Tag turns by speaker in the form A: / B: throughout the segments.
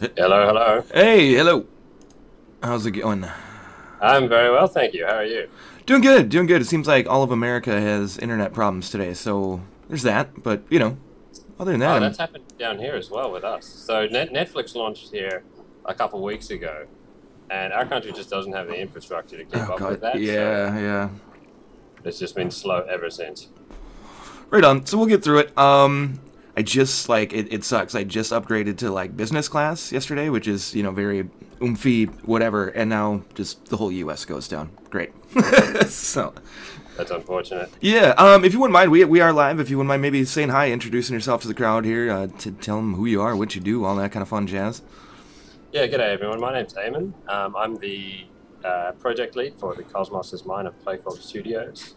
A: Hello, hello.
B: Hey, hello. How's it going?
A: I'm very well, thank you. How are you?
B: Doing good, doing good. It seems like all of America has internet problems today, so there's that. But, other than that,
A: Oh,
B: I'm...
A: that's happened down here as well with us. So Netflix launched here a couple weeks ago, and our country just doesn't have the infrastructure to keep
B: Oh,
A: up with
B: God.
A: that. So
B: Yeah, yeah.
A: it's just been slow ever since.
B: Right on. So we'll get through it. I just, it sucks. I just upgraded to, business class yesterday, which is, very oomphy, whatever. And now just the whole U.S. goes down. Great. So...
A: That's unfortunate.
B: Yeah, if you wouldn't mind, we are live. If you wouldn't mind maybe saying hi, introducing yourself to the crowd here, to tell them who you are, what you do, all that kind of fun jazz.
A: Yeah, g'day everyone. My name's Eamon. I'm the project lead for the Cosmos' Mine of Playcorp Studios.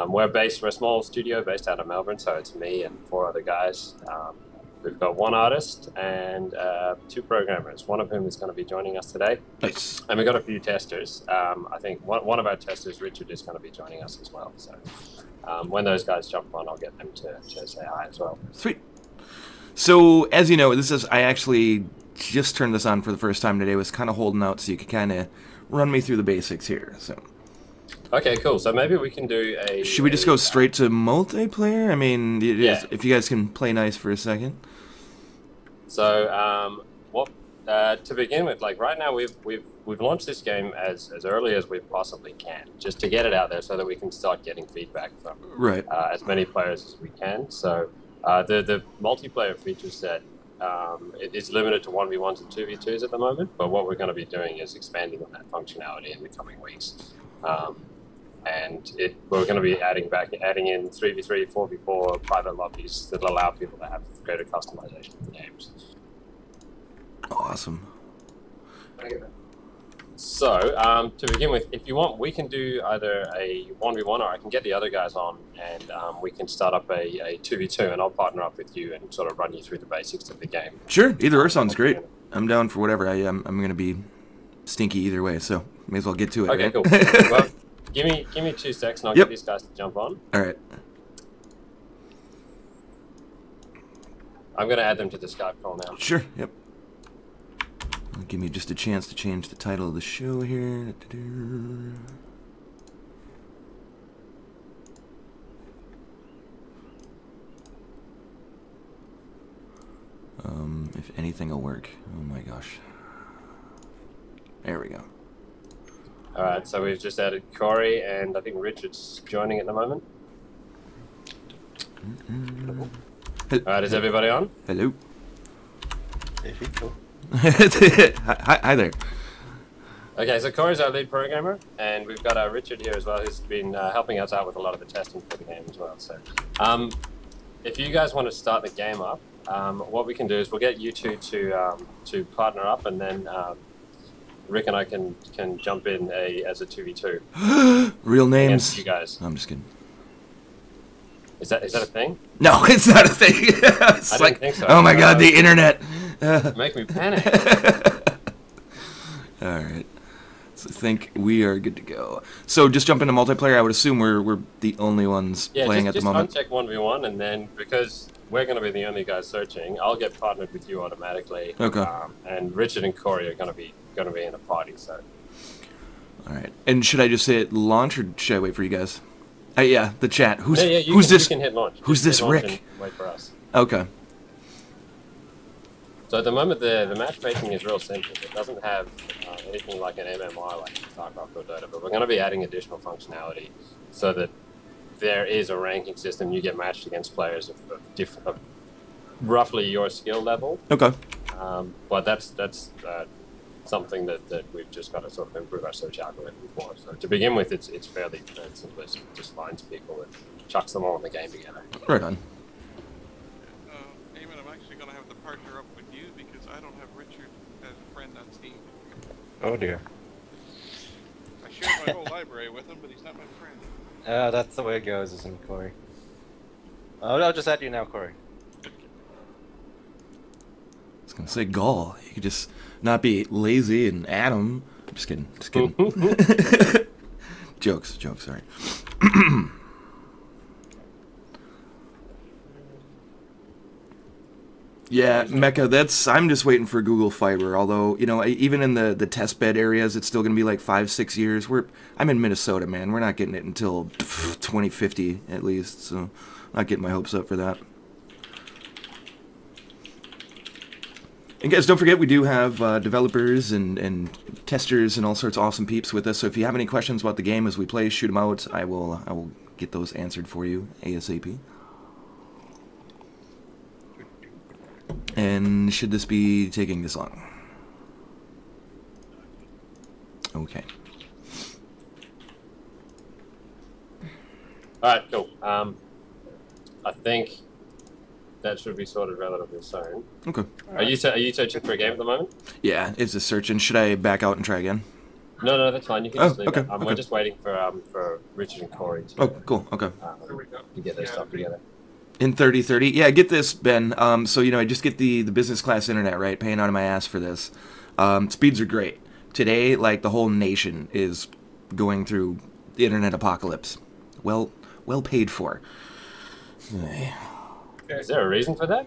A: We're a small studio based out of Melbourne, so it's me and four other guys. We've got one artist and two programmers, one of whom is going to be joining us today.
B: Nice.
A: And we've got a few testers. I think one of our testers, Richard, is going to be joining us as well. So when those guys jump on, I'll get them to say hi as well.
B: Sweet. So, as you know, I actually just turned this on for the first time today. Was kind of holding out so you could kind of run me through the basics here. So,
A: Okay, cool. So maybe we can do a...
B: should we just go straight to multiplayer? I mean,
A: Yeah.
B: if you guys can play nice for a second.
A: So to begin with, like right now we've launched this game as early as we possibly can, just to get it out there so that we can start getting feedback from
B: Right.
A: as many players as we can. So the multiplayer feature set it is limited to 1v1s and 2v2s at the moment, but what we're going to be doing is expanding on that functionality in the coming weeks. We're going to be adding in 3v3, 4v4 private lobbies that allow people to have greater customization of the games.
B: Awesome.
A: So, to begin with, if you want, we can do either a 1v1 or I can get the other guys on and we can start up a 2v2 and I'll partner up with you and sort of run you through the basics of the game.
B: Sure. Either or sounds great. I'm down for whatever. I'm going to be stinky either way, so may as well get to it.
A: Okay,
B: right?
A: cool. Well, give me 2 secs and I'll
B: Yep.
A: get these guys to jump on.
B: All right.
A: I'm going to add them to the Skype call now.
B: Sure. Yep. Give me just a chance to change the title of the show here. If anything will work. Oh my gosh. There we go.
A: All right, so we've just added Corey and I think Richard's joining at the moment. All right, is everybody on?
B: Hello.
C: If you cool.
B: Hi there.
A: Okay, so Corey's our lead programmer, and we've got Richard here as well, who's been helping us out with a lot of the testing for the game as well. So, if you guys want to start the game up, what we can do is we'll get you two to partner up, and then Rick and I can jump in as a 2v2.
B: Real names.
A: You guys.
B: I'm just kidding.
A: Is that a thing?
B: No, it's not a thing. It's
A: I
B: like,
A: didn't think so.
B: oh my god, the internet.
A: Make me panic.
B: All right. So I think we are good to go. So just jump into multiplayer. I would assume we're the only ones playing at the moment.
A: Just uncheck 1v1, and then because we're going to be the only guys searching, I'll get partnered with you automatically.
B: Okay.
A: And Richard and Corey are going to be in a party. So.
B: All right. And should I just hit launch, or should I wait for you guys? Yeah, the chat. Who's
A: this? You can hit launch.
B: Who's
A: Just
B: this
A: hit launch
B: Rick?
A: and wait for us.
B: Okay.
A: So at the moment, the matchmaking is real simple. It doesn't have anything like an MMR like StarCraft or Dota, but we're going to be adding additional functionality so that there is a ranking system. You get matched against players of roughly your skill level.
B: Okay.
A: But that's something that we've just got to sort of improve our search algorithm for. So to begin with, it's fairly simplistic. It just finds people and chucks them all in the game together.
B: Right on.
D: Eamon, I'm actually going to have to partner up with you because I don't have Richard as a friend on Steam.
C: Oh dear.
D: I share my whole library with him, but he's not my friend.
C: That's the way it goes, isn't it, Corey? I'll just add you now, Corey.
B: I was gonna say Gaul. You could just not be lazy and add him. Just kidding. Just kidding. Jokes. Sorry. Yeah, Mecca, I'm just waiting for Google Fiber, although, you know, even in the test bed areas, it's still going to be like 5-6 years. I'm in Minnesota, man. We're not getting it until 2050, at least, so not getting my hopes up for that. And guys, don't forget, we do have developers and testers and all sorts of awesome peeps with us, so if you have any questions about the game as we play, shoot them out. I will get those answered for you ASAP. And should this be taking this long? Okay.
A: Alright, cool. I think that should be sorted relatively soon.
B: Okay.
A: Are you searching for a game at the moment?
B: Yeah, it's a search, and should I back out and try again?
A: No, that's fine. You can just leave
B: okay,
A: it.
B: okay.
A: We're just waiting for Richard and Corey to,
B: Oh, cool, okay.
A: to get their stuff together.
B: In 3030, yeah, get this, Ben. So, you know, I just get the business class internet, right? Paying out of my ass for this. Speeds are great. Today, like, the whole nation is going through the internet apocalypse. Well paid for.
A: Is there a reason for that?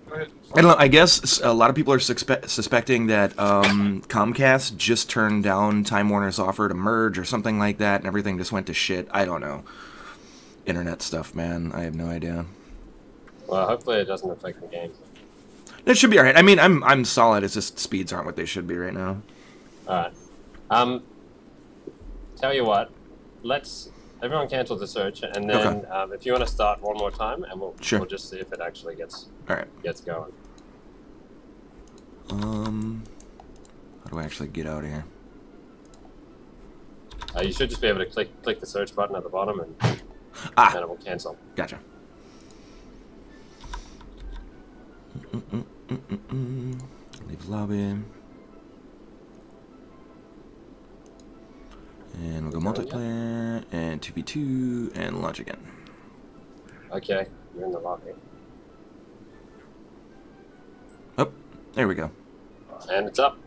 D: Go ahead.
B: I don't know, I guess a lot of people are suspecting that Comcast just turned down Time Warner's offer to merge or something like that, and everything just went to shit. I don't know. Internet stuff, man. I have no idea.
A: Well, hopefully it doesn't affect the game.
B: It should be alright. I mean, I'm solid. It's just speeds aren't what they should be right now.
A: Alright. Tell you what, everyone cancel the search, and then if you want to start one more time, and we'll just see if it actually gets going.
B: How do I actually get out of here?
A: You should just be able to click the search button at the bottom, and then it will cancel.
B: Gotcha. Leave lobby. And we'll go multiplayer, and 2v2, and launch again.
A: Okay, you're in the lobby.
B: Oh, there we go.
A: And it's up.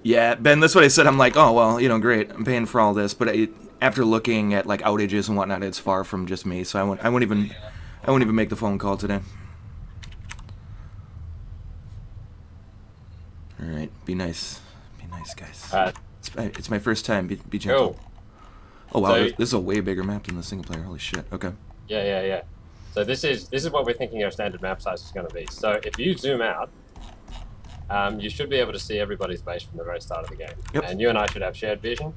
B: Yeah, Ben, that's what I said. I'm like, oh, well, you know, great. I'm paying for all this. But after looking at, like, outages and whatnot, it's far from just me. So I won't even make the phone call today. All right, be nice. Be nice, guys. It's my first time. Be gentle. Oh wow,
A: So,
B: this is a way bigger map than the single player. Holy shit. Okay.
A: Yeah. So this is what we're thinking our standard map size is going to be. So if you zoom out, you should be able to see everybody's base from the very start of the game.
B: Yep.
A: And you and I should have shared vision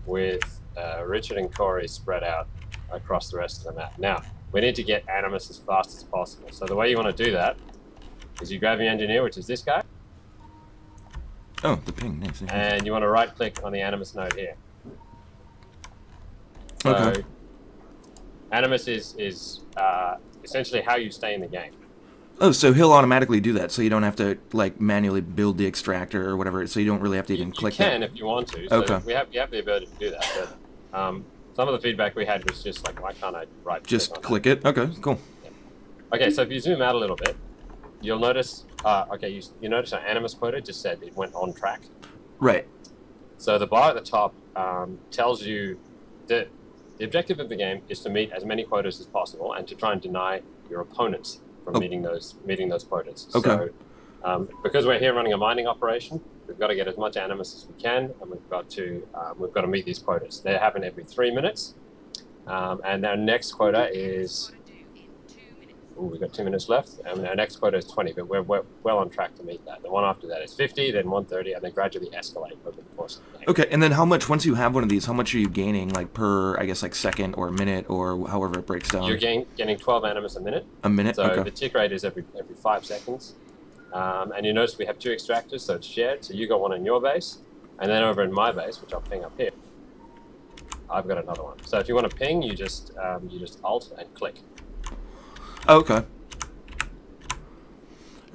A: with Richard and Corey spread out across the rest of the map. Now, we need to get Animus as fast as possible. So the way you want to do that is you grab your engineer, which is this guy.
B: Oh, the ping. Nice.
A: And you want to right-click on the Animus node here. So,
B: okay.
A: Animus is essentially how you stay in the game.
B: Oh, so he'll automatically do that, so you don't have to like manually build the extractor or whatever. So you don't really have to even click.
A: You can if you want to. So
B: okay.
A: You have the ability to do that. But some of the feedback we had was just like, why can't I right-click?
B: Just click it. Okay, cool.
A: Yeah. Okay, so if you zoom out a little bit, you'll notice. You notice our Animus quota just said it went on track.
B: Right.
A: So the bar at the top tells you that the objective of the game is to meet as many quotas as possible and to try and deny your opponents from meeting those quotas.
B: Okay.
A: So because we're here running a mining operation, we've got to get as much Animus as we can, and we've got to meet these quotas. They happen every 3 minutes, and our next quota is. We've got 2 minutes left, and our next quota is 20, but we're well on track to meet that. The one after that is 50, then 130, and then gradually escalate over the course of the game.
B: Okay, and then how much, once you have one of these, how much are you gaining, like per, I guess, like second or minute or however it breaks down?
A: You're getting 12 Animus a minute.
B: A minute?
A: So
B: okay.
A: the tick rate is every 5 seconds. And you notice we have 2 extractors, so it's shared. So you got one in your base, and then over in my base, which I'll ping up here, I've got another one. So if you want to ping, you just alt and click.
B: Oh, okay.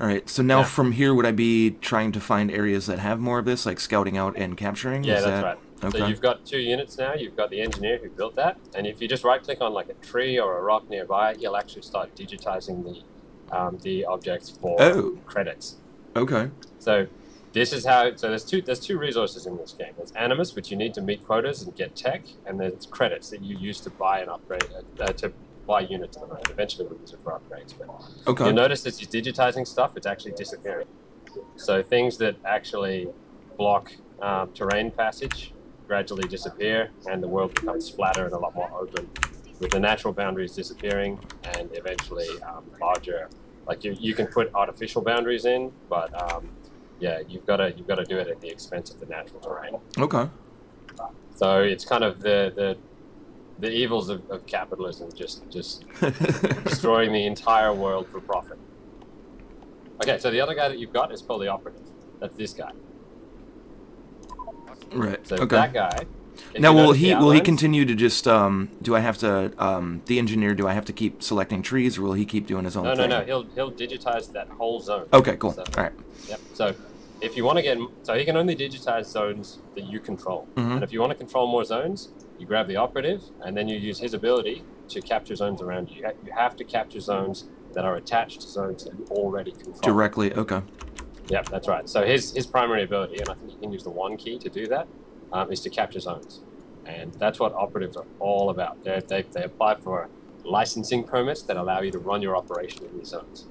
B: All right. So now from here, would I be trying to find areas that have more of this, like scouting out and capturing?
A: Yeah, that's right.
B: Okay.
A: So you've got 2 units now. You've got the engineer who built that, and if you just right-click on like a tree or a rock nearby, he'll actually start digitizing the objects for credits.
B: Okay.
A: So this is how. So there's two resources in this game. There's Animus, which you need to meet quotas and get tech, and there's credits that you use to buy and upgrade buy units at the moment. Eventually we'll use it for upgrades. But
B: Okay.
A: you'll notice as you're digitizing stuff, it's actually disappearing. So things that actually block terrain passage gradually disappear, and the world becomes flatter and a lot more open, with the natural boundaries disappearing, and eventually larger. Like you can put artificial boundaries in, but yeah, you've got to do it at the expense of the natural terrain.
B: Okay.
A: So it's kind of the evils of capitalism, just destroying the entire world for profit. Okay, so the other guy that you've got is called the operative. That's this guy.
B: Right.
A: So
B: okay.
A: that guy.
B: Now, will he continue to just do I have to the engineer? Do I have to keep selecting trees, or will he keep doing his own thing?
A: No. He'll digitize that whole zone.
B: Okay, cool.
A: So,
B: all right.
A: Yep. So if you want to get, so he can only digitize zones that you control.
B: Mm-hmm.
A: And if you want to control more zones, you grab the operative, and then you use his ability to capture zones around you. You have to capture zones that are attached to zones that you already control.
B: Directly. Okay.
A: Yep, that's right. So his primary ability, and I think you can use the one key to do that, is to capture zones. And that's what operatives are all about. They apply for licensing permits that allow you to run your operation in these zones.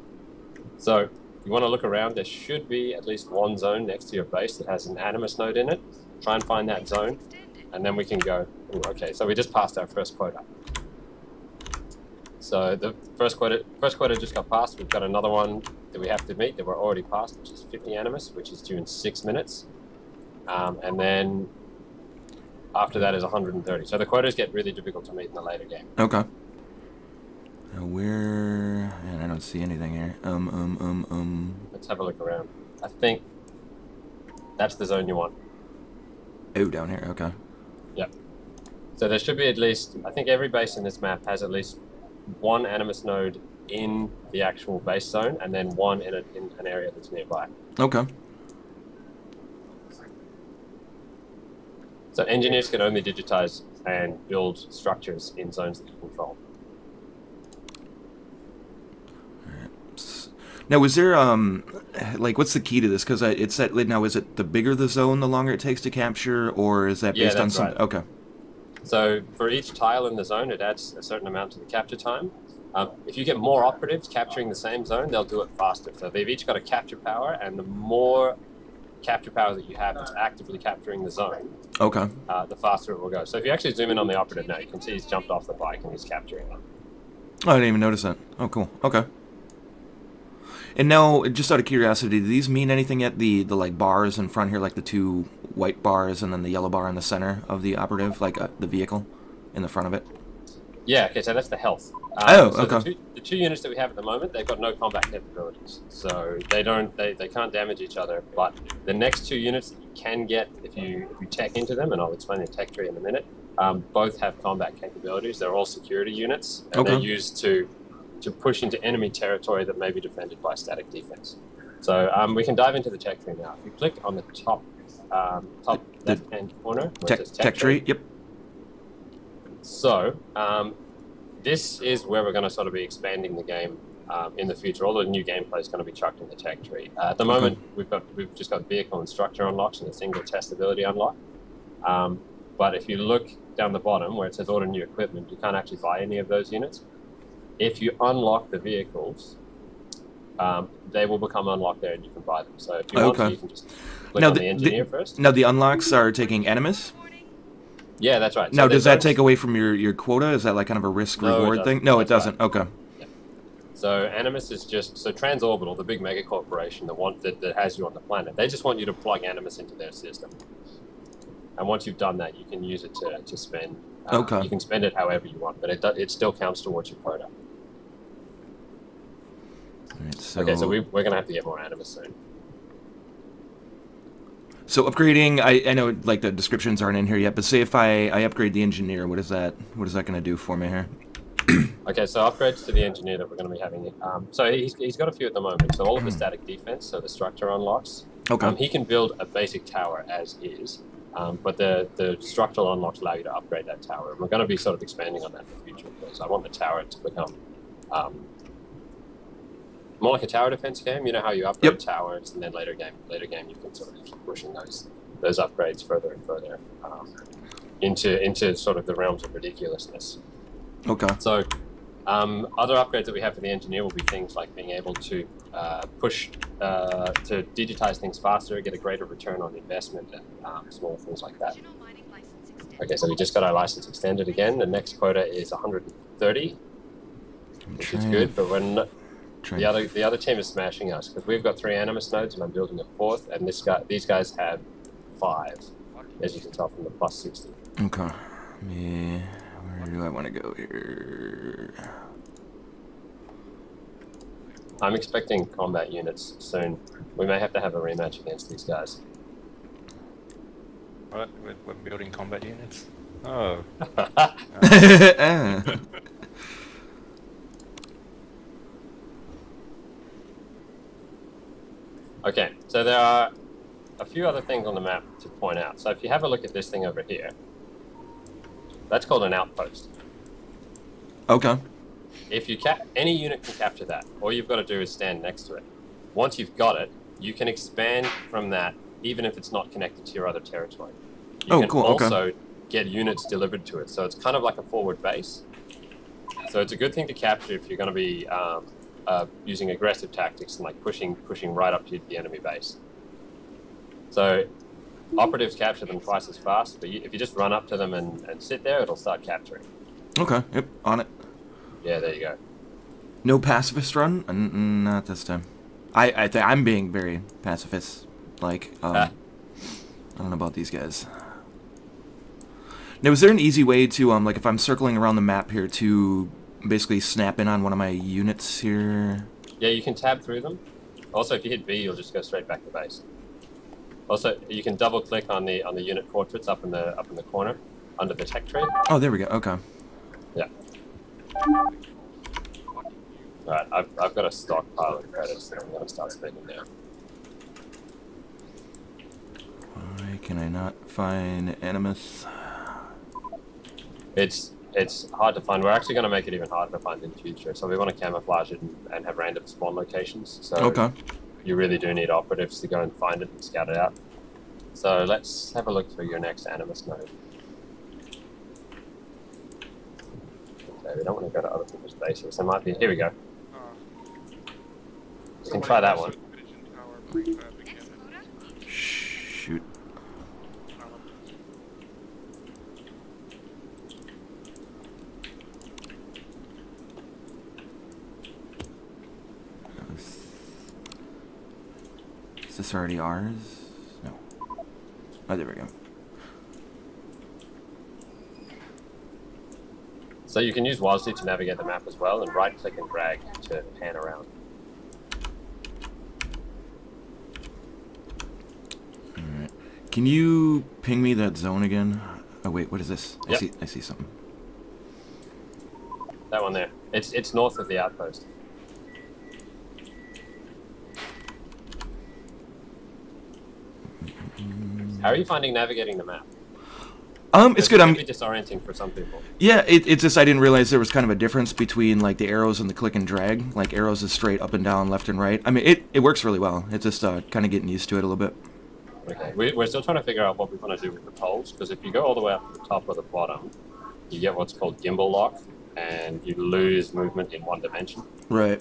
A: So if you want to look around, there should be at least one zone next to your base that has an animus node in it. Try and find that zone, and then we can go, ooh, okay, so we just passed our first quota. So the first quota just got passed. We've got another one that we have to meet that we're already passed, which is 50 animus, which is due in 6 minutes. And then after that is 130. So the quotas get really difficult to meet in the later game.
B: Okay. Where? Man, I don't see anything here.
A: Let's have a look around. I think that's the zone you want.
B: Oh, down here. Okay.
A: Yep. So there should be at least, I think every base in this map has at least one animus node in the actual base zone, and then one in an area that's nearby.
B: Okay.
A: So engineers can only digitize and build structures in zones that you control.
B: Now, was there like, what's the key to this? Because it said now, is it the bigger the zone, the longer it takes to capture, or is that based on something?
A: Right.
B: Okay.
A: So for each tile in the zone, it adds a certain amount to the capture time. If you get more operatives capturing the same zone, they'll do it faster. So they've each got a capture power, and the more capture power that you have that's actively capturing the zone,
B: okay,
A: the faster it will go. So if you actually zoom in on the operative now, you can see he's jumped off the bike and he's capturing them.
B: Oh, I didn't even notice that. Oh, cool. Okay. And now, just out of curiosity, do these mean anything yet? The like bars in front here, like the two white bars and then the yellow bar in the center of the operative, like the vehicle in the front of it?
A: Yeah, okay, so that's the health.
B: Oh,
A: so
B: okay.
A: The two units that we have at the moment, they've got no combat capabilities. So they can't damage each other, but the next two units that you can get if you tech into them, and I'll explain the tech tree in a minute, both have combat capabilities. They're all security units, and
B: okay,
A: they're used to push into enemy territory that may be defended by static defense. So we can dive into the tech tree now. If you click on the top left-hand corner, where it says
B: tech tree, yep.
A: So this is where we're going to sort of be expanding the game in the future. All the new gameplay is going to be chucked in the tech tree. At the moment, we've just got vehicle and structure unlocks and a single test ability unlock. But if you look down the bottom where it says order new equipment, you can't actually buy any of those units. If you unlock the vehicles, they will become unlocked there and you can buy them. So if you want to, you can just click on the engineer first.
B: Now the unlocks are taking animus?
A: Yeah, that's right.
B: Now,
A: So
B: does that take away from your quota? Is that like kind of a risk-reward thing? No, it doesn't.
A: Right.
B: Okay.
A: Yeah. So Animus is just, so Transorbital, the big mega corporation that has you on the planet, they just want you to plug Animus into their system. And once you've done that, you can use it to spend.
B: Okay.
A: You can spend it however you want, but it still counts towards your quota.
B: Right, so...
A: Okay, so we're going to have to get more Animus soon.
B: So upgrading, I know like the descriptions aren't in here yet, but say if I upgrade the engineer, what is that going to do for me here?
A: Okay, so upgrades to the engineer that we're going to be having. So he's got a few at the moment. So all of the static defense, so the structure unlocks.
B: Okay.
A: He can build a basic tower as is, but the structural unlocks allow you to upgrade that tower. And we're going to be sort of expanding on that in the future because I want the tower to become more like a tower defense game. You know how you upgrade towers, and then later game you can sort of keep pushing those upgrades further and further into sort of the realms of ridiculousness.
B: Okay.
A: So Other upgrades that we have for the engineer will be things like being able to push to digitize things faster, get a greater return on investment, and small things like that. Okay, so we just got our license extended again. The next quota is 130, which is good, but we're not. The other team is smashing us because we've got 3 animus nodes and I'm building a 4th, and these guys have 5, as you can tell from the plus 60.
B: Okay. Yeah. Where do I want to go here?
A: I'm expecting combat units soon. We may have to have a rematch against these guys.
C: What? We're building combat units? Oh.
A: Okay, so there are a few other things on the map to point out. So if you have a look at this thing over here, that's called an outpost.
B: Okay.
A: If you any unit can capture that, all you've got to do is stand next to it. Once you've got it, you can expand from that, even if it's not connected to your other territory. You can also get units delivered to it, so it's kind of like a forward base. So it's a good thing to capture if you're going to be using aggressive tactics and like pushing right up to the enemy base. So operatives capture them twice as fast, but if you just run up to them and sit there, it'll start capturing.
B: Okay, yep, on it.
A: Yeah, there you go.
B: No pacifist run? Not this time. I think I'm being very pacifist. Like, I don't know about these guys. Now, is there an easy way to, like, if I'm circling around the map here, to basically snap in on one of my units here?
A: Yeah, you can tab through them. Also, if you hit B, you'll just go straight back to base. Also, you can double-click on the unit portraits up in the corner under the tech tree.
B: Oh, there we go. Okay.
A: Yeah. Alright, I've got a stockpile of credits that I'm going to start spending now.
B: Why can I not find Animus?
A: It's hard to find. We're actually going to make it even harder to find in the future. So we want to camouflage it and have random spawn locations. So you really do need operatives to go and find it and scout it out. So let's have a look for your next Animus node. Okay, we don't want to go to other people's bases. There might be. Here we go. You can try that one.
B: Shoot. Is this already ours? No. Oh, there we go.
A: So you can use WASD to navigate the map as well, and right-click and drag to pan around.
B: Alright. Can you ping me that zone again? Oh wait, what is this?
A: Yep.
B: I see something.
A: That one there. It's north of the outpost. How are you finding navigating the map?
B: It's good.
A: It can be disorienting for some people.
B: Yeah, it's just I didn't realize there was kind of a difference between like the arrows and the click and drag. Like arrows is straight up and down, left and right. I mean, it works really well. It's just kind of getting used to it a little bit.
A: Okay, we're still trying to figure out what we want to do with the poles, because if you go all the way up to the top or the bottom, you get what's called gimbal lock, and you lose movement in one dimension.
B: Right.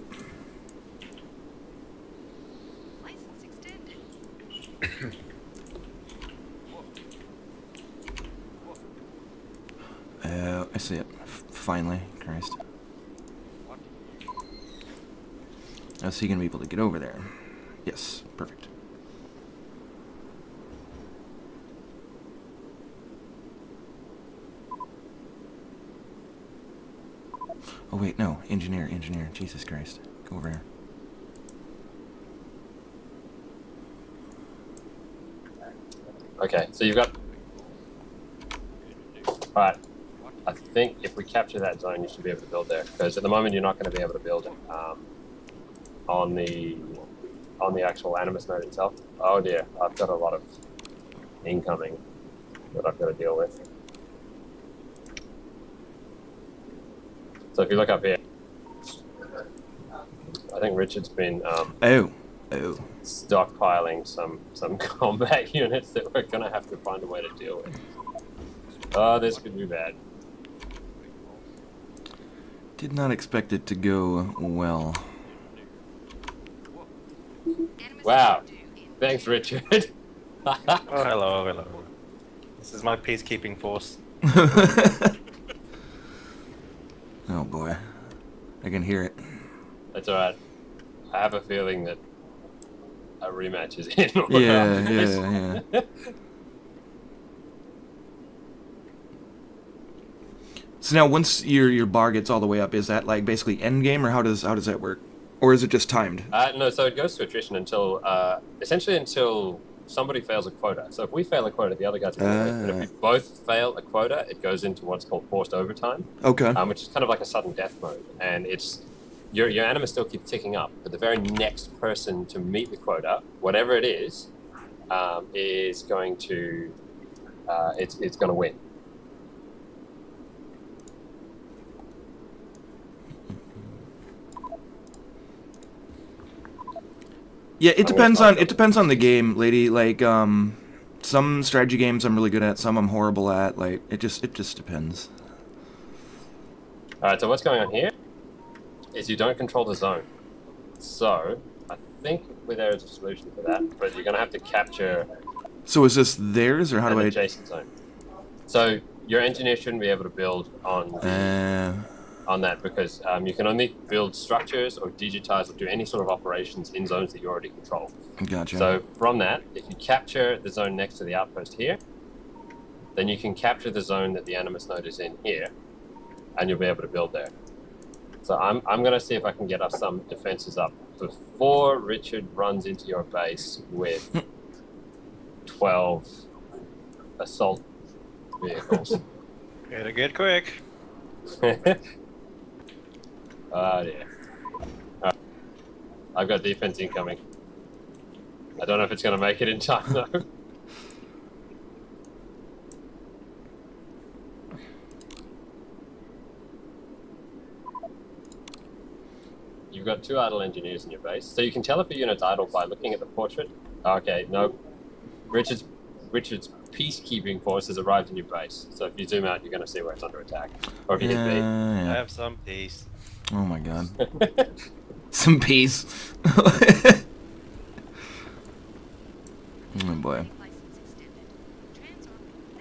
E: License extended.
B: I see it. Finally. Christ. Is he going to be able to get over there? Yes. Perfect. Oh, wait. No. Engineer. Jesus Christ. Go over here.
A: Okay, so you've got... Alright. I think if we capture that zone, you should be able to build there, because at the moment you're not going to be able to build it on the actual Animus node itself. Oh dear, I've got a lot of incoming that I've got to deal with. So if you look up here, I think Richard's been stockpiling some combat units that we're going to have to find a way to deal with. Oh, this could be bad.
B: Did not expect it to go well.
A: Wow. Thanks, Richard.
C: Oh, hello, hello. This is my peacekeeping force.
B: Oh boy. I can hear it.
A: That's alright. I have a feeling that a rematch is in.
B: Yeah. So now, once your bar gets all the way up, is that like basically endgame, or how does that work, or is it just timed?
A: No, so it goes to attrition until essentially until somebody fails a quota. So if we fail a quota, the other guys are going to win. But if we both fail a quota, it goes into what's called forced overtime.
B: Okay.
A: Which is kind of like a sudden death mode, and it's your animus still keeps ticking up, but the very next person to meet the quota, whatever it is going to it's going to win.
B: Yeah, it depends on the game, lady. Like some strategy games I'm really good at, some I'm horrible at. Like it just depends.
A: All right, so what's going on here is you don't control the zone. So I think there is a solution for that, but you're going to have to capture.
B: So is this theirs, or how do I?
A: Adjacent zone. So your engineer shouldn't be able to build on that because you can only build structures or digitize or do any sort of operations in zones that you already control.
B: Gotcha.
A: So from that, if you capture the zone next to the outpost here, then you can capture the zone that the animus node is in here, and you'll be able to build there. So I'm going to see if I can get us some defenses up before Richard runs into your base with 12 assault vehicles.
C: Gotta get quick.
A: Oh, yeah. I've got defense incoming. I don't know if it's going to make it in time, though. You've got 2 idle engineers in your base. So you can tell if a unit's idle by looking at the portrait. Okay, no. Richard's peacekeeping force has arrived in your base. So if you zoom out, you're going to see where it's under attack. Or if you hit B.
C: I have some peace.
B: Oh my god. Some peace. Oh boy.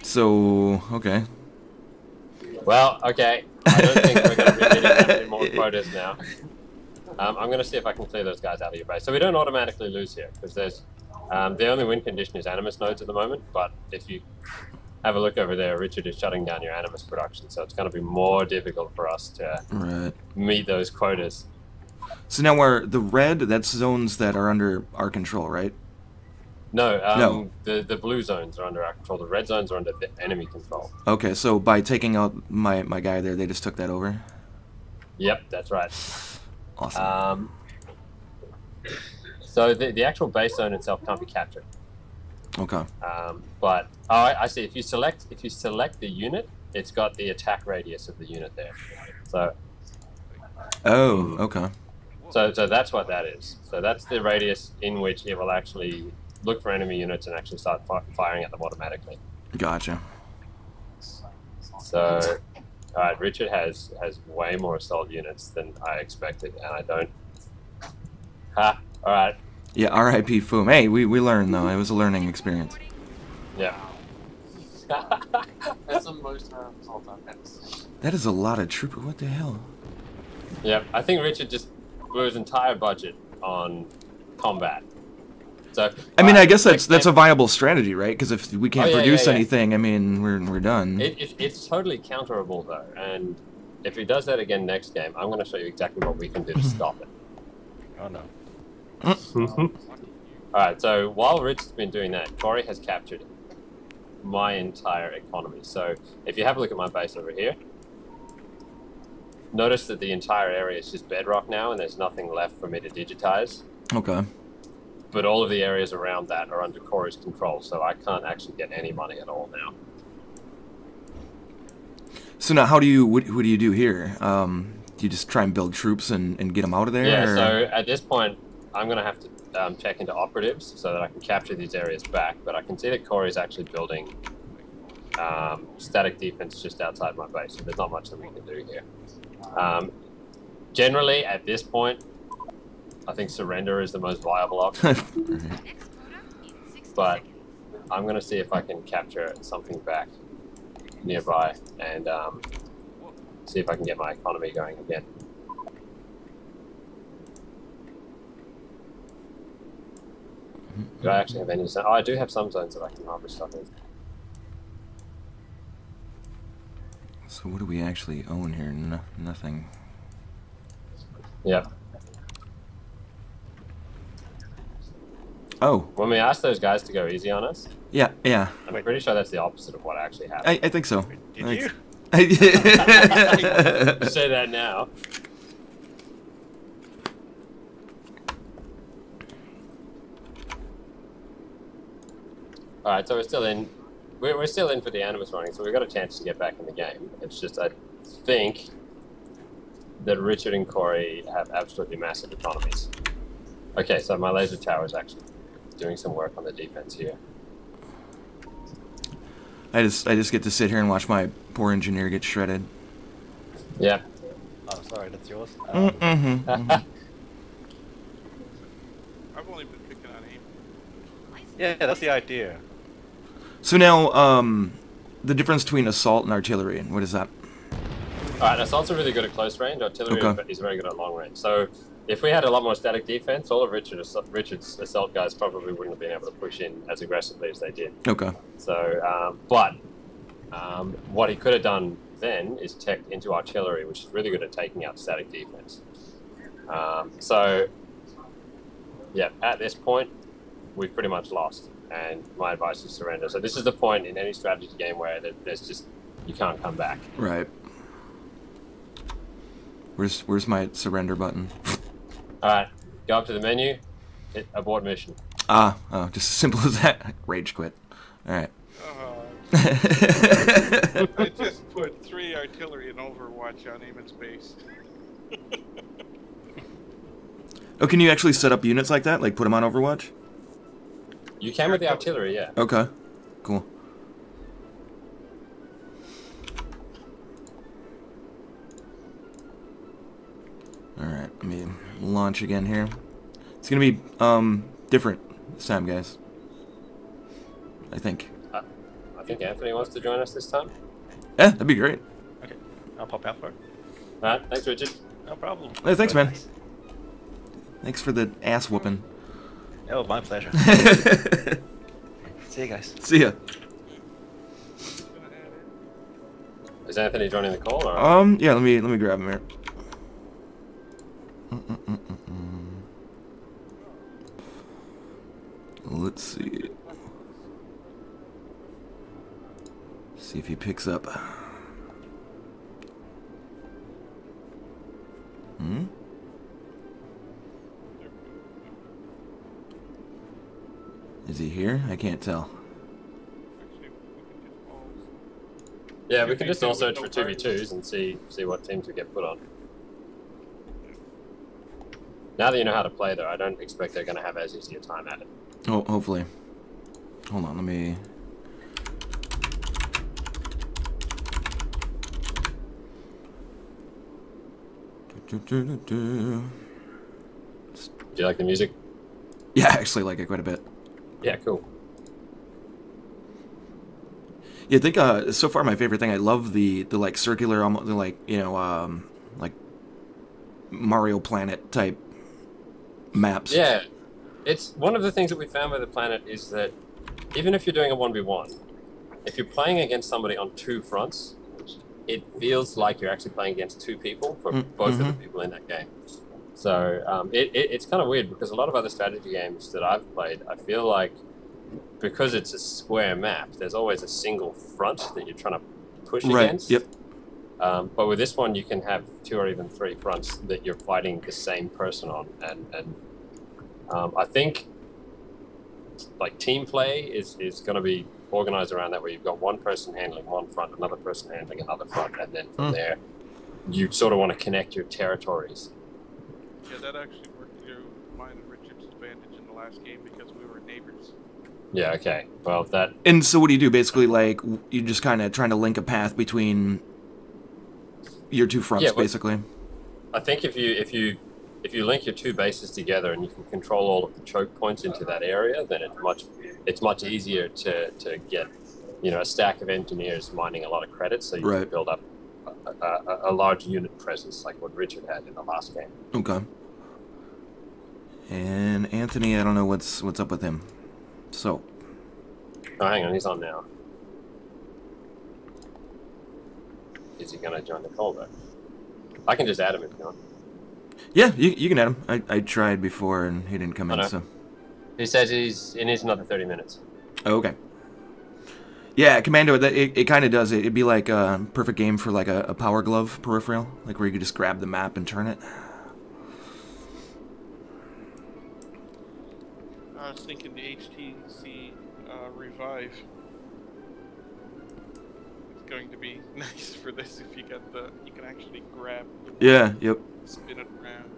B: So, okay.
A: Well, okay. I don't think we're going to be hitting that many more quotas now. I'm going to see if I can clear those guys out of your base. So we don't automatically lose here, because there's the only win condition is animus nodes at the moment, but if you have a look over there, Richard is shutting down your animus production, so it's going to be more difficult for us to meet those quotas.
B: So now we're the red, that's zones that are under our control, right?
A: No,
B: No.
A: The blue zones are under our control. The red zones are under the enemy control.
B: Okay, so by taking out my guy there, they just took that over?
A: Yep, that's right.
B: Awesome.
A: So the actual base zone itself can't be captured.
B: Okay.
A: But I see. If you select the unit, it's got the attack radius of the unit there. So.
B: Oh, okay.
A: So that's what that is. So that's the radius in which it will actually look for enemy units and actually start firing at them automatically.
B: Gotcha.
A: So, all right, Richard has way more assault units than I expected, and I don't. Ha! All right.
B: Yeah, R.I.P. Foom. Hey, we learned though. It was a learning experience.
A: Yeah.
F: That's the most assault I've ever seen.
B: That is a lot of troop. What the hell?
A: Yep. I think Richard just blew his entire budget on combat. So
B: I mean, I guess that's a viable strategy, right? Because if we can't produce
A: yeah.
B: anything, I mean, we're done.
A: It's totally counterable though, and if he does that again next game, I'm going to show you exactly what we can do to stop it.
C: Oh no.
A: Alright, so while Rich's been doing that, Corey has captured my entire economy. So if you have a look at my base over here, notice that the entire area is just bedrock now and there's nothing left for me to digitize.
B: Okay.
A: But all of the areas around that are under Corey's control, so I can't actually get any money at all now. So
B: now what do you do here? Do you just try and build troops and get them out of there?
A: Yeah,
B: or?
A: so at this point, I'm going to have to check into operatives so that I can capture these areas back, but I can see that Corey's actually building static defense just outside my base, so there's not much that we can do here. generally, at this point, I think surrender is the most viable option.
E: Next quota in 60
A: But
E: seconds.
A: I'm going to see if I can capture something back nearby and see if I can get my economy going again. Do I actually have any zones? Oh, I do have some zones that I can harvest stuff in.
B: So what do we actually own here? Nothing.
A: Yep.
B: Oh,
A: When we asked those guys to go easy on us,
B: yeah, yeah.
A: I'm pretty sure that's the opposite of what actually happened.
B: I think so.
C: Did you?
A: You say that now. Alright, so we're still in. We're still in for the Animus running, so we've got a chance to get back in the game. It's just, I think that Richard and Corey have absolutely massive economies. Okay, so my laser tower is actually doing some work on the defense here.
B: I just get to sit here and watch my poor engineer get shredded.
A: Yeah.
C: Oh, sorry, that's yours.
B: Mm-hmm.
D: I've only been picking on Eamon.
C: Yeah, that's the idea.
B: So now, the difference between assault and artillery, what is that?
A: Alright, assaults are really good at close range, artillery
B: Okay.
A: is very good at long range. So if we had a lot more static defense, all of Richard's assault guys probably wouldn't have been able to push in as aggressively as they did.
B: Okay.
A: So, what he could have done then is tech into artillery, which is really good at taking out static defense. So, yeah, at this point, we've pretty much lost, and my advice is surrender. So this is the point in any strategy game where there's just, you can't come back.
B: Right. Where's my surrender button?
A: Alright, go up to the menu, hit abort mission.
B: Oh, just as simple as that. Rage quit. Alright.
D: I just put 3 artillery and Overwatch on Eamon's base.
B: Oh, can you actually set up units like that? Like put them on Overwatch?
A: You can with the artillery, yeah.
B: Okay. Cool. Alright, let me launch again here. It's gonna be, different this time, guys. I think.
A: I think Anthony wants to join us this time.
B: Yeah, that'd be great.
C: Okay, I'll pop out for it.
A: Alright, thanks Richard.
C: No problem.
B: Hey, thanks, man. Thanks for the ass whooping.
C: Oh, my pleasure. See you guys.
B: See ya.
A: Is Anthony joining the call? Or?
B: Yeah, let me grab him here. Let's see. See if he picks up. Hmm? Is he here? I can't tell.
D: Actually, we can just all...
A: Yeah, we can just all
D: 2v2
A: search for
D: with no
A: 2v2s and see what teams we get put on. Now that you know how to play, though, I don't expect they're going to have as easy a time at it.
B: Oh, hopefully. Hold on, let me...
A: Do you like the music?
B: Yeah, I actually like it quite a bit.
A: Yeah, cool.
B: Yeah, I think so far my favorite thing. I love the like circular, almost like like Mario Planet type maps.
A: Yeah, it's one of the things that we found with the planet is that even if you're doing a 1v1, if you're playing against somebody on 2 fronts, it feels like you're actually playing against 2 people for both of the people in that game. So it's kind of weird because a lot of other strategy games that I've played, I feel like because it's a square map, there's always a single front that you're trying to push against.
B: Yep.
A: But with this one, you can have 2 or even 3 fronts that you're fighting the same person on, and I think like team play is going to be organized around that, where you've got one person handling one front, another person handling another front, and then from there, you sort of want to connect your territories.
D: Yeah, that actually worked to mine and Richard's advantage in the last game because we were neighbors.
A: Yeah. Okay. Well, that.
B: And so what do you do? Basically, like you just kind of trying to link a path between your 2 fronts,
A: Yeah,
B: basically.
A: I think if you link your two bases together and you can control all of the choke points into that area, then it's much easier to get, you know, a stack of engineers mining a lot of credits, so you can build up a large unit presence like what Richard had in the last game.
B: Okay. And Anthony, I don't know what's up with him. So.
A: Oh, hang on, he's on now. Is he gonna join the call though? I can just add him if you want.
B: Yeah, you can add him. I tried before and he didn't come in, so.
A: He says he's in his another 30 minutes.
B: Oh, okay. Yeah, Commando, it kind of does. It'd be like a perfect game for like a Power Glove peripheral, like where you could just grab the map and turn it.
D: I was thinking the HTC Revive. It's going to be nice for this if you get you can actually grab.
B: Yeah, yep.
D: Spin it around.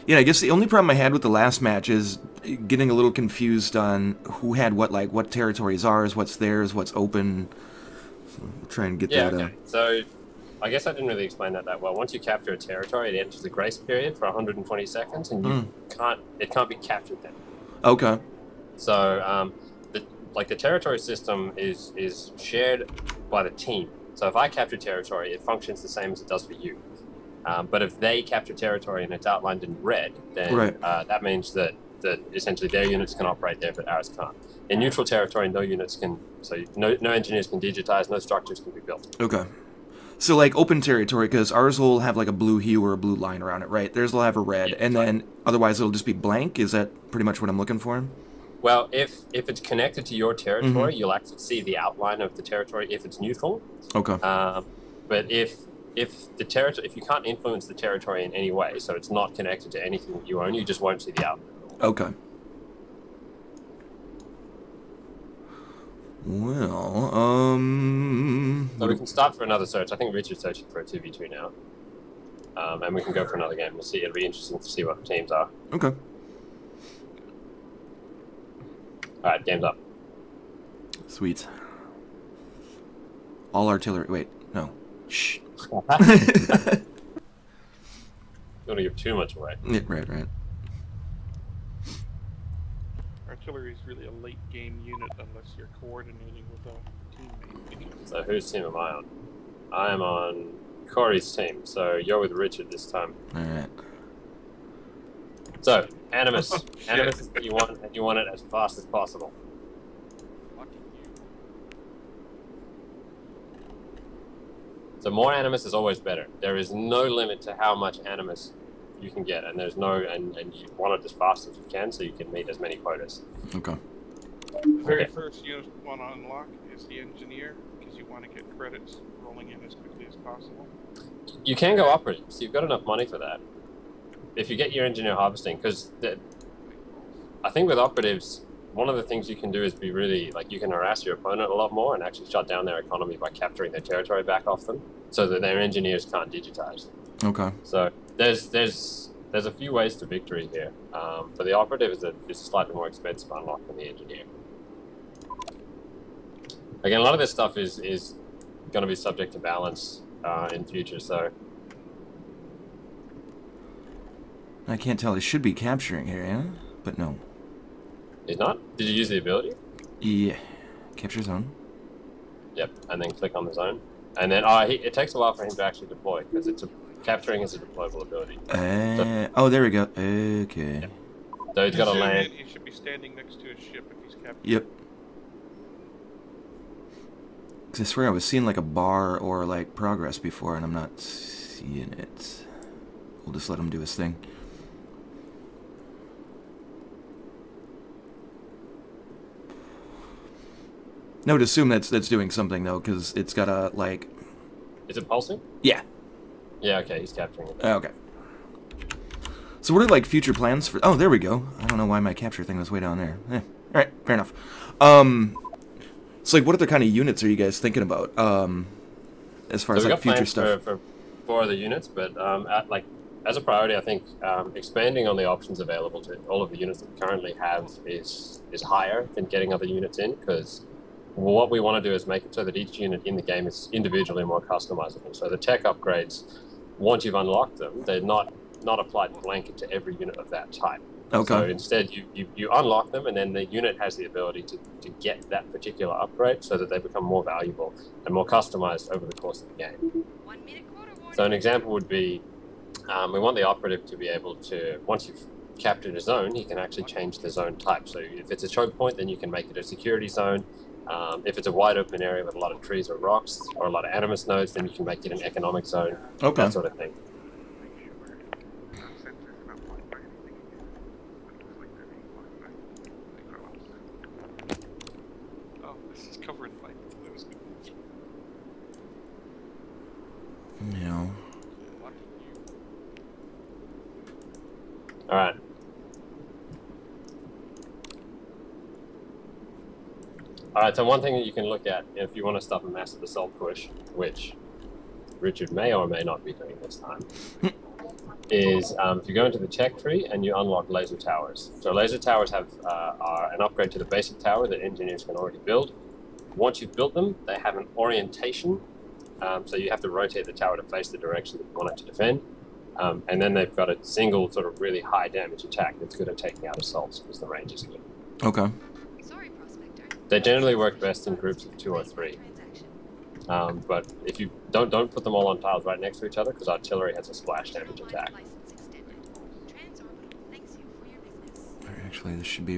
B: Yeah, I guess the only problem I had with the last match is getting a little confused on who had what, like what territory is ours, what's theirs, what's open. So we'll try and get that.
A: Okay. So I guess I didn't really explain that well. Once you capture a territory, it enters the grace period for 120 seconds, and it can't be captured then.
B: Okay.
A: So the territory system is shared by the team. So if I capture territory, it functions the same as it does for you. But if they capture territory and it's outlined in red, then that means that essentially their units can operate there, but ours can't. In neutral territory, no units can, so no engineers can digitize, no structures can be built.
B: Okay. So like open territory, because ours will have like a blue hue or a blue line around it, right? Theirs will have a red, and then otherwise it'll just be blank. Is that pretty much what I'm looking for?
A: Well, if it's connected to your territory, you'll actually see the outline of the territory if it's neutral.
B: Okay.
A: But if the territory, if you can't influence the territory in any way, so it's not connected to anything that you own, you just won't see the outline.
B: Okay. Well,
A: So we can start for another search. I think Richard's searching for a 2v2 now. And we can go for another game. We'll see. It'll be interesting to see what the teams are.
B: Okay.
A: Alright, game's up.
B: Sweet. All artillery. Wait, no. Shh.
A: You don't want to give too much away.
B: Yeah, right.
D: Artillery is really a late game unit unless you're coordinating with a teammate.
A: So whose team am I on? I am on Corey's team, so you're with Richard this time.
B: Alright.
A: So, Animus.
D: Oh,
A: Animus is what you want, and you want it as fast as possible. So more Animus is always better. There is no limit to how much Animus you can get, and there's no, and you want it as fast as you can so you can meet as many quotas.
B: Okay.
D: The very first unit you want to unlock is the engineer, because you want to get credits rolling in as quickly as possible.
A: You can go operatives. You've got enough money for that. If you get your engineer harvesting, because I think with operatives, one of the things you can do is be really, like, you can harass your opponent a lot more and actually shut down their economy by capturing their territory back off them, so that their engineers can't digitize.
B: Okay.
A: So there's a few ways to victory here. For the operative, it's slightly more expensive to unlock than the engineer. Again, a lot of this stuff is going to be subject to balance in future, so...
B: I can't tell. It should be capturing here, yeah? But no.
A: He's not? Did you use the ability?
B: Yeah. Capture zone.
A: Yep, and then click on the zone. And then, it takes a while for him to actually deploy, because capturing is a deployable ability.
B: Oh, there we go. Okay.
A: Yep. So he's got to land.
D: He should be standing next to his ship if he's captured.
B: Yep. Because I swear I was seeing like a bar or like progress before, and I'm not seeing it. We'll just let him do his thing. I would assume that's doing something though, because it's got a like.
A: Is it pulsing?
B: Yeah.
A: Yeah. Okay, he's capturing it.
B: Okay. So what are like future plans for? Oh, there we go. I don't know why my capture thing was way down there. All right, fair enough. So like, what other kind of units are you guys thinking about? As far as like future stuff.
A: For 4 other units, but as a priority, I think expanding on the options available to all of the units that we currently have is higher than getting other units in, because what we want to do is make it so that each unit in the game is individually more customizable. So the tech upgrades, once you've unlocked them, they're not applied blanket to every unit of that type.
B: Okay.
A: So instead, you unlock them, and then the unit has the ability to get that particular upgrade so that they become more valuable and more customized over the course of the game.
E: 1 minute quarter warning.
A: So an example would be, we want the operative to be able to, once you've captured a zone, he can actually change the zone type. So if it's a choke point, then you can make it a security zone. If it's a wide open area with a lot of trees or rocks or a lot of animus nodes, then you can make it an economic zone,
B: Okay.
A: that sort of thing.
D: Oh, this is covered in light. That was good.
B: Yeah.
A: All right. All right, so one thing that you can look at if you want to stop a massive assault push, which Richard may or may not be doing this time, is if you go into the tech tree and you unlock laser towers. So laser towers are an upgrade to the basic tower that engineers can already build. Once you've built them, they have an orientation, so you have to rotate the tower to face the direction that you want it to defend. And then they've got a single sort of really high damage attack that's good at taking out assaults because the range is good.
B: Okay.
E: Sorry, prospector.
A: They generally work best in groups of 2 or 3. But if you don't put them all on tiles right next to each other, because artillery has a splash damage attack.
E: License extended. Transorbital thanks you for your business.
B: Actually, this should be.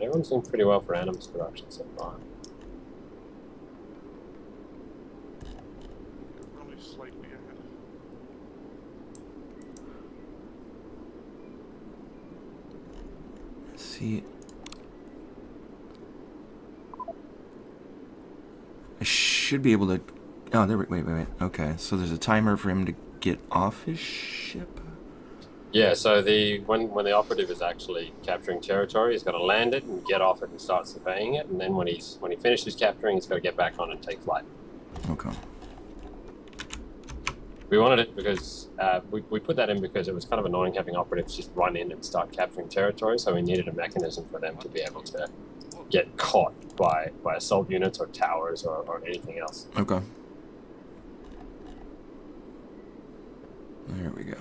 A: Everyone's doing pretty well for animus production so far.
D: Only slightly ahead.
B: Let's see. I should be able to. Oh, there. Wait. Okay, so there's a timer for him to get off his ship.
A: Yeah, so when the operative is actually capturing territory, he's got to land it and get off it and start surveying it, and then when he finishes capturing, he's got to get back on and take flight.
B: Okay.
A: We wanted it because we put that in because it was kind of annoying having operatives just run in and start capturing territory, so we needed a mechanism for them to be able to get caught by assault units or towers or anything else.
B: Okay. There we go.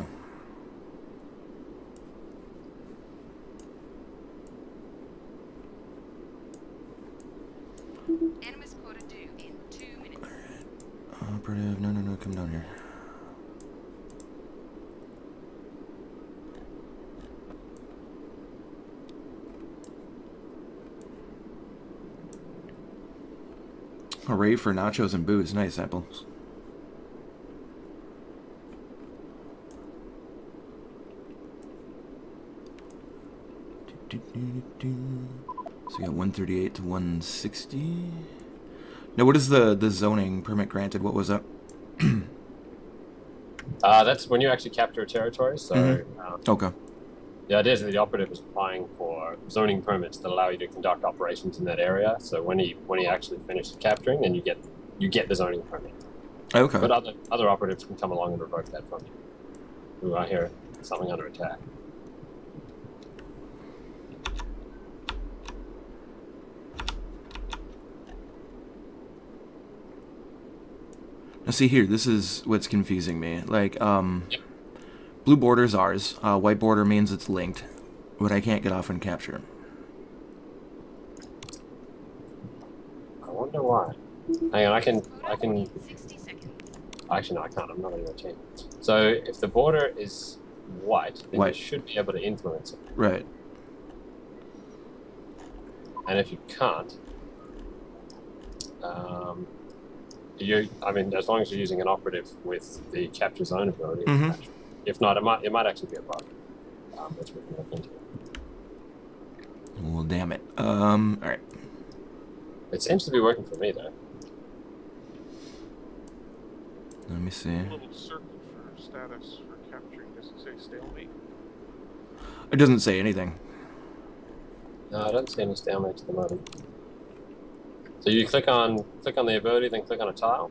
E: Animus quarter due in 2 minutes.
B: Operative, no, come down here. Hooray for nachos and booze. Nice, apples. So we got 138 to 160. Now, what is the zoning permit granted? What was that?
A: That's when you actually capture a territory. So
B: Okay.
A: the idea is that the operative is applying for zoning permits that allow you to conduct operations in that area. So when he actually finishes capturing, then you get the zoning permit.
B: Okay.
A: But other operatives can come along and revoke that from you. Ooh, I hear something under attack.
B: Now, see here, this is what's confusing me. Like, blue border is ours. White border means it's linked, but I can't get off and capture.
A: I wonder why. Hang on, I can.
E: 60 seconds.
A: Actually, no, I can't. I'm not on your team. So if the border is white, then
B: White.
A: you should be able to influence it.
B: Right.
A: And if you can't, I mean, as long as you're using an operative with the capture zone ability. If not, it might actually be a bug, which we can look into.
B: Well, damn it. All right.
A: It seems to be working for me though.
B: Let me see.
D: A little circle for status for capturing. Does it say stalemate?
B: It doesn't say anything.
A: No, I don't see any stalemate at the moment. So you click on the ability, then click on a tile.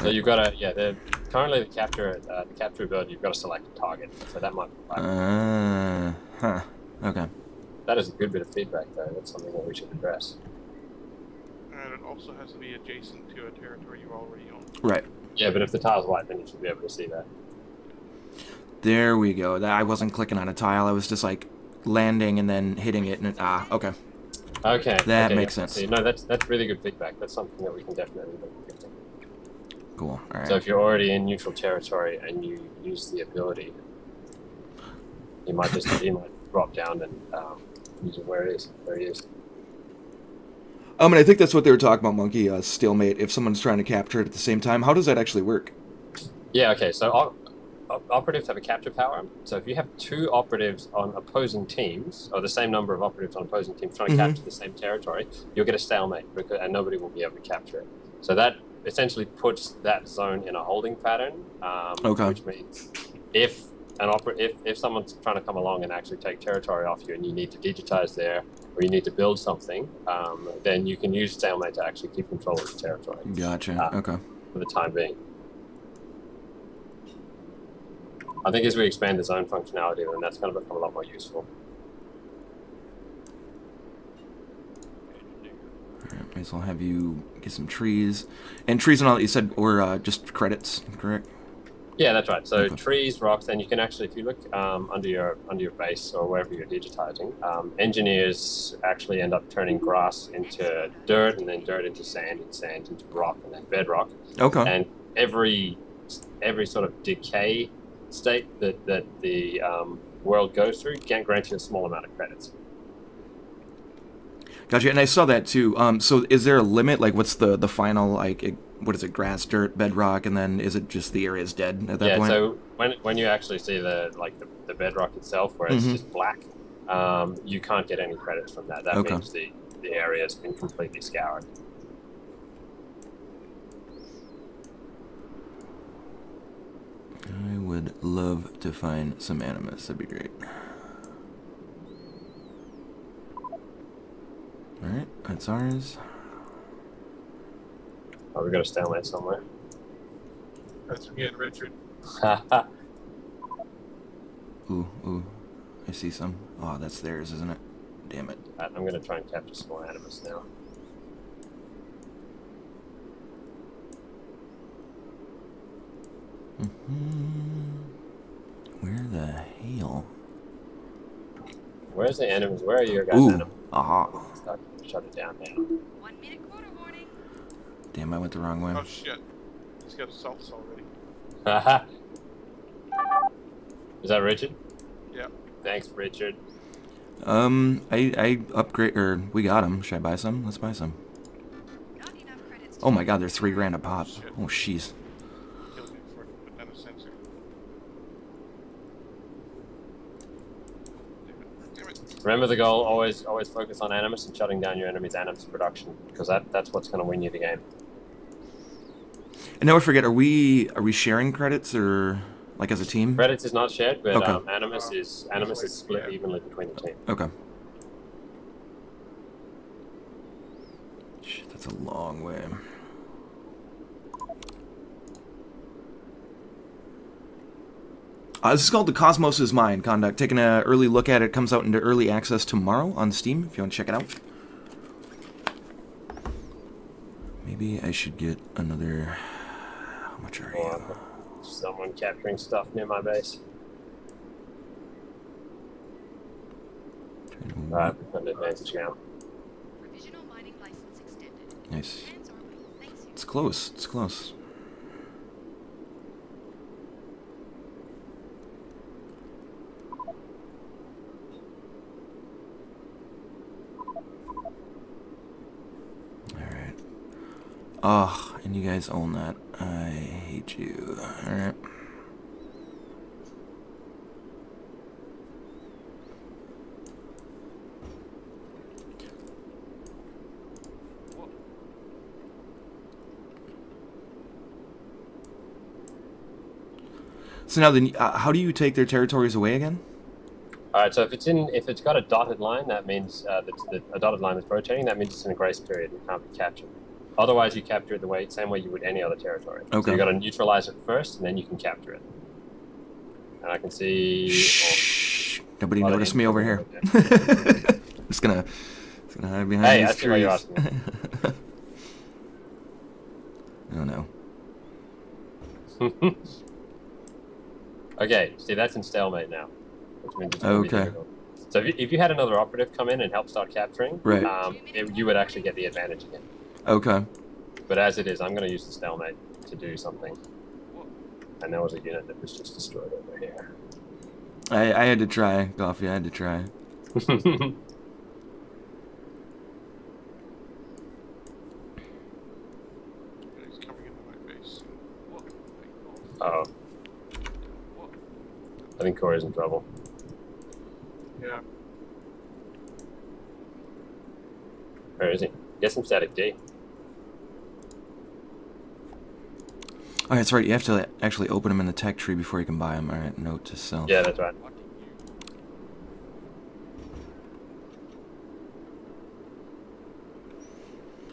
B: Okay.
A: So you've got to, yeah, currently the capture ability, you've got to select a target. So that might be
B: Huh. Okay.
A: that is a good bit of feedback, though. That's something that we should address.
D: And it also has to be adjacent to a territory you already own.
B: Right.
A: Yeah, but if the tile's white, then you should be able to see that.
B: There we go. I wasn't clicking on a tile. I was just like landing and then hitting it, and okay.
A: Okay.
B: That
A: okay,
B: makes
A: yeah.
B: sense.
A: See, no, that's really good feedback. That's something that we can definitely look at fixing.
B: Cool. All right.
A: So if you're already in neutral territory and you use the ability, you might drop down and use it where he is.
B: And I think that's what they were talking about, Monkey. Stalemate. If someone's trying to capture it at the same time, how does that actually work?
A: Yeah. Okay. So operatives have a capture power. So if you have two operatives on opposing teams, or the same number of operatives on opposing teams trying to capture the same territory, you'll get a stalemate, and nobody will be able to capture it. So that essentially puts that zone in a holding pattern, which means if someone's trying to come along and actually take territory off you, and you need to digitize there, or you need to build something, then you can use stalemate to actually keep control of the territory.
B: Gotcha. Okay.
A: For the time being. I think as we expand the zone functionality, then that's going to become a lot more useful.
B: Alright, may as well have you get some trees. And trees and all that you said were just credits, correct?
A: Yeah, that's right. So
B: Okay.
A: trees, rocks, and you can actually, if you look under your base or wherever you're digitizing, engineers actually end up turning grass into dirt, and then dirt into sand, and sand into rock, and then bedrock.
B: Okay.
A: And every sort of decay state that the world goes through can grant you a small amount of credits.
B: Gotcha. And I saw that too. So is there a limit? Like, what's the final, like, what is it, grass, dirt, bedrock, and then is it just the area's dead at that point?
A: Yeah, so when you actually see the bedrock itself, where it's just black, you can't get any credits from that. That means the area's been completely scoured.
B: I would love to find some animus. That'd be great. Alright, that's ours.
A: Oh, we got a stalemate somewhere.
F: That's again, Richard.
B: Ooh. I see some. Oh, that's theirs, isn't it? Damn it.
A: I'm going to try and capture some more animus now.
B: Where the hell?
A: Where's the animus? Where are your guys'
B: Ooh.
A: animus?
B: Aha.
A: Shut it down now.
E: 1 minute quarter warning.
B: Damn, I went the wrong way.
D: Oh shit. He's got assaults already.
A: Haha. Is that Richard?
D: Yeah.
A: Thanks, Richard.
B: I upgrade, or we got them. Should I buy some? Let's buy some.
E: Not enough credits.
B: Oh my god, they're $3,000 a pop.
D: Shit.
B: Oh, jeez.
D: Killed me before I could put down a sensor. Damn it.
A: Remember the goal, always focus on animus and shutting down your enemy's animus production, because that's what's going to win you the game.
B: And now I forget, are we sharing credits, or like as a team?
A: Credits is not shared, but
B: Okay.
A: animus is split evenly between the team.
B: Okay. Shit, that's a long way. This is called The Cosmos is Mine. Conduct. Taking an early look at it. Comes out into early access tomorrow on Steam, if you want to check it out. Maybe I should get another... How much are you?
A: Someone capturing stuff near my base. Alright, we've got an advantage now.
E: Provisional mining license extended.
B: Nice.
E: Transorbit. Thanks you.
B: It's close. It's close. Alright. Oh, and you guys own that. I hate you. Alright. So now, then, how do you take their territories away again?
A: Alright, so if it's got a dotted line, that means a dotted line that's rotating. That means it's in a grace period and can't be captured. Otherwise, you capture it the same way you would any other territory.
B: Okay.
A: So you got to neutralize it first, and then you can capture it. And I can see.
B: Shh. Nobody
A: a lot of
B: noticed me over here.
A: info there.
B: Just gonna hide behind
A: Hey, I
B: these
A: see why you're
B: trees.
A: asking.
B: Oh no.
A: Okay, see, that's in stalemate now, which means it's gonna be
B: Okay.
A: difficult. So if you had another operative come in and help start capturing,
B: Right.
A: You would actually get the advantage again.
B: Okay.
A: But as it is, I'm going to use the stalemate to do something. And there was a unit that was just destroyed over here.
B: I had to try, Coffee. I had to try.
D: He's coming into my base.
A: Uh-oh. I think Corey's in trouble.
F: Yeah.
A: Where is he? Get some static D.
B: Oh, that's right. You have to actually open them in the tech tree before you can buy them. All right. Note to self.
A: Yeah, that's right.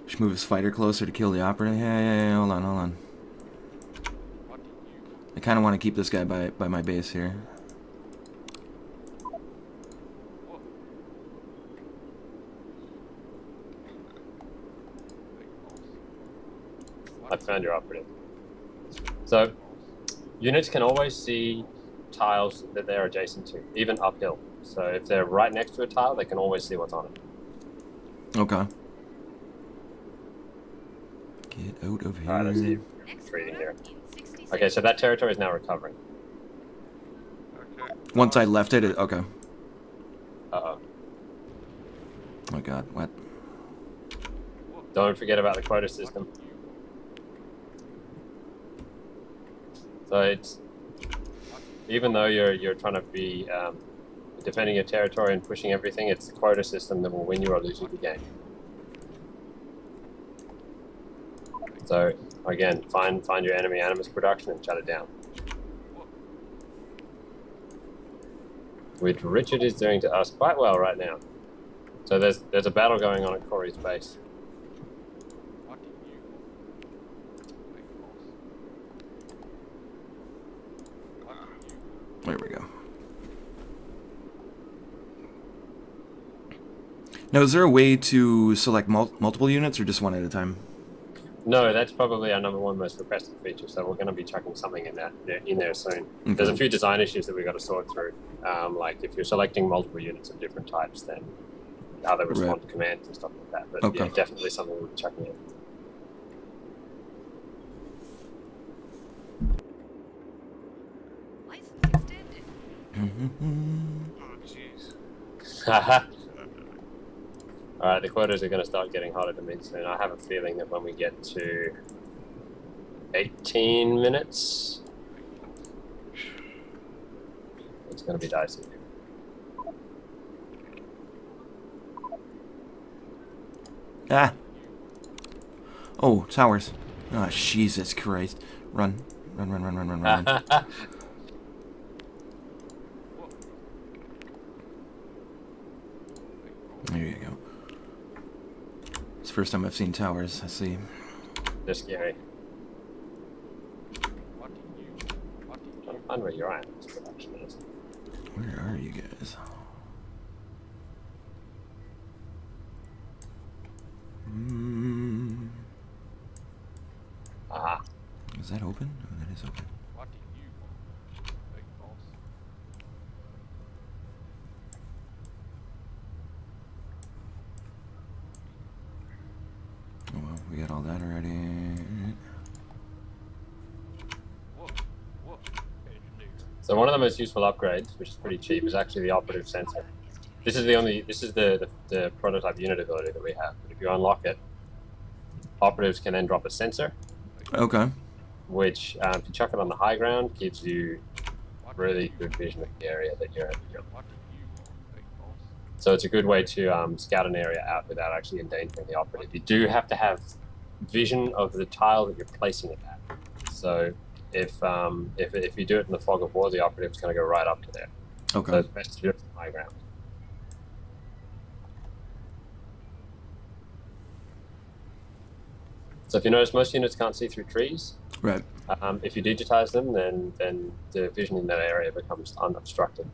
B: Should move his fighter closer to kill the operative. Yeah. Hold on. I kind of want to keep this guy by my base here.
A: I found your operative. So, units can always see tiles that they're adjacent to, even uphill. So if they're right next to a tile, they can always see what's on it.
B: Okay. Get out of here.
A: Alright, I see reading here. Okay, so that territory is now recovering.
D: Okay.
B: Once I left it, okay.
A: Uh-oh.
B: Oh god, what?
A: Don't forget about the quota system. So it's, even though you're trying to be defending your territory and pushing everything, it's the quota system that will win you or lose you the game. So again, find your enemy animus production and shut it down. Which Richard is doing to us quite well right now. So there's a battle going on at Corey's base.
B: There we go. Now, is there a way to select multiple units or just one at a time?
A: No, that's probably our #1 most requested feature, so we're going to be chucking something in there soon.
B: Okay.
A: There's a few design issues that we've got to sort through. Like if you're selecting multiple units of different types, then how they respond to commands and stuff like that. But
B: Okay.
A: yeah, definitely something we'll be chucking in.
E: License extended.
D: Oh, jeez.
A: Alright, the quotas are going to start getting hotter to me soon. I have a feeling that when we get to 18 minutes, it's going to be dicey.
B: Ah! Oh, towers. Oh, Jesus Christ. Run. Run. There you go. It's the first time I've seen towers. I see.
A: They're scary. Trying to find where your animus production is.
B: Where are you guys?
A: Aha.
B: Is that open? Oh, that is open. Oh well, we got all that already.
A: So one of the most useful upgrades, which is pretty cheap, is actually the operative sensor. This is the prototype unit ability that we have. But if you unlock it, operatives can then drop a sensor,
B: Okay.
A: which if you chuck it on the high ground, gives you really good vision of the area that you're in. So it's a good way to scout an area out without actually endangering the operative. You do have to have vision of the tile that you're placing it at. So if you do it in the fog of war, the operative's going to go right up to there.
B: Okay.
A: So it's best to do it on the high ground. So if you notice, most units can't see through trees.
B: Right.
A: If you digitize them, then the vision in that area becomes unobstructed.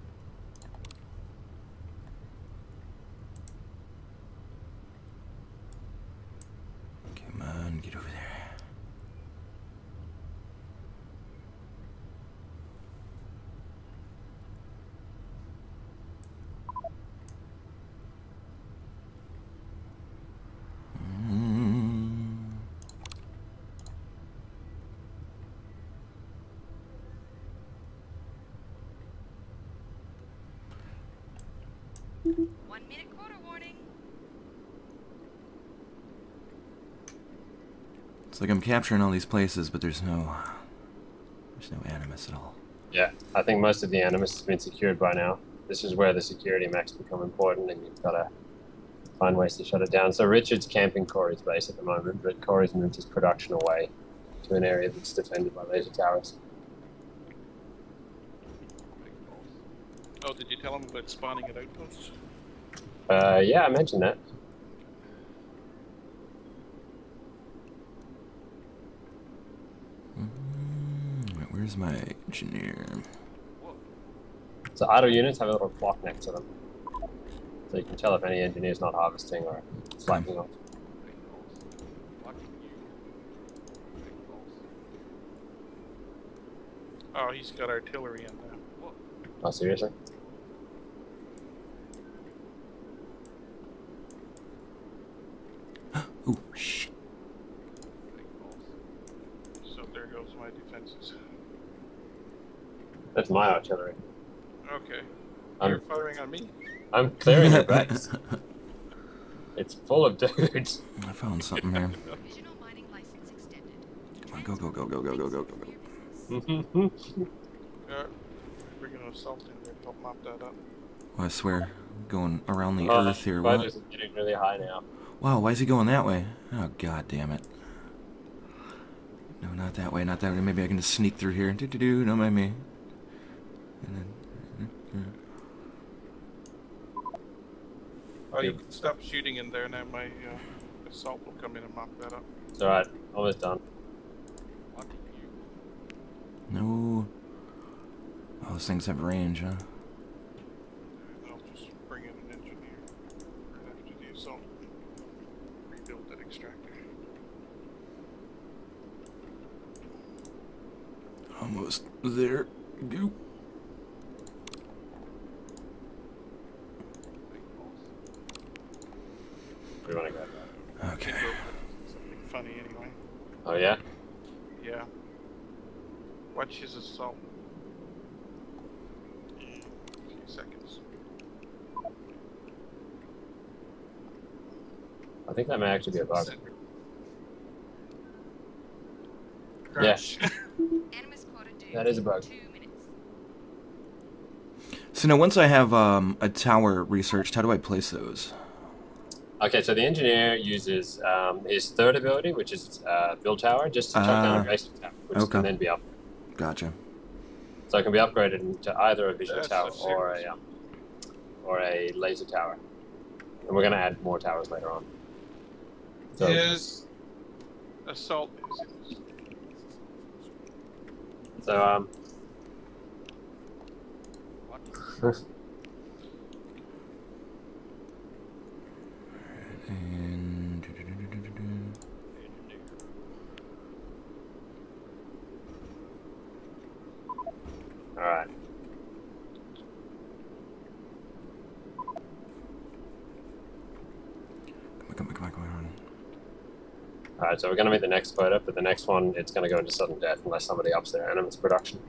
B: Come on, get over there.
E: One-minute quarter warning.
B: It's like I'm capturing all these places, but there's no animus at all.
A: Yeah, I think most of the animus has been secured by now. This is where the security mechs become important, and you've got to find ways to shut it down. So Richard's camping Corey's base at the moment, but Corey's moved his production away to an area that's defended by laser towers.
D: Oh, did you tell him about spawning at outposts?
A: Yeah, I mentioned that.
B: Where's my engineer?
A: So idle units have a little clock next to them. So you can tell if any engineer's not harvesting or slacking off.
D: Oh, he's got artillery in there.
A: Oh, seriously?
B: Oh, shit.
D: So there goes my defenses.
A: That's my artillery.
D: Okay.
A: I'm-
D: You're firing on me.
A: I'm clearing your base. It's full of dudes.
B: I found something here.
E: Provisional mining license extended.
B: Come on, go, go, go, go, go, go, go, go, go.
D: We're gonna assault in there to help mop that up.
B: Oh, I swear, going around the earth here.
A: Budget
B: What?
A: is getting really high now.
B: Wow, why is he going that way? Oh, god damn it. No, not that way, not that way. Maybe I can just sneak through here. Do-do-do, don't mind me.
D: Oh, you can stop shooting in there now. My assault will come in and mop that up.
A: It's alright, almost done.
B: No. Oh, those things have range, huh?
D: And I'll just bring in an engineer right after the assault. Rebuild that extractor.
B: Almost there. Go.
A: Where do you want to go?
B: Okay.
D: Something funny anyway.
A: Oh, yeah?
D: Yeah. Watch his assault. In a few seconds.
A: I think that may actually be a bug.
F: Crash.
E: Animus quarter due.
A: That is a bug.
E: 2 minutes.
B: So now, once I have a tower researched, how do I place those?
A: Okay, so the engineer uses his third ability, which is build tower, just to chuck down a basic tower, which
B: okay.
A: can then be up.
B: Gotcha.
A: So it can be upgraded into either a vision
D: That's
A: tower
D: so
A: or a laser tower. And we're going to add more towers later on. So,
D: His assault is
A: so
B: And
A: all right.
B: come on.
A: All right, so we're going to meet the next quota, but the next one, it's going to go into sudden death unless somebody ups their animus production.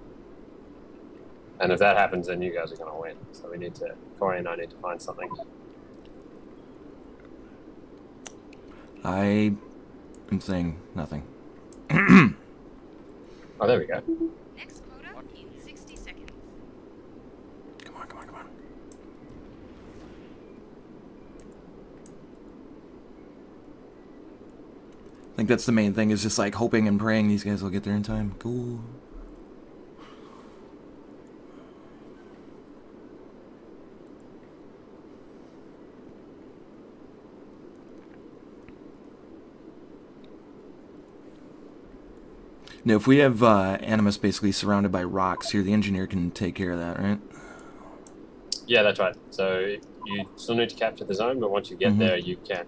A: And if that happens, then you guys are going to win. So we need to, Corey and I need to find something.
B: I am saying nothing.
A: Oh, there we go.
E: Next quota in 60 seconds.
B: Come on. I think that's the main thing, is just like hoping and praying these guys will get there in time. Cool. Now, if we have Animus basically surrounded by rocks here, the engineer can take care of that, right?
A: Yeah, that's right. So you still need to capture the zone, but once you get there, you can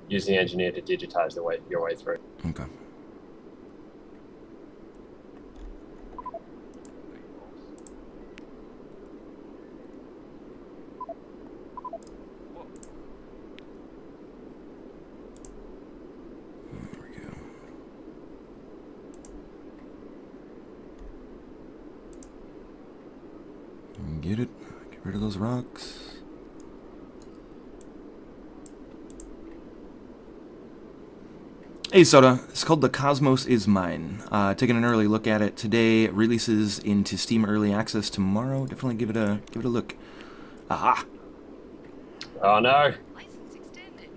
A: use the engineer to digitize your way through.
B: Okay. Get it. Get rid of those rocks. Hey Soda, it's called The Cosmos Is Mine. Taking an early look at it today. It releases into Steam Early Access tomorrow. Definitely give it a look. Aha!
A: Oh no!
E: License extended.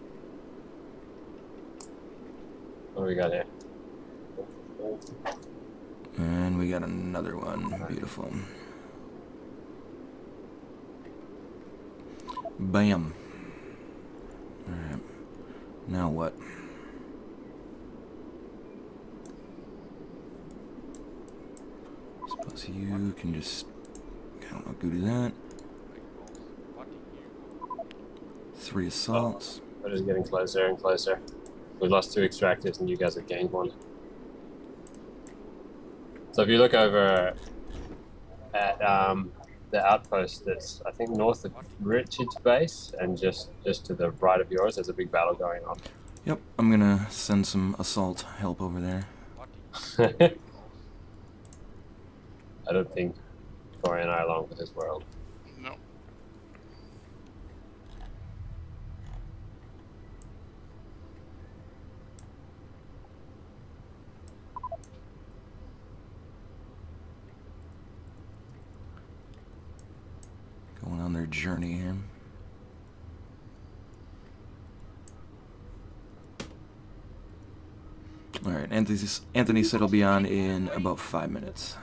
A: What do we got here?
B: And we got another one. Beautiful. Bam. Alright. Now what? Suppose you can just, I don't know, go do that. 3 assaults.
A: We're just getting closer and closer. We've lost 2 extractors and you guys have gained 1. So if you look over at the outpost that's, I think, north of Richard's base and just to the right of yours, there's a big battle going on.
B: Yep, I'm gonna send some assault help over there.
A: I don't think Corey and I are along with this world.
D: No.
B: Going on their journey here. Alright, Anthony said he'll be on in about 5 minutes.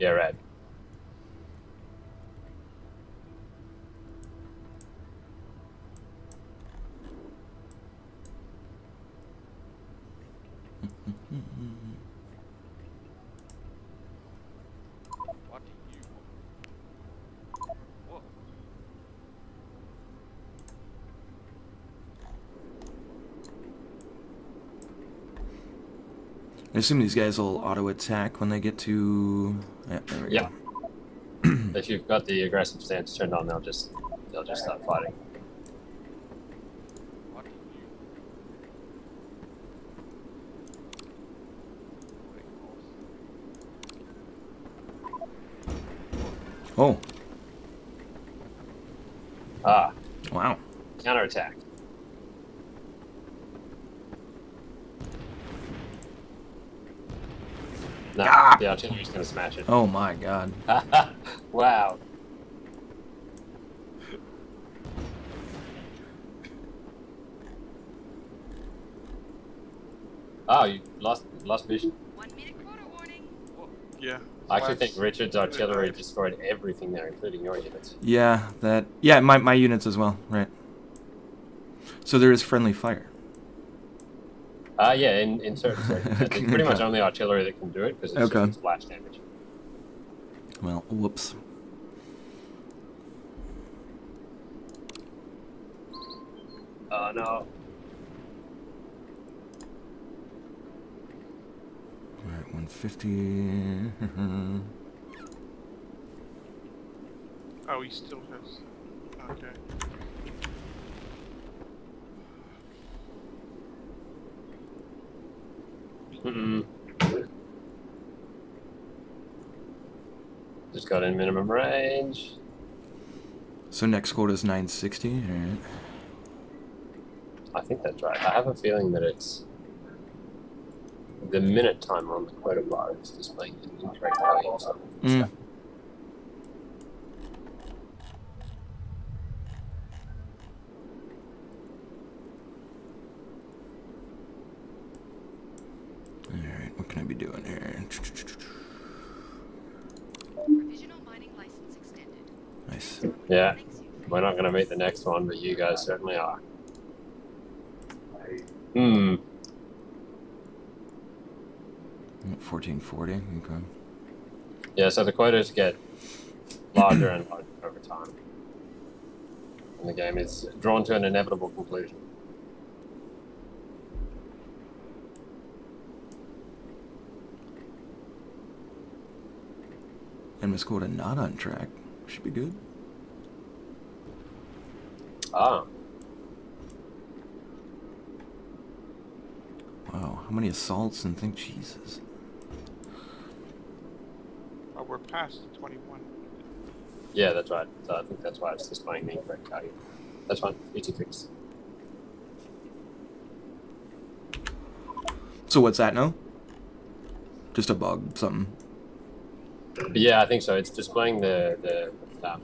A: Yeah, right.
B: I assume these guys will auto-attack when they get to... Yeah, there we
A: Yeah.
B: go.
A: If you've got the aggressive stance turned on, they'll just start fighting.
B: Oh,
A: Ah,
B: wow.
A: counterattack. No,
B: Ah!
A: the artillery's gonna smash it.
B: Oh my god.
A: Wow. Oh, you lost vision?
E: 1 minute quarter warning.
D: Yeah.
A: I actually think
D: Flags.
A: Richard's artillery destroyed everything there, including your units.
B: Yeah, that... Yeah, my units as well, right. So there is friendly fire.
A: Yeah, in certain circumstances. It's pretty much only artillery that can do it, because it's just splash damage.
B: Well, whoops.
A: Oh no.
B: Alright, 150.
D: Oh, he still has. Okay.
A: Mm-mm. Just got in minimum range.
B: So next quota is 960, alright.
A: I think that's right. I have a feeling that it's the minute timer on the quota bar is displaying an incorrect value or something.
B: Mm. Alright, what can I be doing here?
E: Provisional mining license extended.
B: Nice.
A: Yeah,
E: Thanks you.
A: we're not going to meet the next one, but you guys certainly are. Hmm.
B: 1440. Okay.
A: Yeah, so the quotas get larger and larger over time. And the game is drawn to an inevitable conclusion.
B: And Miss Quota not on track. Should be good.
A: Ah.
B: Wow, how many assaults and think Jesus.
D: Oh, we're past the 21.
A: Yeah, that's right. So I think that's why it's displaying the incorrect value. That's fine. Easy fix.
B: So what's that now? Just a bug, something.
A: Yeah, I think so. It's displaying the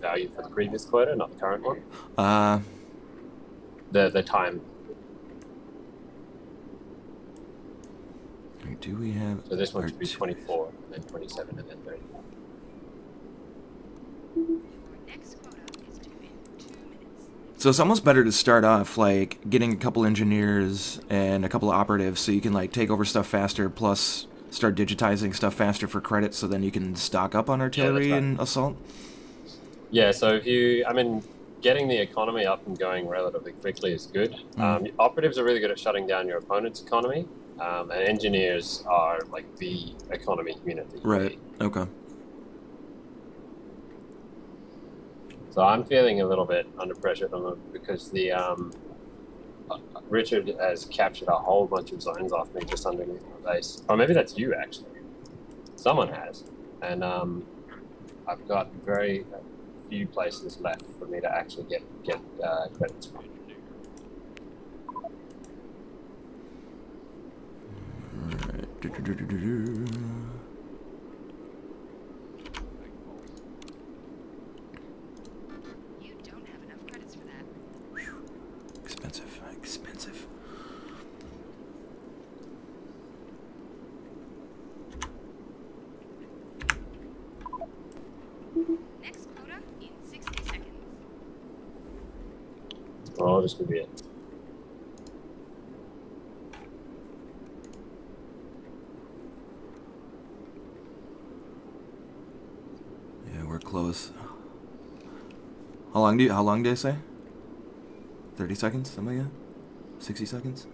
A: value for the previous quota, not the current one. The time.
B: Do we have...
A: So this one should be 24, and then 27, and then 30.
E: Next quota is due in 2 minutes.
B: So it's almost better to start off, like, getting a couple engineers and a couple of operatives so you can, like, take over stuff faster, plus start digitizing stuff faster for credits so then you can stock up on artillery and assault?
A: Yeah, so if you... I mean, getting the economy up and going relatively quickly is good. Operatives are really good at shutting down your opponent's economy, and engineers are, like, the economy unit that you
B: Right,
A: need.
B: okay.
A: So I'm feeling a little bit under pressure from them because the Richard has captured a whole bunch of zones off me just underneath my base. Or maybe that's you, actually. Someone has. And I've got very few places left for me to actually get credits from.
B: Alright.
E: You don't have enough credits for that.
B: Expensive, expensive.
E: Next quota in 60 seconds.
A: Oh, this could be it.
B: Yeah, we're close. How long do they say? 30 seconds, something like that? 60 seconds?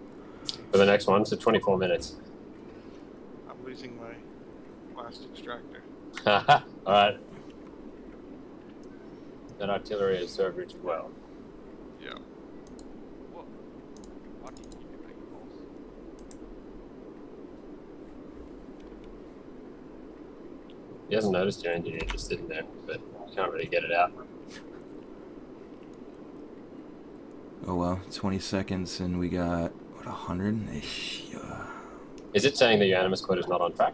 A: For the next one, so 24 minutes.
D: I'm losing my last extractor.
A: Alright. That artillery has served Richard well.
D: Yeah.
A: He hasn't noticed your engineer just sitting there, but you can't really get it out.
B: Oh well, 20 seconds and we got, what, 100?
A: Is it saying that your animus quota is not on track?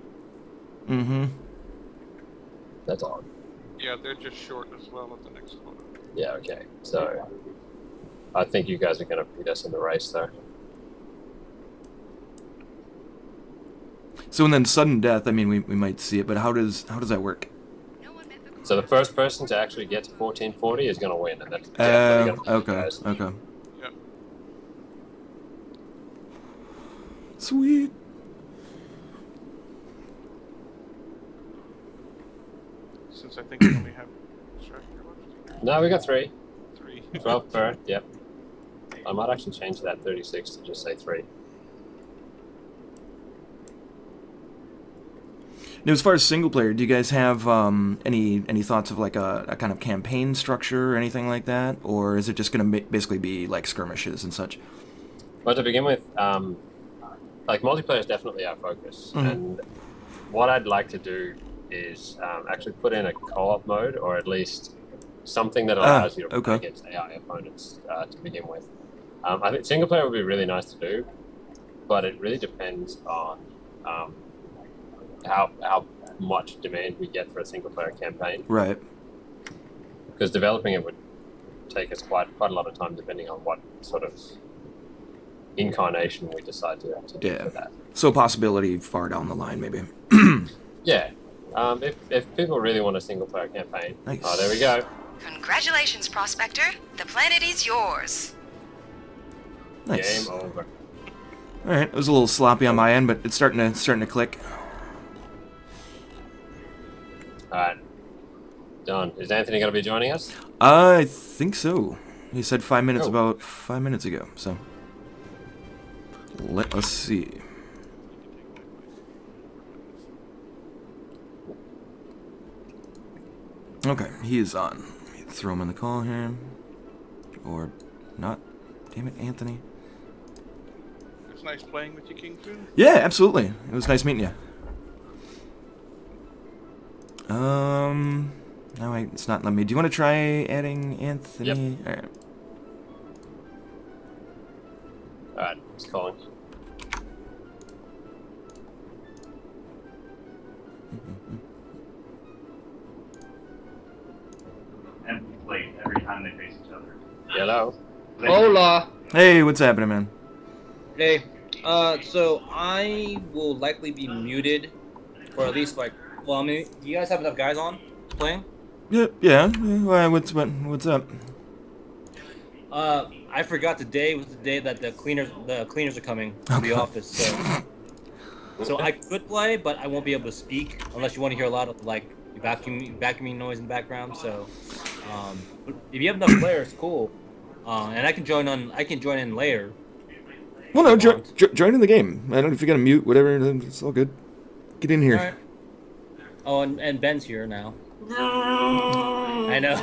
B: Mm-hmm.
A: That's odd.
D: Yeah, they're just short as well at the next quota.
A: Yeah, okay. So, I think you guys are going to beat us in the race, though.
B: So and then sudden death, I mean, we might see it, but how does that work?
E: No one met the quota.
A: So the first person to actually get to 1440 is going to win, and that's definitely going to be you
B: Okay,
A: guys.
B: okay.
D: Yep.
B: Sweet.
D: Since I think we only have extractor left.
A: No, we got 3.
D: 3.
A: 12 per, yep. I might actually change that 36 to just say 3.
B: Now, as far as single player, do you guys have any thoughts of like a kind of campaign structure or anything like that, or is it just going to basically be like skirmishes and such?
A: Well, to begin with, like multiplayer is definitely our focus, and what I'd like to do is actually put in a co-op mode, or at least something that allows you to play against AI opponents to begin with. I think single player would be really nice to do, but it really depends on how much demand we get for a single player campaign.
B: Right.
A: Because developing it would take us quite a lot of time, depending on what sort of incarnation we decide to do for that.
B: So possibility far down the line, maybe.
A: Yeah. If people really want a single player campaign,
B: Nice.
A: oh, there we go.
E: Congratulations, Prospector. The planet is yours.
B: Nice.
A: Game over.
B: All right, it was a little sloppy on my end, but it's starting to click.
A: Done. Is Anthony going to be joining us?
B: I think so. He said 5 minutes
A: Oh.
B: about 5 minutes ago. So let us see. Okay, he is on. Throw him in the call here, or not. Damn it, Anthony.
D: It's nice playing with you, King Foom.
B: Yeah, absolutely. It was nice meeting you. No, wait, it's not letting me. Do you want to try adding Anthony?
A: Yep.
B: All right.
A: Alright, it's calling.
G: And like every time they face each other.
A: Hello.
H: Hola.
B: Hey, what's happening, man?
H: Hey. So I will likely be muted for at least like. Well, I mean, do you guys have enough guys on playing?
B: Yeah. Why, what's up?
H: I forgot today was the day that the cleaners are coming to the office. So I could play, but I won't be able to speak unless you want to hear a lot of like vacuuming noise in the background. So, if you have enough players, cool. And I can join in later.
B: Well, no, join in the game. I don't know if you got to mute, whatever. It's all good. Get in here.
H: All right. Oh, and Ben's here now. I know.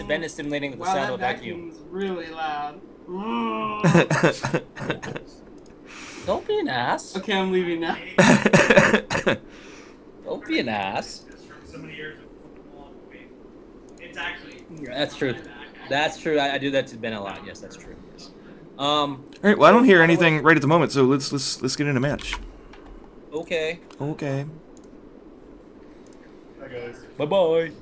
H: Ben is simulating the sound of vacuum.
F: Vacuum's really loud.
H: Don't be an ass.
F: Okay, I'm leaving now.
H: Don't be an ass.
G: So many years of football. It's actually.
H: Yeah, that's true. That's true. I do that to Ben a lot. Yes, that's true. Yes.
B: All right. Well, I don't hear anything right at the moment, so let's get in a match.
H: Okay.
B: Okay.
G: Hi guys.
H: Bye bye.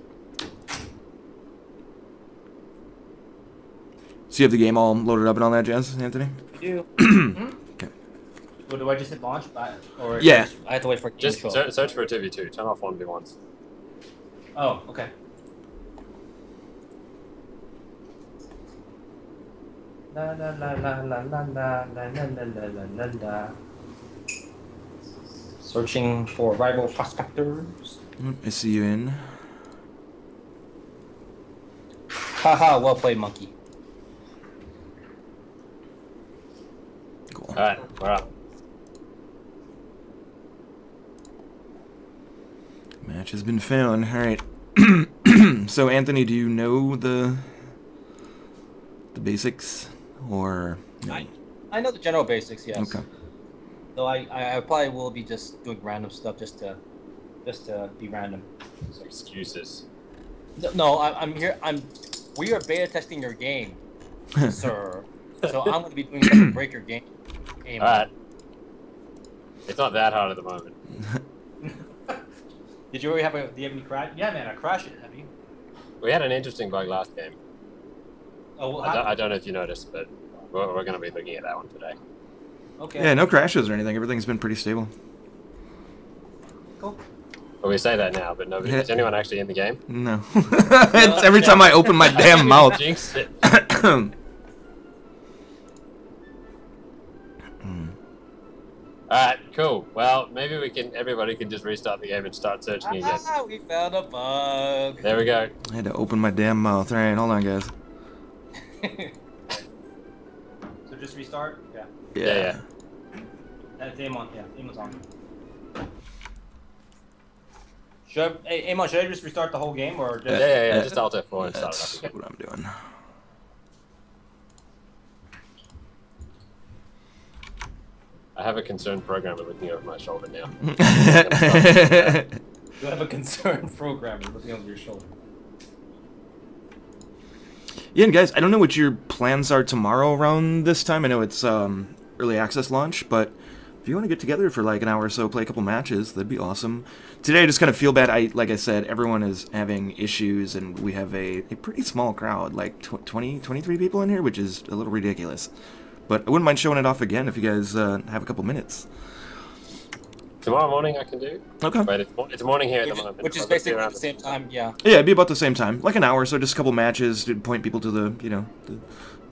B: So you have the game all loaded up and all that jazz, Anthony?
H: You.
B: Okay.
H: Well, do I just hit launch? Or
B: Yeah.
H: I have to wait for it to
A: Just
H: show up?
A: search for a 2v2. Turn off 1v1s.
H: Oh, okay. La la la la la la la la la la la. Searching for rival prospectors.
B: I see you in.
H: Haha, well played, monkey.
B: Cool.
A: Alright, we're up.
B: Match has been found. All right. So, Anthony, do you know the basics, or? No?
H: I know the general basics, yes.
B: Okay.
H: Though I probably will be just doing random stuff just to be random.
A: Some excuses.
H: No, I'm here. We are beta testing your game, sir. So I'm going to be doing something to break your game.
A: Alright. It's not that hard at the moment.
H: Did you already have do you have any crash? Yeah, man, I crashed it. Have you?
A: We had an interesting bug last game.
H: Oh, well,
A: I don't know if you noticed, but we're going to be looking at that one today.
H: okay.
B: Yeah, no crashes or anything. Everything's been pretty stable.
H: Cool.
A: Well, we say that now, but nobody. Is anyone actually in the game?
B: No. It's every time I open my damn mouth.
A: Jinx it. Alright, cool. Well, maybe everybody can just restart the game and start searching again.
H: Ah, we found a bug.
A: There we go.
B: I had to open my damn mouth. All right, hold on, guys.
H: So just restart? Yeah.
A: Yeah.
H: That's Eamon. Yeah, Eamon's on. Hey, Eamon, should I just restart the whole game or just...
A: Yeah. Just Alt F4 and start
B: That's
A: it up
B: what I'm doing.
A: I have a concerned programmer looking over my shoulder now.
H: You have a concerned programmer looking over your shoulder.
B: Yeah, and guys, I don't know what your plans are tomorrow around this time. I know it's early access launch, but if you want to get together for like an hour or so, play a couple matches, that'd be awesome. Today I just kind of feel bad. Like I said, everyone is having issues, and we have a pretty small crowd, like 23 people in here, which is a little ridiculous. But I wouldn't mind showing it off again if you guys have a couple minutes.
A: Tomorrow morning I can do.
B: Okay.
A: But it's morning here at the moment.
H: Which is
A: I'll just be
H: basically
A: around
H: the same time, yeah.
B: Yeah, it'd be about the same time, like an hour, so just a couple matches to point people to the,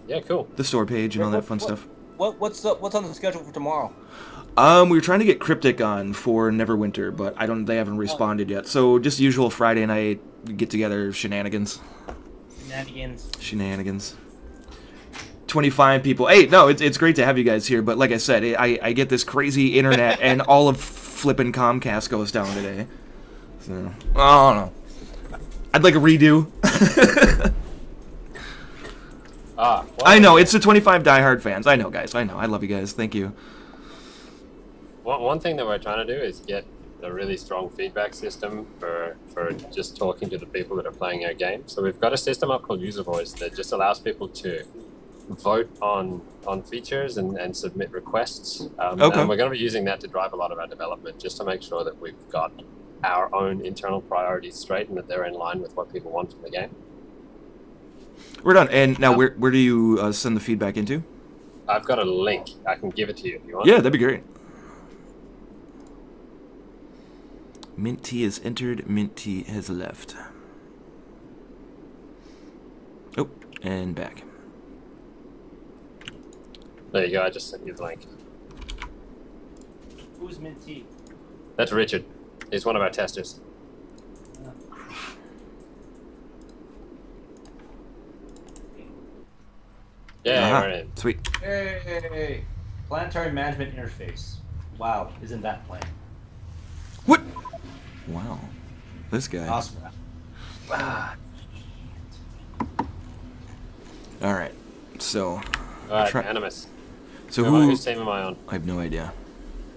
A: Yeah, cool.
B: the store page and all that fun stuff.
H: what's on the schedule for tomorrow?
B: We were trying to get Cryptic on for Neverwinter, but they haven't responded yet. So just usual Friday night get together shenanigans. Shenanigans. 25 people. Hey, no, it's great to have you guys here, but like I said, I get this crazy internet and all of flippin' Comcast goes down today. So, I don't know. I'd like a redo.
A: Well,
B: I know, it's the 25 diehard fans. I know, guys. I know. I love you guys. Thank you.
A: One thing that we're trying to do is get a really strong feedback system for just talking to the people that are playing our game. So we've got a system up called User Voice that just allows people to vote on features and submit requests.
B: Okay.
A: And we're going to be using that to drive a lot of our development, just to make sure that we've got our own internal priorities straight and that they're in line with what people want from the game.
B: We're done. And now, where do you send the feedback into?
A: I've got a link. I can give it to you if you want.
B: Yeah, that'd be great. Mint tea has entered. Mint tea has left. Oh, and back.
A: There you go. I just sent you the link.
H: Who's Mint Tea?
A: That's Richard. He's one of our testers. Yeah, we're in.
B: Sweet.
H: Hey, planetary management interface. Wow, isn't that plain?
B: What? Wow. This guy.
H: Awesome.
B: All right. So.
A: Alright, Animus.
B: So
A: whose team am I on?
B: I have no idea.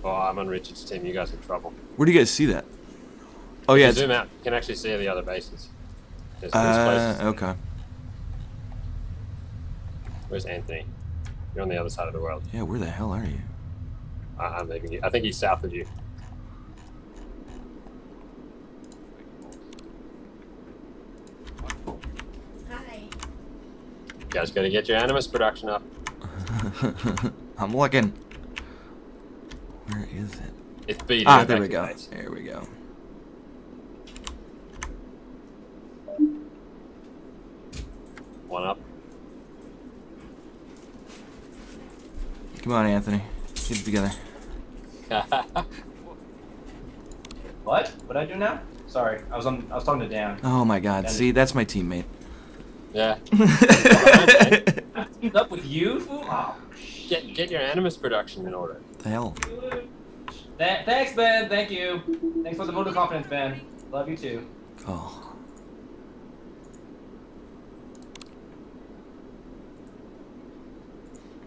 A: Oh, I'm on Richard's team. You guys are in trouble.
B: Where do you guys see that? Oh yeah.
A: Zoom out. You can actually see the other bases. There's places.
B: Okay.
A: Where's Anthony? You're on the other side of the world.
B: Yeah. Where the hell are you?
A: I'm leaving you. I think he's south of you.
E: Hi.
A: You guys gotta get your Animus production up.
B: I'm looking. Where is it?
A: It's B.
B: There we go. There we go.
A: One up.
B: Come on, Anthony. Get it together.
H: What? What'd I do now? Sorry, I was talking to Dan.
B: Oh my God! See, that's my teammate.
A: Yeah.
H: I teamed up with you, Foom? Oh,
A: Get your Animus production in order.
B: The hell?
H: Thanks, Ben. Thank you. Thanks for the vote of confidence, Ben. Love you too.
B: Oh.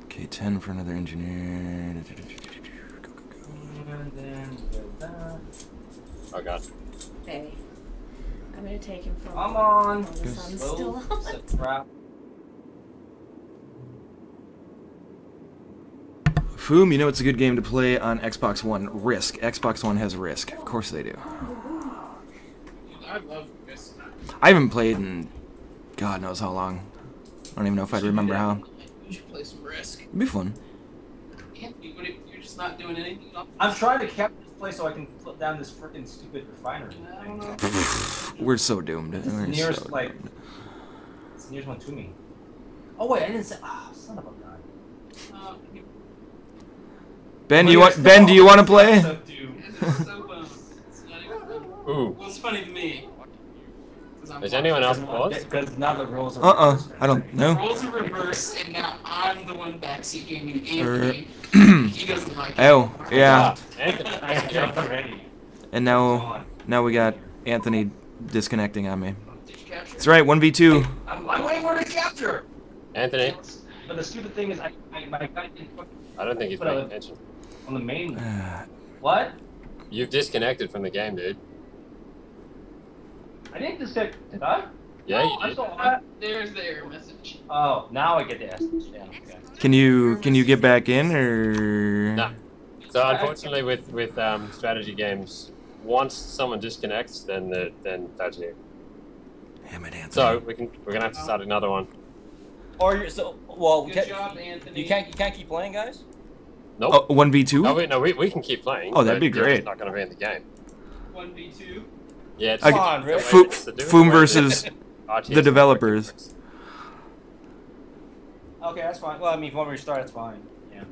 B: Okay, 10 for another engineer. Go, go, go.
H: And then go that.
A: Oh god.
E: Hey. I'm gonna take him from
H: I'm on.
E: while the sun's
H: Slow
E: still out.
H: trap.
B: Foom, you know it's a good game to play on Xbox One. Risk. Xbox One has Risk. Of course they do.
F: I love this.
B: I haven't played in God knows how long. I don't even know if I'd remember how.
F: You should play some Risk.
B: It'd be fun.
F: You're just not doing anything.
H: I'm trying to cap this place so I can flip down this freaking stupid refinery.
F: I don't know.
B: We're so doomed.
H: It's the
B: We're
H: nearest,
B: so
H: like,
B: doomed.
H: it's the nearest one to me. Oh wait, I didn't say. Ah, son of a gun.
B: Ben, do you want to play?
H: So doomed.
F: It's so it's not even funny.
A: Ooh.
F: Well, it's funny to me. 'Cause I'm
A: Is anyone else paused?
H: Because now the rules are. reversed.
B: I don't
F: The
B: know.
F: roles are reversed, and now I'm the one backseating Anthony. He doesn't like it.
B: Oh, yeah.
H: Already.
B: And now we got Anthony disconnecting on me.
F: Did you capture?
B: That's right, 1v2.
F: I'm waiting for the capture.
A: Anthony,
H: But the stupid thing is, my guy didn't put
A: I don't think he's paying attention.
H: on the main. What?
A: You've disconnected from the game, dude.
H: I didn't disconnect. Did I?
A: Yeah, you
H: I
A: did.
H: saw that.
F: There's the error message.
H: Oh, now I get the essence. Yeah. Okay.
B: Can you get back in or?
A: No. So unfortunately, with strategy games, once someone disconnects, then that's it.
B: Damn it, Anthony.
A: So we're gonna have to start another one.
H: Or you're so well.
F: Good job, Anthony.
H: You can't keep playing, guys.
A: Nope.
B: Oh, 1v2?
A: Oh wait, no, we can keep playing.
B: Oh, that'd
A: but
B: be
A: you're
B: great.
A: just not gonna be in the game.
F: 1v2.
A: Yeah, it's
B: Come
H: on, Rick.
B: Foom versus the developers.
H: Okay, that's fine. Well, I mean, if you want me to start, that's fine. Yeah.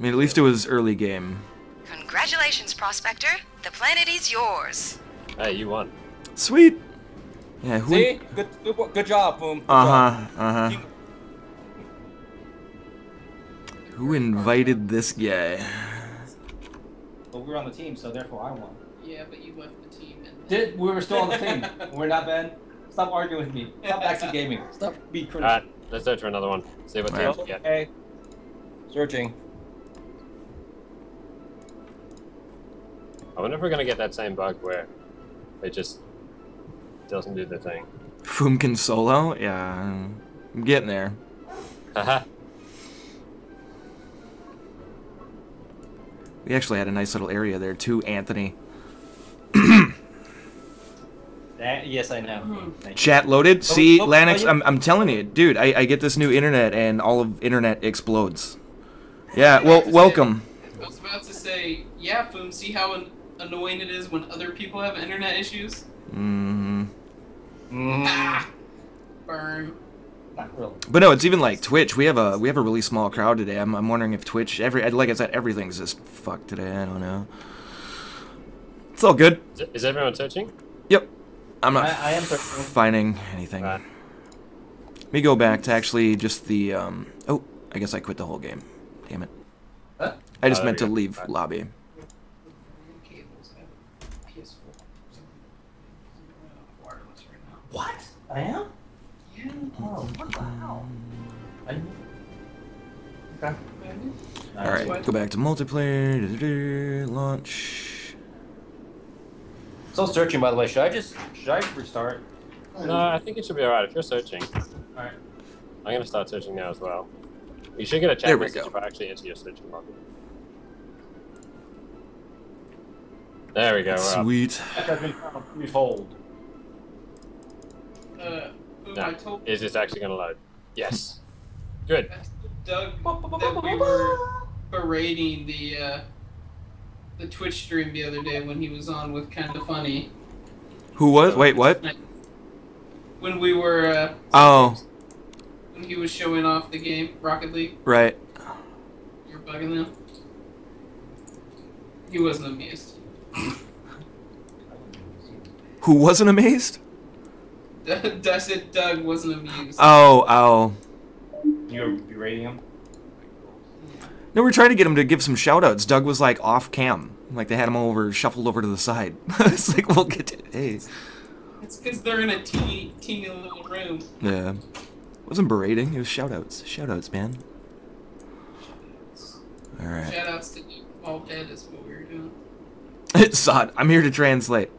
B: I mean, at least it was early game.
E: Congratulations, Prospector. The planet is yours.
A: Hey, you won.
B: Sweet. Yeah. Who?
H: See? Good job, Foom. Good job.
B: Team- Who invited this guy?
H: Well, we were on the team, so therefore I won.
F: Yeah, but you left the team.
H: We were still on the team. We're not, Ben. Stop arguing with me. Stop backseat gaming. Stop being critical.
A: Alright, let's search for another one. See what teams we get.
H: Okay. Searching.
A: I wonder if we're gonna get that same bug where it just doesn't do the thing.
B: Foom can solo? Yeah, I'm getting there.
A: Haha.
B: We actually had a nice little area there too, Anthony.
H: Yes, I know.
B: Chat loaded. See,
H: oh,
B: Lanix,
H: yeah.
B: I'm telling you, dude. I get this new internet and all of internet explodes. Yeah, well, welcome.
F: I was about to say, yeah, Foom, see how annoying it is when other people have internet issues?
B: Mm-hmm.
F: Ah! Burn.
H: Not really.
B: But no, it's even like Twitch. We have a really small crowd today. I'm wondering if Twitch like I said, everything's just fucked today. I don't know. It's all good.
A: Is everyone searching?
B: Yep. I'm not
H: I am searching.
B: finding anything.
A: Right.
B: Let me go back to actually just the oh, I guess I quit the whole game. Damn it.
H: Huh?
B: I just
A: Oh,
B: meant to
A: there you go.
B: leave
A: Right.
B: lobby.
H: What? I am?
F: Yeah.
H: Oh, what the hell? Okay.
B: Alright, go back to multiplayer. Launch.
H: Still searching, by the way. Should I restart?
A: No, I think it should be alright if you're searching.
H: Alright.
A: I'm gonna start searching now as well. You should get a chat
B: There we
A: message
B: go.
A: if I actually enter your searching lobby. There we go, we're up.
B: Sweet.
H: That has been found. Please hold.
F: Foom,
A: No,
F: I told
A: is this actually gonna load? Yes. Good.
F: Doug that we were berating the Twitch stream the other day when he was on with Kinda Funny.
B: Who was? Wait, what?
F: When we were,
B: Oh,
F: when he was showing off the game, Rocket League,
B: right.
F: you were bugging them. He wasn't amused.
B: Who wasn't amazed?
F: I said Doug wasn't amused.
B: Oh.
H: You're berating him?
B: No, we're trying to get him to give some shoutouts. Doug was like off cam. Like they had him shuffled over to the side. It's like, we'll get to, hey.
F: It's because they're in a teeny little room.
B: Yeah. It wasn't berating, it was shoutouts. Shoutouts, man. Alright.
F: Shoutouts to Duke All Dead is what we were doing.
B: Sod, I'm here to translate.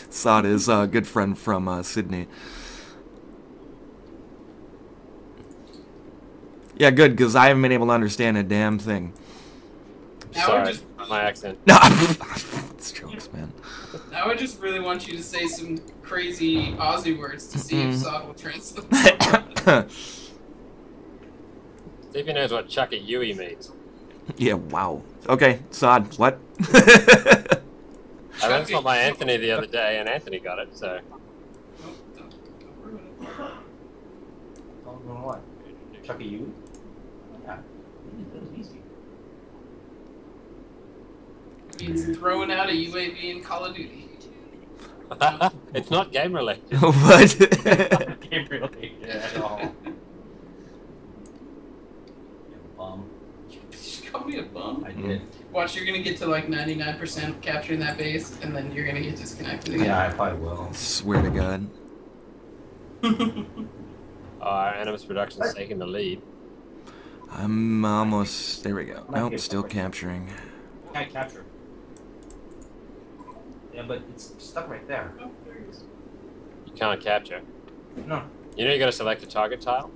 B: Sod is a good friend from Sydney. Yeah, good, because I haven't been able to understand a damn thing.
F: Now
A: Sorry,
F: I just
A: my accent.
B: No, it's jokes, man.
F: Now I just really want you to say some crazy Aussie words to see if Sod will translate.
A: Stevie knows what Chuck-a Yui means.
B: Yeah, wow. Okay, Sod, what?
A: I learned from my Anthony the other day, and Anthony got it, so...
F: Don't ruin it.
H: Don't know what? Chuck you? Yeah. That was easy.
F: Means throwing out a UAV in Call of Duty.
A: It's not game related.
B: What?
H: Game really at all. You bum.
F: You just called me a bum?
H: I did.
F: Watch, you're gonna get to like 99% capturing that base, and then you're gonna get disconnected again.
H: Yeah, I probably will.
B: Swear to God.
A: Animus Production's taking the lead.
B: I'm almost... There we go. Nope, still capturing.
H: Can't capture. Yeah, but it's stuck right there.
F: Oh, there it is.
A: You can't capture.
H: No.
A: You know you gotta select a target tile?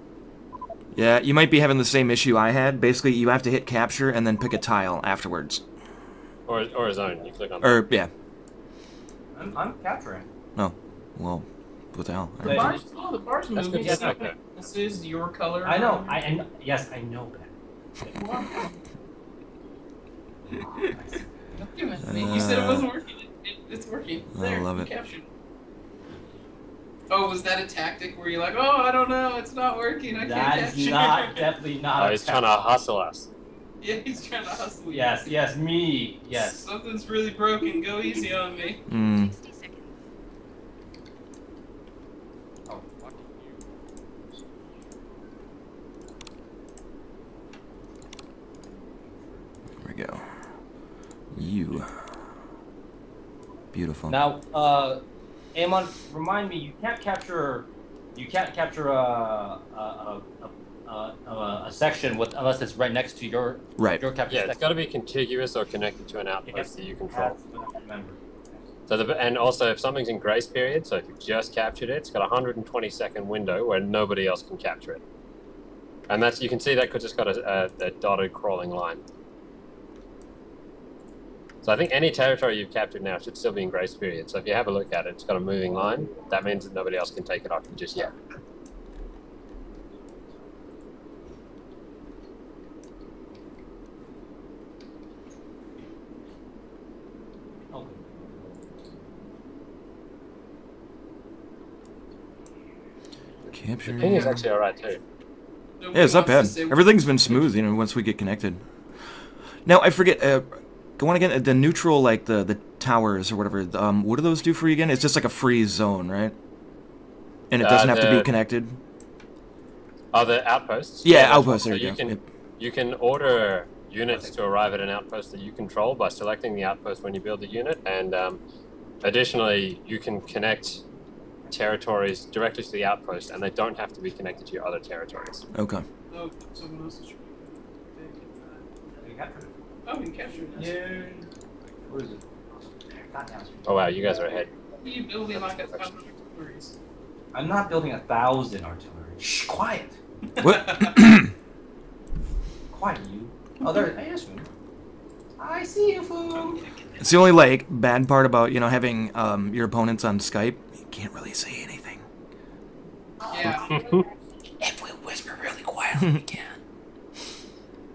B: Yeah, you might be having the same issue I had. Basically, you have to hit capture and then pick a tile afterwards.
A: Or a zone, you click on
B: Or, yeah.
H: I'm capturing.
B: No. Well, what the hell?
F: The bar's, the bar's
A: That's
F: moving.
A: good stuff, though.
F: This is your color.
H: I know. Yes, I know that.
F: Don't give it to me. You said it wasn't working. It's working.
B: I
F: There,
B: love
F: you
B: it.
F: captured. Oh, was that a tactic where you're like, oh, I don't know, it's not working, I can't
H: That
F: capture?
H: is not definitely not.
A: Oh, he's trying to hustle us.
F: Yeah, he's trying to hustle you.
H: Yes, yes, me. Yes.
F: Something's really broken. Go easy on me.
E: 60 seconds.
H: Oh.
B: There we go. You. Beautiful.
H: Now, Eamon, remind me, you can't capture a section with unless it's right next to your your capture.
A: Yeah,
H: section.
A: it's got to be contiguous or connected to an outpost that you control.
H: Remember.
A: So and also if something's in grace period, so if you just captured it, it's got a 120-second window where nobody else can capture it. And that's, you can see that just got a dotted crawling line. So I think any territory you've captured now should still be in grace period. So if you have a look at it, it's got a moving line. That means that nobody else can take it off you just yet.
B: Capture.
A: The ping is actually alright too.
B: Yeah, it's not bad. Everything's been smooth, you know, once we get connected. Now, I forget, go on again, the neutral, like, the towers or whatever, what do those do for you again? It's just like a free zone, right? And it doesn't have to be connected?
A: Oh, the outposts?
B: Yeah, outposts,
A: so
B: there you go.
A: You can order units to arrive at an outpost that you control by selecting the outpost when you build the unit, and additionally, you can connect territories directly to the outpost, and they don't have to be connected to your other territories.
B: Okay.
F: Oh, someone else is trying to... Oh, you captured it.
H: Yeah. Where is it?
A: Oh wow, you guys are ahead.
F: You building like 1,000 artilleries.
H: I'm not building 1,000 artillery. Shh, quiet.
B: What?
H: Quiet, you. Oh, there. Hey, yes, Foom. I see you, Foom.
B: It's the only, like, bad part about, you know, having your opponents on Skype. You can't really say anything.
F: Yeah.
H: If we whisper really quietly, we can.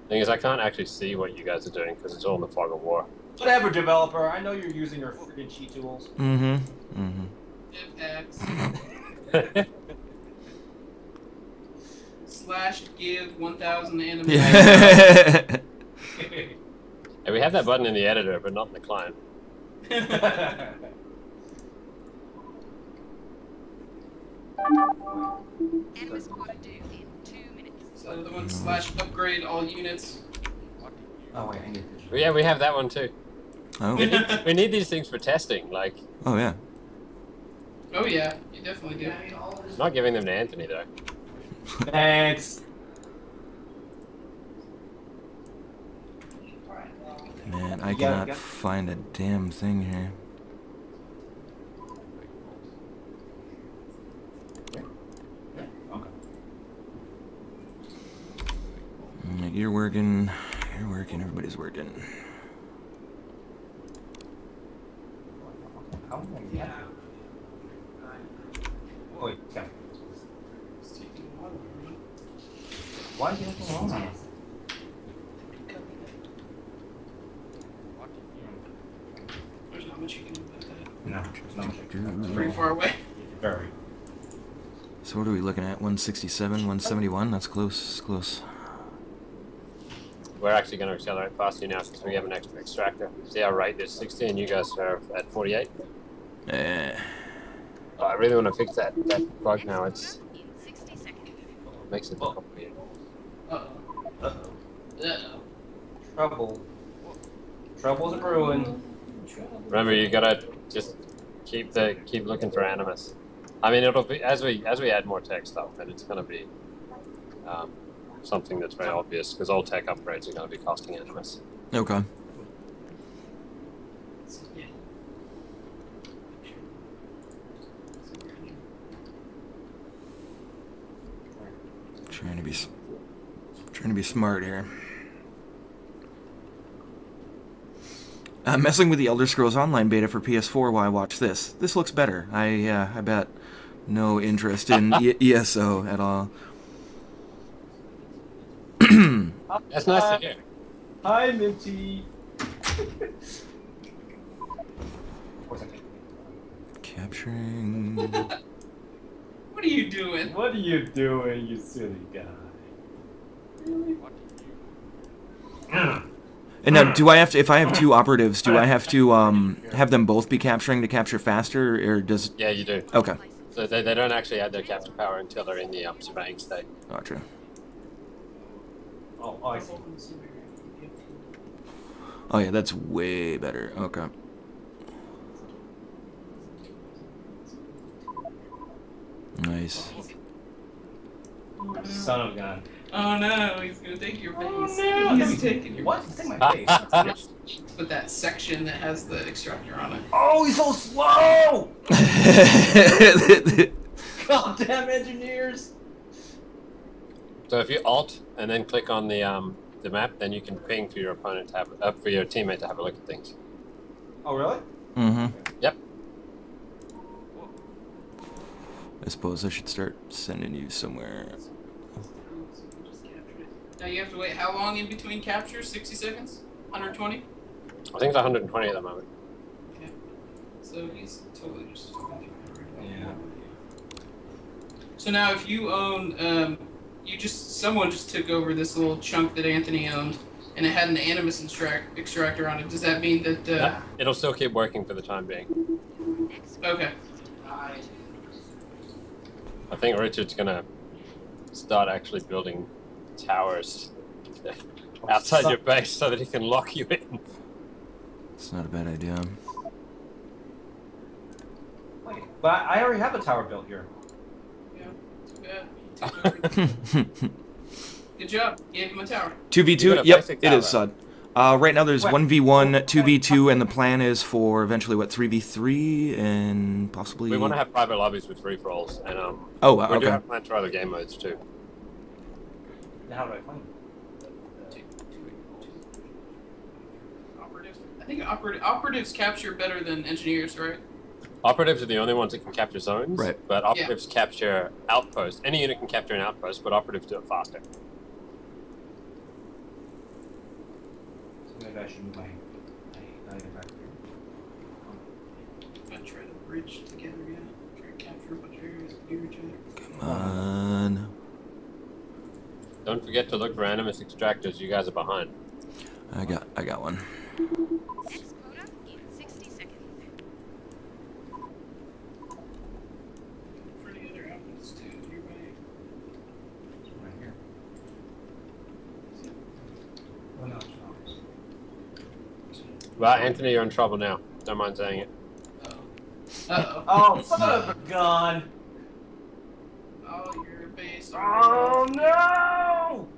A: Thing is, I can't actually see what you guys are doing because it's all in the fog of war.
H: Whatever, developer. I know you're using your freaking cheat tools.
B: Mm-hmm. Mm-hmm.
F: / give 1,000 enemies.
B: Yeah.
A: And we have that button in the editor, but not in the client.
E: Animus quota due in 2 minutes.
F: So the one / upgrade all units.
H: Oh wait, I need to.
A: Yeah, we have that one too.
B: Oh.
A: We need these things for testing. Like,
B: Oh, yeah.
F: Oh yeah, you definitely do.
A: not giving them to Anthony though.
H: Thanks.
B: Man, I cannot find a damn thing here.
H: Okay.
B: You're working, everybody's working.
H: Oh, wait, yeah. Why is anything wrong with it?
F: There's not much you can do about that.
H: No,
F: It's pretty far away.
H: Very.
B: So what are we looking at? 167, 171? That's close, close.
A: We're actually going to accelerate past you now because we have an extra extractor. See how right there's 60 and you guys are at 48?
B: Eh.
A: Oh, I really want to fix that bug now. It's
E: In 60 seconds.
A: makes it complicated.
F: Uh-oh.
H: Uh-oh.
F: Uh-oh.
H: Trouble. Trouble's a brewing.
A: Remember, you gotta just keep looking for Animus. I mean, it'll be as we add more tech stuff, and it's gonna be something that's very obvious because all tech upgrades are gonna be costing Animus.
B: Okay.
F: Yeah.
B: Trying to be smart here. Messing with the Elder Scrolls Online beta for PS4 while I watch this. This looks better. I bet. No interest in ESO at all.
A: That's nice to hear.
H: Hi, Minty.
B: Capturing.
F: What are you doing?
H: What are you doing, you silly guy? Really?
B: And now, do I have to, if I have 2 operatives, do I have to have them both be capturing to capture faster, or does?
A: Yeah, you do.
B: Okay.
A: So they don't actually add their capture power until they're in the surveying state.
B: Gotcha.
G: Oh, I see.
B: Oh yeah, that's way better. Okay. Nice.
H: Son of a gun.
F: Oh no, he's gonna take your base.
H: Oh, no.
F: He's taking your
H: What? Take my face.
F: With that section that has the extractor on it.
H: Oh, he's so slow! Goddamn engineers!
A: So if you Alt and then click on the map, then you can ping for your opponent to have for your teammate to have a look at things.
H: Oh, really?
B: Mm-hmm.
A: Yep.
B: I suppose I should start sending you somewhere.
F: Now you have to wait how long in between captures? 60 seconds? 120?
A: I think it's 120 at the moment.
F: Okay. So he's totally just
H: Yeah.
F: So now if you own someone just took over this little chunk that Anthony owned and it had an animus extractor on it. Does that mean that
A: Yeah, it'll still keep working for the time being.
F: okay.
A: I think Richard's gonna start actually building towers outside your base so that he can lock you in.
B: It's not a bad idea.
H: Wait, but I already have a tower built here.
F: Yeah, too bad. Good job. Gave him a tower.
B: 2v2? Yep, it is, Sud. Right now there's 1v1, 2v2, and the plan is for eventually, what, 3v3, and possibly...
A: We want to have private lobbies with free-for-alls, and
B: oh,
A: we
B: okay.
A: do have plans for other game modes too.
H: How do I play?
F: Operatives. I think operatives capture better than engineers, right?
A: Operatives are the only ones that can capture zones,
B: Right.
A: but operatives capture outposts. Any unit can capture an outpost, but operatives do it faster.
H: Maybe I should move my back
F: I try to bridge together, yeah. Try to capture a bunch of areas near each other.
B: Come on.
A: Don't forget to look for animus extractors. You guys are behind.
B: I got one.
E: Next quota in 60 seconds.
F: For the other outputs too, nearby.
H: right here. Oh, no, it's not.
A: Well, Anthony, you're in trouble now. Don't mind saying it.
F: Uh-oh.
H: Oh, son of a gun!
F: Oh, you're a base.
H: Oh no!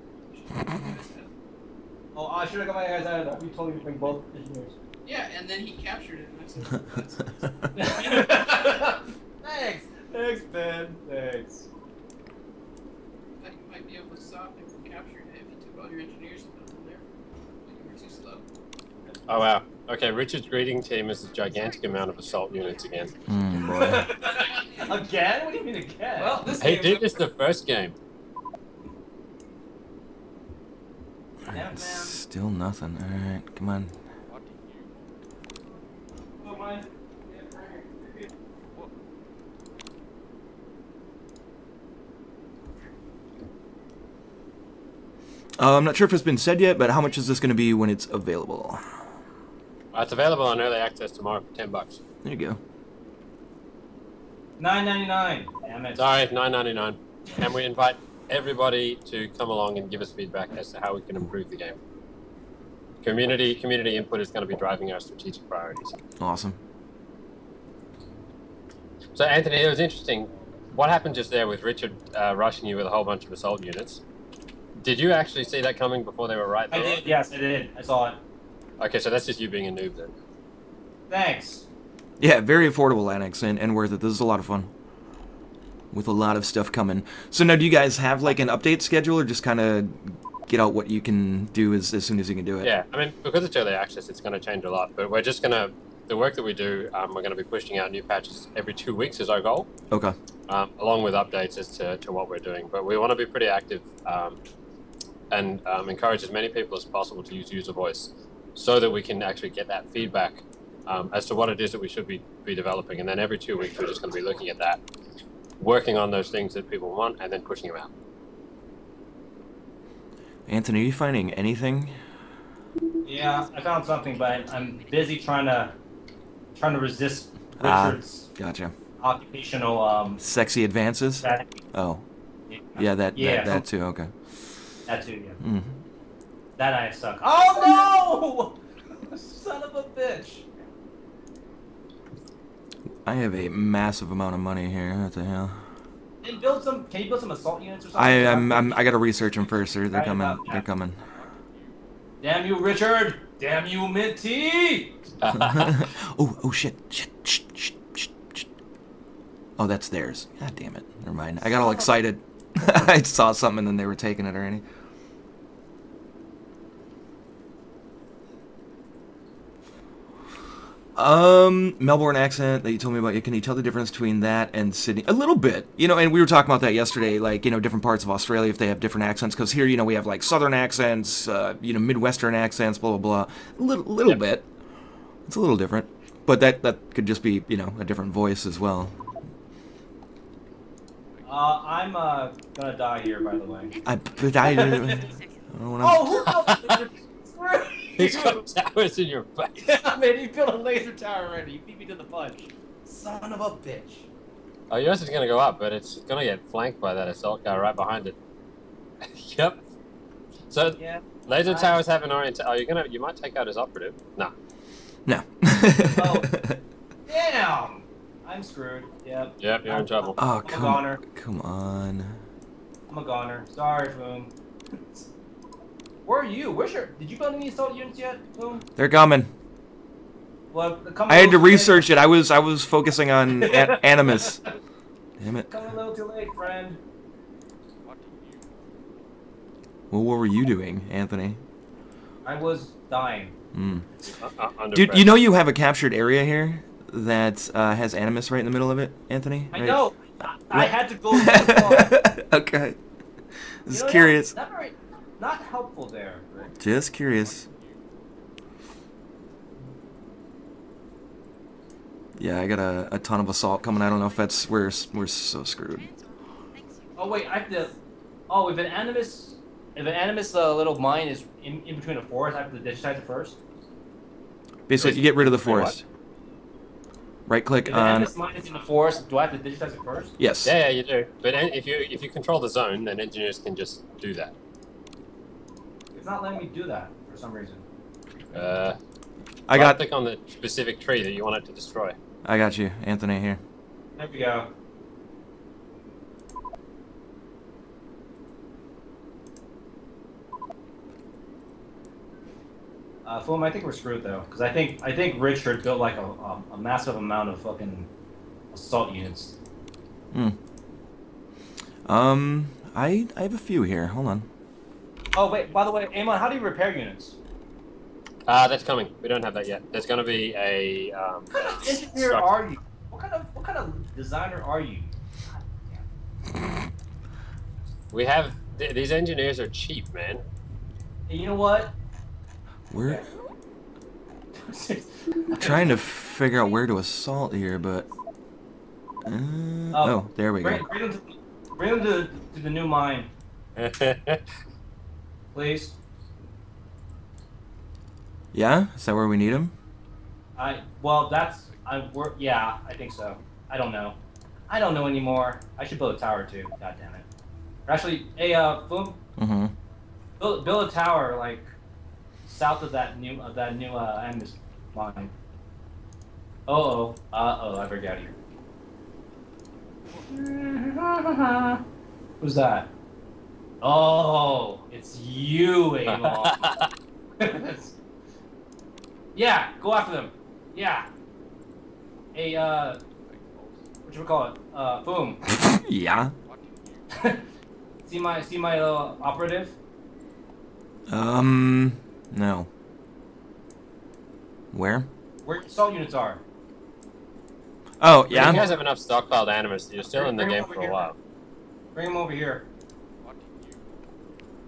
H: Oh, I should have got my guys out of that. We told you to bring both engineers.
F: Yeah, and then he captured it, and I said,
H: Thanks! Thanks, Ben. Thanks.
F: that you might be able to stop him from capturing it if you took all your engineers and put them there. Like you were too slow.
A: Oh wow. Okay, Richard's greeting team is a gigantic amount of assault units again.
B: Boy.
H: Again? What do you mean again?
F: Well, this
A: He
F: game
A: did this the first game.
H: Damn, man.
B: Still nothing. Alright, come on.
F: Oh, my.
B: I'm not sure if it's been said yet, but how much is this going to be when it's available?
A: It's available on early access tomorrow for $10.
B: There you go.
H: $9.99. Damn it.
A: Sorry, $9.99. And we invite everybody to come along and give us feedback as to how we can improve the game. Community input is going to be driving our strategic priorities.
B: Awesome.
A: So Anthony, it was interesting. What happened just there with Richard rushing you with a whole bunch of assault units? Did you actually see that coming before they were right
H: I
A: there?
H: did, yes, I did. I saw it.
A: Okay, so that's just you being a noob then.
H: Thanks.
B: Yeah, very affordable annex and worth it. This is a lot of fun. With a lot of stuff coming. So now do you guys have like an update schedule or just kind of get out what you can do as soon as you can do it?
A: Yeah, I mean, because it's early access, it's going to change a lot. But we're just going to, the work that we do, we're going to be pushing out new patches every 2 weeks is our goal.
B: Okay.
A: Along with updates as to what we're doing. But we want to be pretty active and encourage as many people as possible to use user voice so that we can actually get that feedback as to what it is that we should be developing. And then every 2 weeks, we're just going to be looking at that, working on those things that people want, and then pushing them out.
B: Anthony, are you finding anything?
H: Yeah, I found something, but I'm busy trying to resist
B: Ah,
H: Richard's
B: gotcha.
H: occupational
B: Sexy advances?
H: strategy.
B: Oh. Yeah, that too, okay.
H: That too, yeah.
B: Mm.
H: That I suck. Oh no! Son of a bitch!
B: I have a massive amount of money here. What the hell?
H: And build some. Can you build some assault units or something?
B: I gotta research them first, sir. They're
H: Right
B: coming.
H: about that.
B: They're coming.
H: Damn you, Richard! Damn you, Minty!
B: Oh shit. Shh. Oh, that's theirs. God damn it. Never mind. I got all excited. I saw something and then they were taking it already. Melbourne accent that you told me about. Can you tell the difference between that and Sydney? A little bit, you know. And we were talking about that yesterday. Like, you know, different parts of Australia if they have different accents. Because here, you know, we have like Southern accents, you know, Midwestern accents, blah blah blah. A little bit. It's a little different, but that could just be, you know, a different voice as well.
H: I'm gonna die here, by the way.
B: I don't wanna...
H: Oh, who?
A: He's got towers in your face.
H: Yeah, man, you built a laser tower already. You beat me to the punch. Son of a bitch.
A: Oh, yours is gonna go up, but it's gonna get flanked by that assault car right behind it. Yep. So
H: Yeah.
A: laser towers have an orientation. Oh, you might take out his operative. Nah.
B: No.
H: Oh. Damn. I'm screwed. Yep.
A: Yep, you're in trouble.
B: Oh,
H: I'm a goner.
B: come on.
H: I'm a goner. Sorry, Foom. Where are you? Did you build any assault units yet, Foom?
B: They're coming.
H: Well,
B: I had to research it. I was focusing on Animus. Damn it.
H: Coming a little too late, friend.
B: Well, what were you doing, Anthony?
H: I was dying.
B: Dude, you know you have a captured area here that has Animus right in the middle of it, Anthony?
H: I
B: Right?
H: know. I had to go so far.
B: Okay. Just
H: You know,
B: curious.
H: Not helpful there. Rick.
B: Just curious. Yeah, I got a ton of assault coming. I don't know if that's we're so screwed.
H: Oh wait, I have to. Oh, if an animus little mine is in between a forest, I have to digitize it first.
B: Basically, you get rid of the forest. Right click
H: If an
B: on.
H: animus mine is in the forest, do I have to digitize it first?
B: Yes.
A: Yeah, you do. But if you control the zone, then engineers can just do that.
H: It's not letting me do that for some reason.
B: I got.
A: Click on the specific tree that you want it to destroy.
B: I got you, Anthony. Here.
H: There we go. Foom, I think we're screwed though, because I think Richard built like a massive amount of fucking assault units.
B: I have a few here. Hold on.
H: Oh wait, by the way, Eamon, how do you repair units?
A: That's coming. We don't have that yet. There's going to be a.
H: What kind of engineer are you? What kind of designer are you?
A: We have these engineers are cheap, man.
H: Hey, you know what?
B: We're trying to figure out where to assault here, but. Oh, there we go.
H: Bring them to the new mine, please.
B: Yeah, is that where we need him?
H: Yeah, I think so. I don't know. I don't know anymore. I should build a tower too. God damn it. Actually, hey, Foom.
B: Mm-hmm.
H: Build a tower like south of that new Animus mine. Uh oh, I better get out of here. Who's that? Oh, it's you, Eamon. Yeah, go after them. Yeah. Hey, whatchamacallit? Foom.
B: Yeah.
H: see my little operative?
B: No. Where?
H: Where assault units are?
B: Oh,
A: You
B: yeah.
A: guys have enough stockpiled animus. You're still in the game for a while.
H: Bring them over here.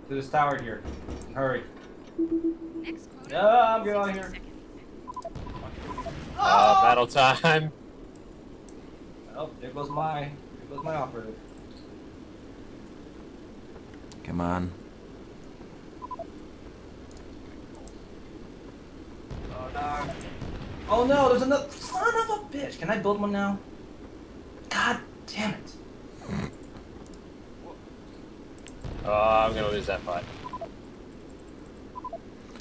H: To this tower here. Hurry. I'm getting out of here.
A: Battle time.
H: Oh, there goes my operative.
B: Come on.
H: Oh no, there's another son of a bitch. Can I build one now? God damn it.
A: Oh, I'm gonna lose that fight.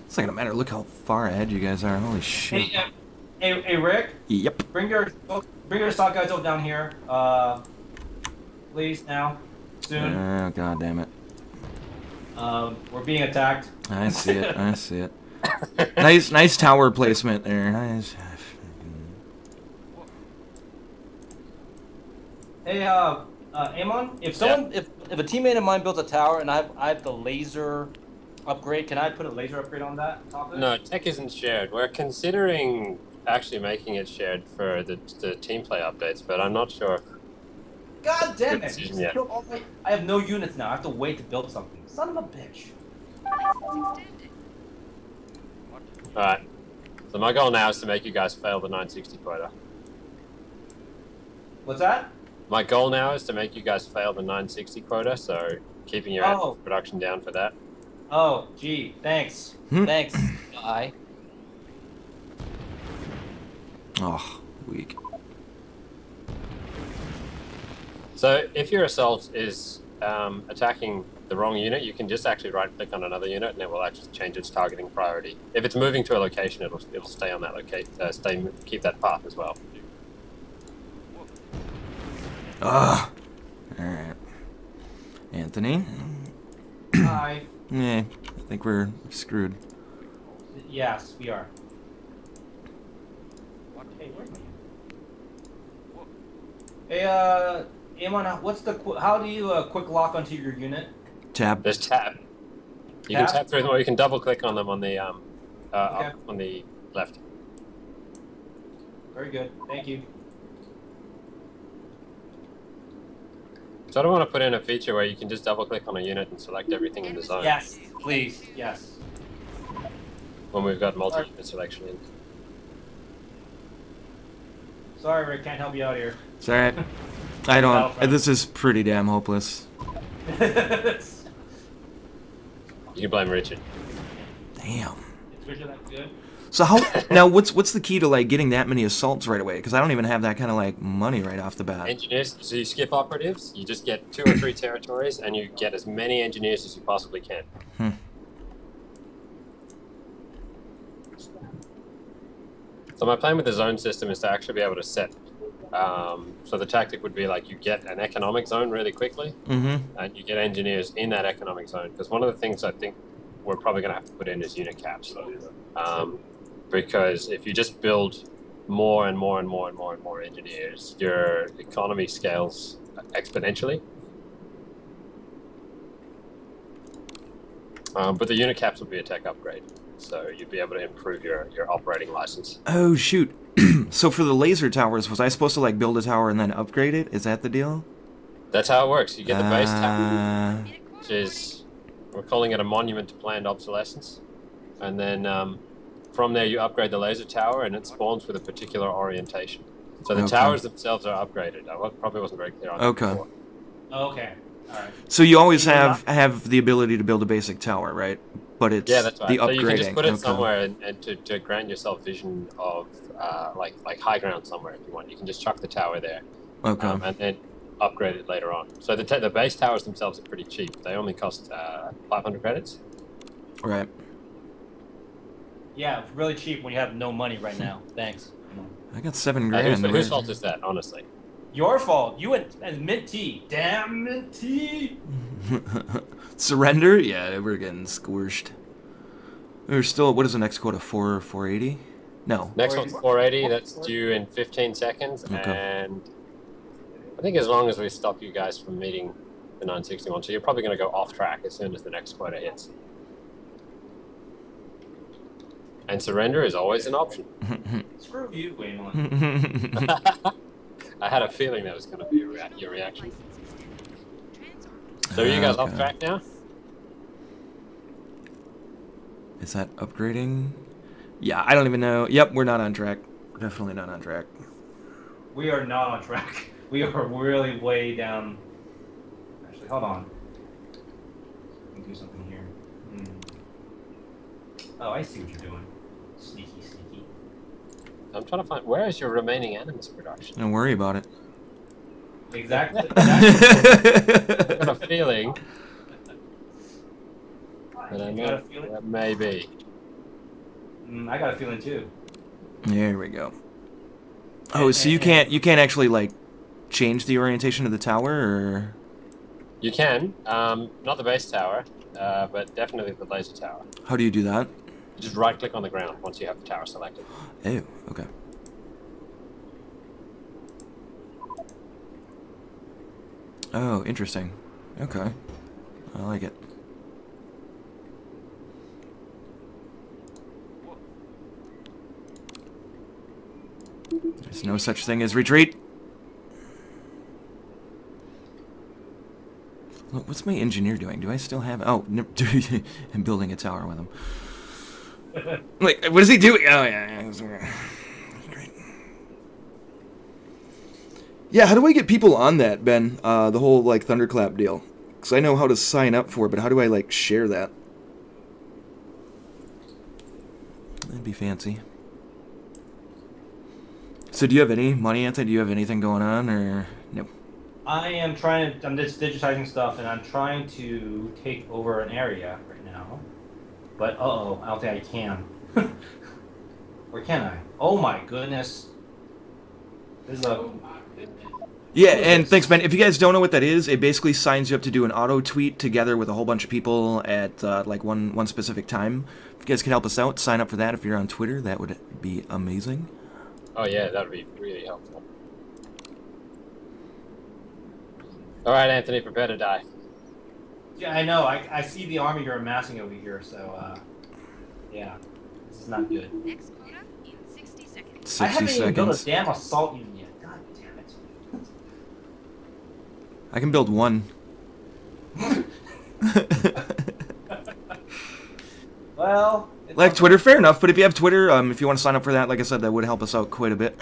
B: It's not gonna matter. Look how far ahead you guys are. Holy shit.
H: Hey, Rick.
B: Yep.
H: Bring your stock guys over down here. Please now. Soon.
B: Oh, god damn it.
H: We're being attacked.
B: I see it. I see it. Nice tower placement there. Nice.
H: Hey, Eamon, if a teammate of mine builds a tower and I have the laser upgrade, can I put a laser upgrade on that? Top of it?
A: No, tech isn't shared. We're considering actually making it shared for the team play updates, but I'm not sure.
H: God damn
A: Good
H: it!
A: decision, yeah.
H: I have no units now. I have to wait to build something. Son of a bitch.
A: Alright. So my goal now is to make you guys fail the 960 quota.
H: What's that?
A: My goal now is to make you guys fail the 960 quota, so keeping your active production down for that.
H: Oh, gee, thanks. Thanks, guy.
B: Oh, weak.
A: So if your assault is attacking the wrong unit, you can just actually right-click on another unit, and it will actually change its targeting priority. If it's moving to a location, it'll stay on that location, keep that path as well.
B: Ugh. Alright. Anthony?
H: Hi.
B: Yeah, I think we're screwed.
H: Yes, we are. Hey, where's my unit? Hey, Eamon, what's the how do you quick lock onto your unit?
B: Tab.
A: There's tab. You can tap through them, or you can double click on them on the
H: Okay.
A: up on the left.
H: Very good. Thank you.
A: So I don't want to put in a feature where you can just double click on a unit and select everything in the zone.
H: Yes, please. Yes.
A: When we've got multi-unit selection in.
H: Sorry, Rick, can't help you out here.
B: It's alright. I don't. This is pretty damn hopeless.
A: You can blame Richard.
B: Damn.
H: Is Richard that good?
B: So how now? What's the key to like getting that many assaults right away? Because I don't even have that kind of like money right off the bat.
A: Engineers. So you skip operatives. You just get 2 or 3 territories, and you get as many engineers as you possibly can. So my plan with the zone system is to actually be able to set. So the tactic would be like you get an economic zone really quickly, and you get engineers in that economic zone. Because one of the things I think we're probably going to have to put in is unit caps. Because if you just build more and more and more and more and more engineers, your economy scales exponentially. But the unit caps will be a tech upgrade, so you'd be able to improve your operating license.
B: Oh shoot! So for the laser towers, was I supposed to like build a tower and then upgrade it? Is that the deal?
A: That's how it works. You get the base tower, which is, we're calling it a monument to planned obsolescence, and then from there you upgrade the laser tower, and it spawns with a particular orientation. So the towers themselves are upgraded. I probably wasn't very clear on that before.
H: Okay. Alright.
B: So you always have the ability to build a basic tower, right? But it's
A: that's right.
B: the upgrading.
A: So you can just put it somewhere and to grant yourself vision of like high ground somewhere if you want. You can just chuck the tower there, and then upgrade it later on. So the base towers themselves are pretty cheap. They only cost 500 credits.
B: Right.
H: Yeah, it's really cheap when you have no money right now. Thanks.
B: I got 7 grand.
A: Whose fault is that, honestly?
H: Your fault. You and Mint Tea. Damn Mint Tea.
B: Surrender? Yeah, we're getting squished. We're still. What is the next quota? 480? No.
A: Next one's 480. That's due in 15 seconds, and I think as long as we stop you guys from meeting the 961, so you're probably going to go off track as soon as the next quota hits. And surrender is always an option.
H: Screw you, Eamon.
A: I had a feeling that was going to be your reaction. So are you guys off track now?
B: Is that upgrading? Yeah, I don't even know. Yep, we're not on track. We're definitely not on track.
H: We are not on track. We are really way down. Actually, hold on. Let me do something here. Oh, I see what you're doing. Sneaky, sneaky.
A: I'm trying to find where is your remaining animus production.
B: Don't worry about it.
H: Exactly.
A: I've got a feeling that I
H: You
A: know
H: got a feeling?
A: that may be.
H: I got a feeling too.
B: There we go. Oh, so you can't actually like change the orientation of the tower, or
A: You can, not the base tower, but definitely the laser tower.
B: how do you do that?
A: You just right click on the ground once you have the tower selected.
B: Oh, okay. Oh, interesting. Okay. I like it. There's no such thing as retreat. Look, what's my engineer doing? Do I still have... Oh, no, I'm building a tower with him. Like, what is he doing? Oh, yeah. Great. Yeah, how do I get people on that, Ben? The whole, like, Thunderclap deal. Because I know how to sign up for it, but how do I, like, share that? That'd be fancy. So do you have any money, Anthony? Do you have anything going on, or no?
H: I'm just digitizing stuff, and I'm trying to take over an area right now. But, uh-oh, I don't think I can. Or can I? Oh my goodness. There's a...
B: Yeah, and thanks, Ben. If you guys don't know what that is, it basically signs you up to do an auto tweet together with a whole bunch of people at like one specific time. If you guys can help us out, sign up for that if you're on Twitter. That would be amazing.
A: Oh yeah, that would be really helpful. Alright, Anthony, prepare to die.
H: Yeah, I know. I see the army you're amassing over here, so, yeah. This is not good.
E: Next quota in 60 seconds.
B: 60
H: I haven't even built
B: seconds.
H: a damn assault unit yet. God damn it.
B: I can build one.
H: Well...
B: Like Twitter, fair enough. But if you have Twitter, if you want to sign up for that, like I said, that would help us out quite a bit.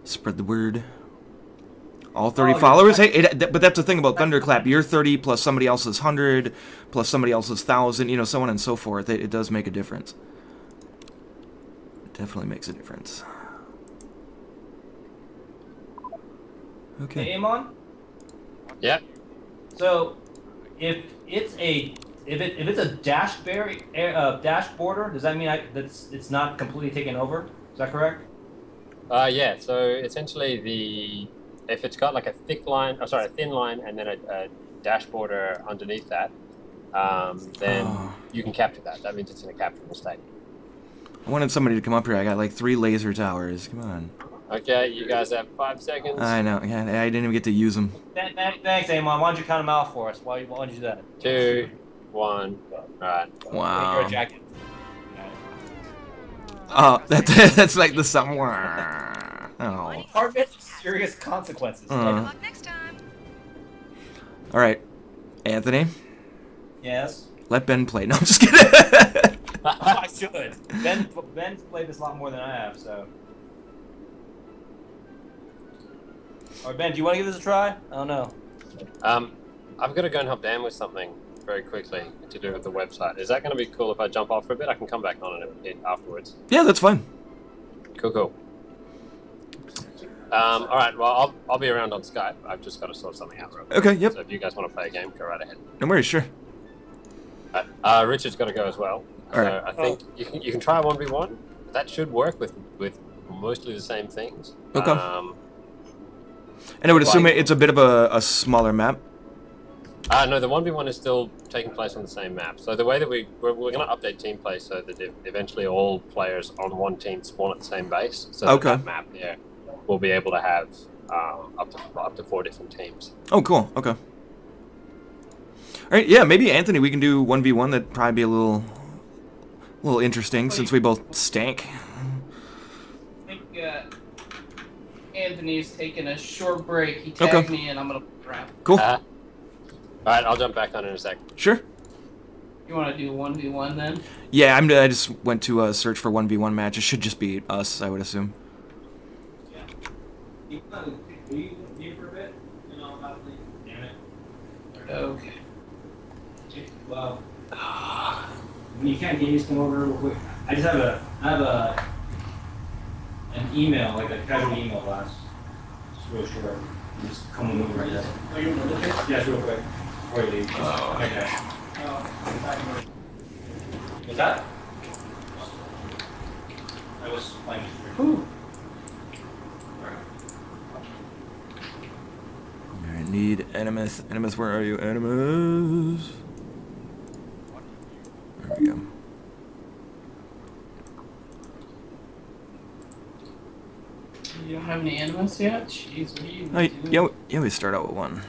B: Spread the word. All 30 followers. Hey, but that's the thing about Thunderclap. Your 30 plus somebody else's 100 plus somebody else's 1,000. You know, so on and so forth. It does make a difference. It definitely makes a difference. Okay.
H: Hey, Eamon?
A: Yeah.
H: So, if it's a dash border, does that mean it's not completely taken over? Is that correct?
A: Yeah. So essentially, if it's got like a thin line, and then a dash border underneath that, then you can capture that. That means it's in a capturable state.
B: I wanted somebody to come up here. I got like 3 laser towers. Come on.
A: Okay, you guys have 5 seconds.
B: I know. Yeah, I didn't even get to use them.
H: Thanks, Eamon. Why don't you count them out for us? Why don't you do that?
A: 2, 1. Alright.
B: Wow.
H: Your jacket.
B: Oh, that's like the somewhere. Oh.
H: Harvest serious consequences.
E: Good luck next time.
B: All right, Anthony.
H: Yes.
B: Let Ben play. No, I'm just kidding.
H: I should. Ben's played this a lot more than I have, so. All right, Ben, do you want to give this a try? I don't know.
A: I've got to go and help Dan with something very quickly to do with the website. Is that going to be cool if I jump off for a bit? I can come back on it afterwards.
B: Yeah, that's fine.
A: Cool. All right. Well, I'll be around on Skype. I've just got to sort something out real quick.
B: Okay. Yep.
A: So if you guys want to play a game, go right ahead.
B: No worries. Sure.
A: Richard's got to go as well.
B: All right.
A: I think you can try 1v1. That should work with mostly the same things.
B: Okay. And I would assume it's a bit of a smaller map.
A: No, the 1v1 is still taking place on the same map. So the way that we're going to update team play so that eventually all players on one team spawn at the same base. So that map there will be able to have up to 4 different teams.
B: Oh, cool. Okay. All right. Yeah, maybe Anthony, we can do 1v1. That'd probably be a little interesting since we both stank.
F: I think Anthony's taking a short break. He tagged me, and I'm gonna wrap.
B: Cool.
A: All right, I'll jump back on in a sec.
B: Sure.
F: You want to do 1v1 then?
B: Yeah, I just went to search for 1v1 match. It should just be us, I would assume.
H: You for a bit? Damn it.
F: Okay.
H: Well, you can't get used to come over real quick. I have a an email, like a casual email blast. Just real short. Just come over right there. Oh, you want to look at it? Yeah, it's real quick. Before you leave. Okay. What's that? I was playing. Whew.
B: I need Animus. Animus, where are you? Animus. There we go.
F: You don't have any animus yet? Jeez, what are you doing?
B: Yeah, we start out with one.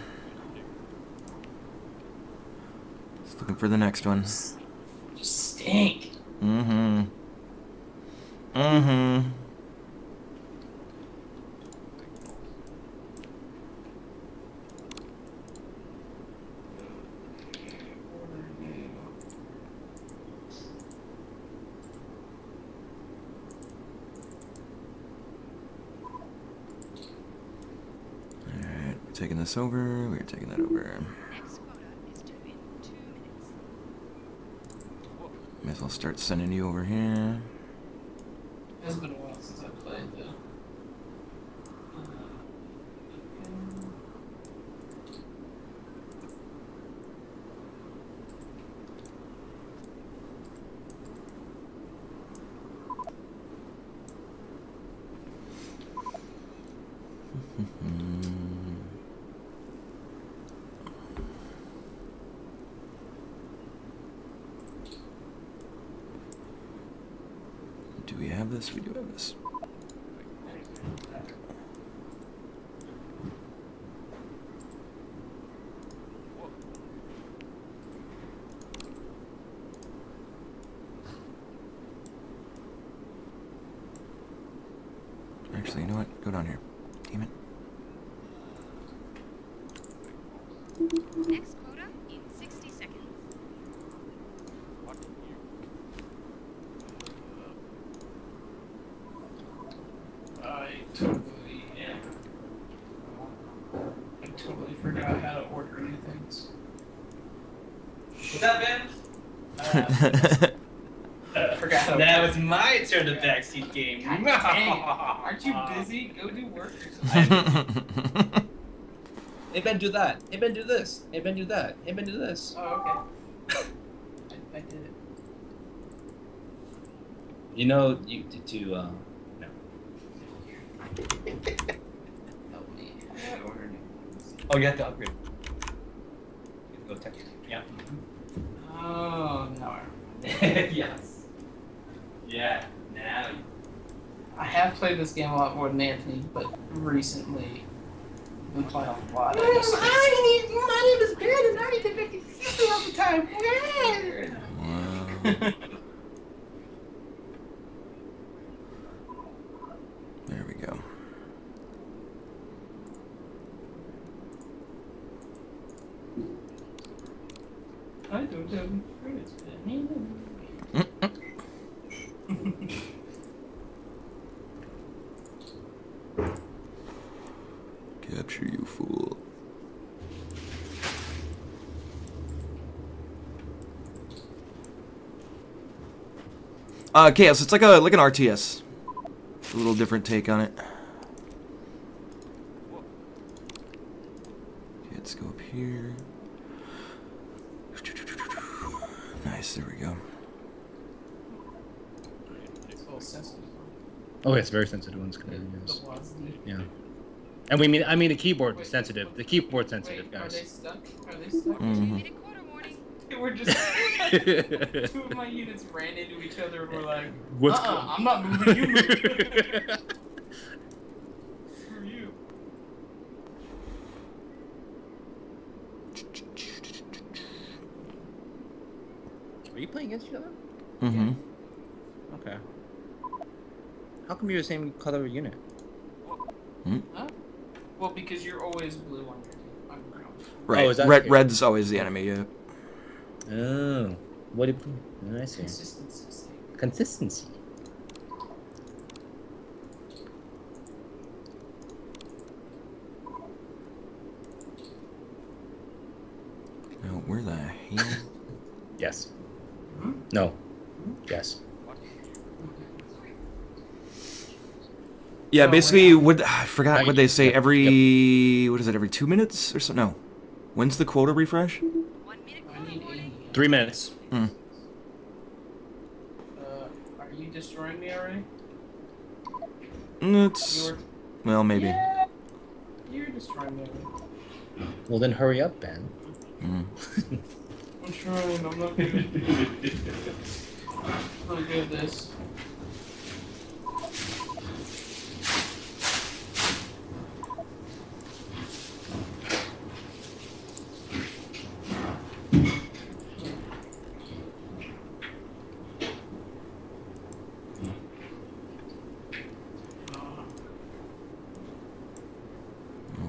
B: Just looking for the next one.
F: Just stink.
B: Mm-hmm. Mm-hmm. Taking this over, we're taking that over.
E: Next quota is due in 2 minutes.
B: May as well start sending you over here.
F: It's been a while since I played though.
B: Do we have this? We do have this. Actually, you know what? Go down here. Damn it.
E: Next quota in 60 seconds.
F: I totally am. I totally forgot how to order new things.
H: What's that, Ben?
F: Forgot how
I: That was my turn to backseat game.
F: God dang it. Aren't you busy? Go do work or something.
I: Hey Ben, do that. Hey Ben, do this. Hey Ben, do that. Hey Ben, do this.
F: Oh, okay. I did it.
I: You know, you no.
F: Help me. I gotta order new things.
H: Oh, you have to upgrade. You have to go text. Yeah.
F: Oh, now I remember.
H: Yes. Yeah. Now.
F: I have played this game a lot more than Anthony, but recently I've been playing a lot.
I: My name is Ben, and I need to make it all the time.
B: Wow. There we go.
F: I don't have any credits for that.
B: Capture you, fool. Chaos. It's like an RTS. A little different take on it. Okay, let's go up here. Nice. There we go.
F: It's all sensitive.
J: Oh, it's very sensitive ones. Yes.
F: The ones that-
J: Yeah. And I mean the keyboard is sensitive. The keyboard's sensitive,
F: Wait, are they
J: guys.
F: stuck? Are they stuck?
B: Mhm.
E: Minute quota warning.
F: They were just two of my units ran into each other and were like,
J: What's
F: I'm not moving, you move. Screw you.
J: Are you playing against each other?
B: Mm-hmm.
J: Okay. How come you're the same color unit?
F: Huh? Well, because you're always blue on your team. I'm brown.
B: Right.
J: Oh, is that the case?
B: Red's always the enemy. Yeah.
J: Oh. What did I see?
F: Consistency's sake.
J: Consistency.
B: Now, where the hell?
J: Yes.
F: Hmm?
J: No. Yes.
B: Yeah,
F: Oh,
B: basically,
F: wow.
B: I forgot what they say. What is it? Every 2 minutes or so? No. When's the quota refresh?
E: 1 minute
F: I
E: quota
F: need
E: warning.
H: 3 minutes.
B: Hmm.
F: Are you destroying me already?
B: It's well, maybe.
F: Yeah, you're destroying me already.
J: Well, then hurry up, Ben.
B: Mm.
F: I'm trying. I'm not good. I'm not good at this.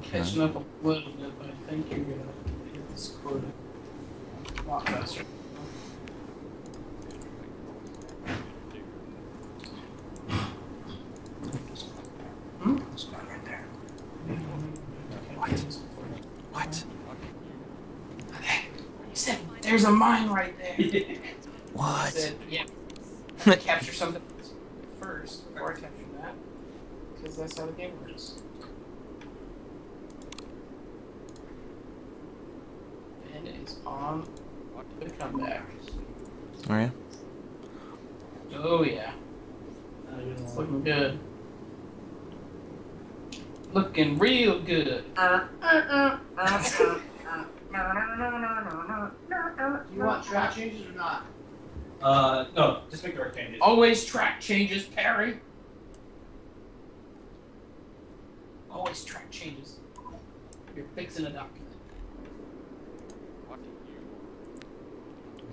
F: Catching up a little bit, but I think you're gonna hit this quota a lot faster. Hmm?
B: Right there. What?
F: He said, "There's a mine right there." He
B: What?
F: said, "Yeah, capture something first before I capture that, because that's how the game works." And it's on the comeback.
B: Oh yeah.
F: Oh yeah, it's looking good. Looking real good.
K: Do you want track changes or not?
G: No, just make the right changes.
F: Always track changes, Perry. Always track changes. You're fixing a document.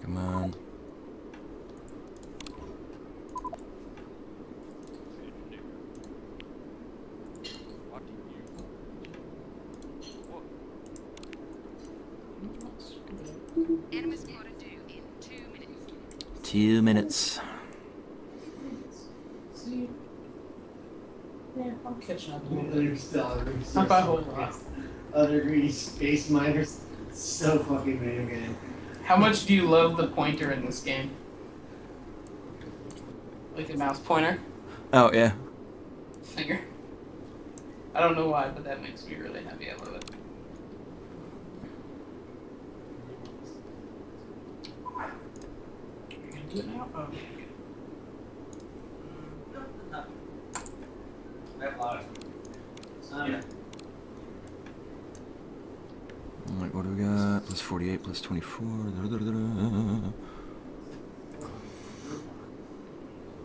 B: Come on.
E: Animus quota due in 2 minutes.
B: 2 minutes.
F: See? Yeah, I'm catching up a little bit.
K: They're still
F: Not by a whole lot.
K: other greedy space miners. So fucking video game.
F: How much do you love the pointer in this game? Like the mouse pointer?
B: Oh yeah.
F: Finger? I don't know why, but that makes me really happy. I love it. You're gonna do it now? Oh, okay.
K: Yeah.
B: Alright, what do we got? Plus 48, plus 24.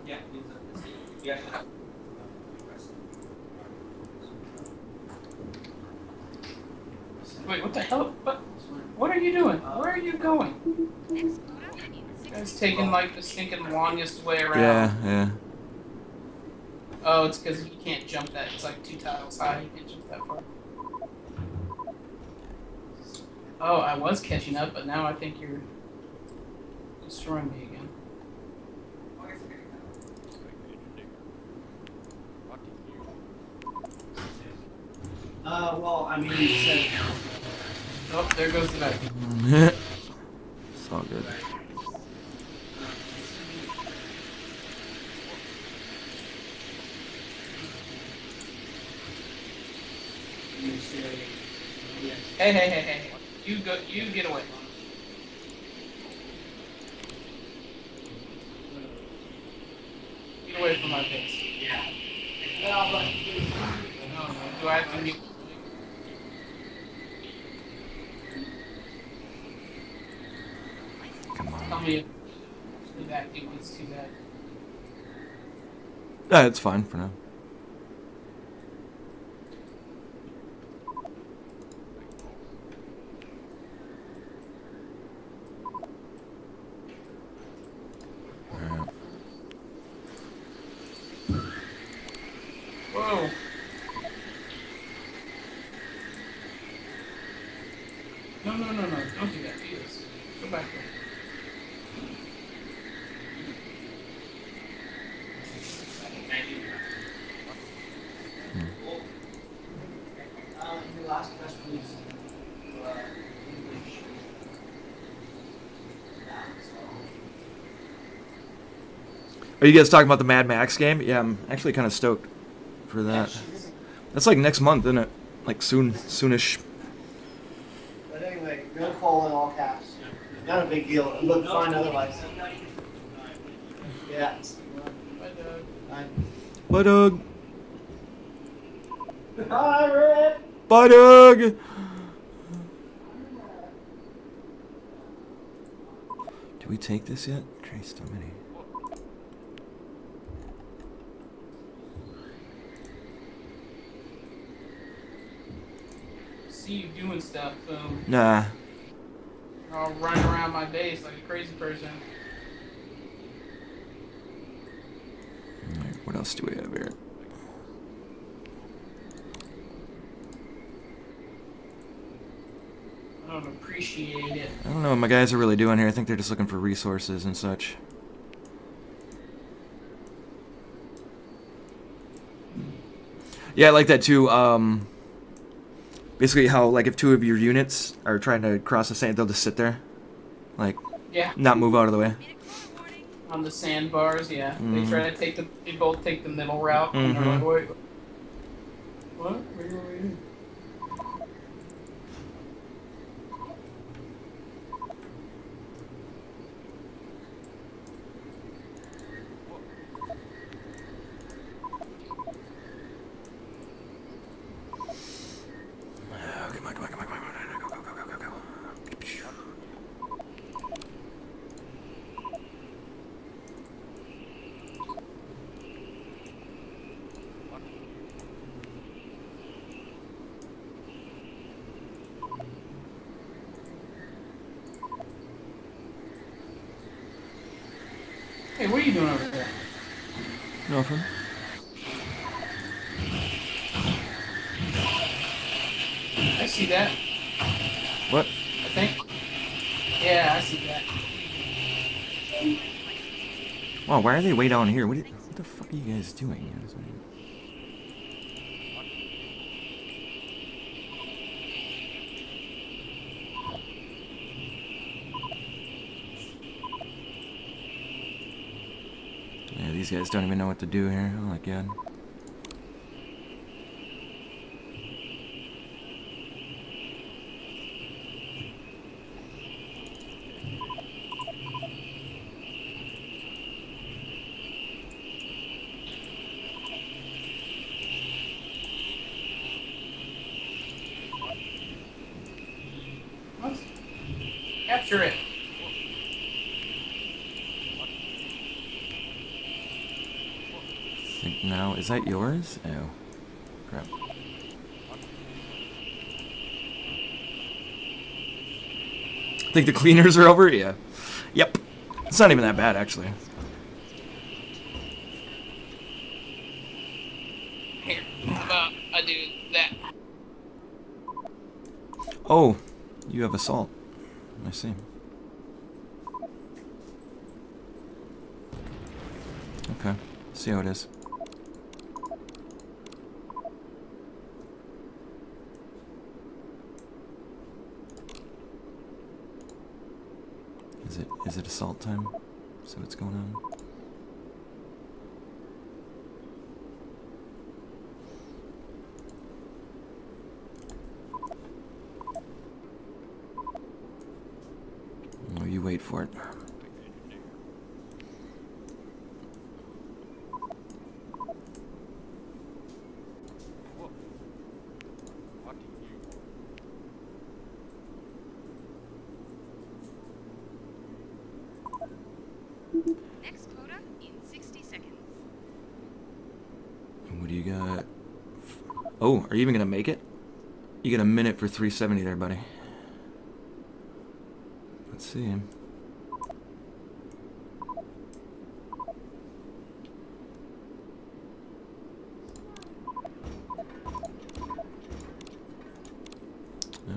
G: Yeah. Yeah.
F: Wait, what the hell? What are you doing? Where are you going?
E: Next quota in
F: You
E: 6
F: guys taking like the stinking longest way around.
B: Yeah, yeah.
F: Oh, it's because you can't jump that. It's like 2 tiles high. You can't jump that far. Oh, I was catching up, but now I think you're destroying me again.
K: Well, I mean, you said.
F: Oh, there goes the back.
B: It's all good.
F: Hey. You go. You get away. Get away from my face.
K: Yeah. Well, but.
F: No. Do I have to mute?
B: Come
F: Tell
B: on.
F: me if the vacuum is too bad.
B: It's fine for now.
F: Whoa. No. Don't do that. Do this. Go back there.
K: Your last press release. English.
B: Are you guys talking about the Mad Max game? Yeah, I'm actually kind of stoked for that. That's like next month, isn't it? Like soonish.
K: But anyway, no call in all caps. Not a big deal. It looked fine otherwise. Yeah. Bye.
B: Bye, Doug.
K: Bye, Rick.
B: Bye, Doug. Did we take this yet? Trace too many.
F: See you doing stuff, Foom.
B: Nah.
F: I'll run around my base like a crazy person.
B: Alright, what else do we have here?
F: I don't appreciate it.
B: I don't know what my guys are really doing here. I think they're just looking for resources and such. Yeah, I like that too. Basically how, like, if two of your units are trying to cross the sand, they'll just sit there. Like,
F: Yeah.
B: not move out of the way.
F: On the sandbars, yeah.
B: Mhm.
F: They try to take they both take the middle route, and they're
B: Mhm.
F: like, wait, what? What are you doing? Hey, what are you doing over there?
B: Nothing.
F: I see that.
B: What?
F: I think. Yeah, I see that.
B: Wow, why are they way down here? What the fuck are you guys doing? Yeah, these guys don't even know what to do here. Oh my god.
F: What? Capture it.
B: Think now, is that yours? Oh, crap. Think the cleaners are over? Yeah. Yep. It's not even that bad, actually.
F: Here, how about I do that?
B: Oh, you have assault. I see. Okay. See how it is. Is it assault time? So what's going on? Oh, you wait for it.
E: Next quota in 60 seconds.
B: What do you got? Oh, are you even gonna make it? You get a minute for 370 there, buddy. Let's see.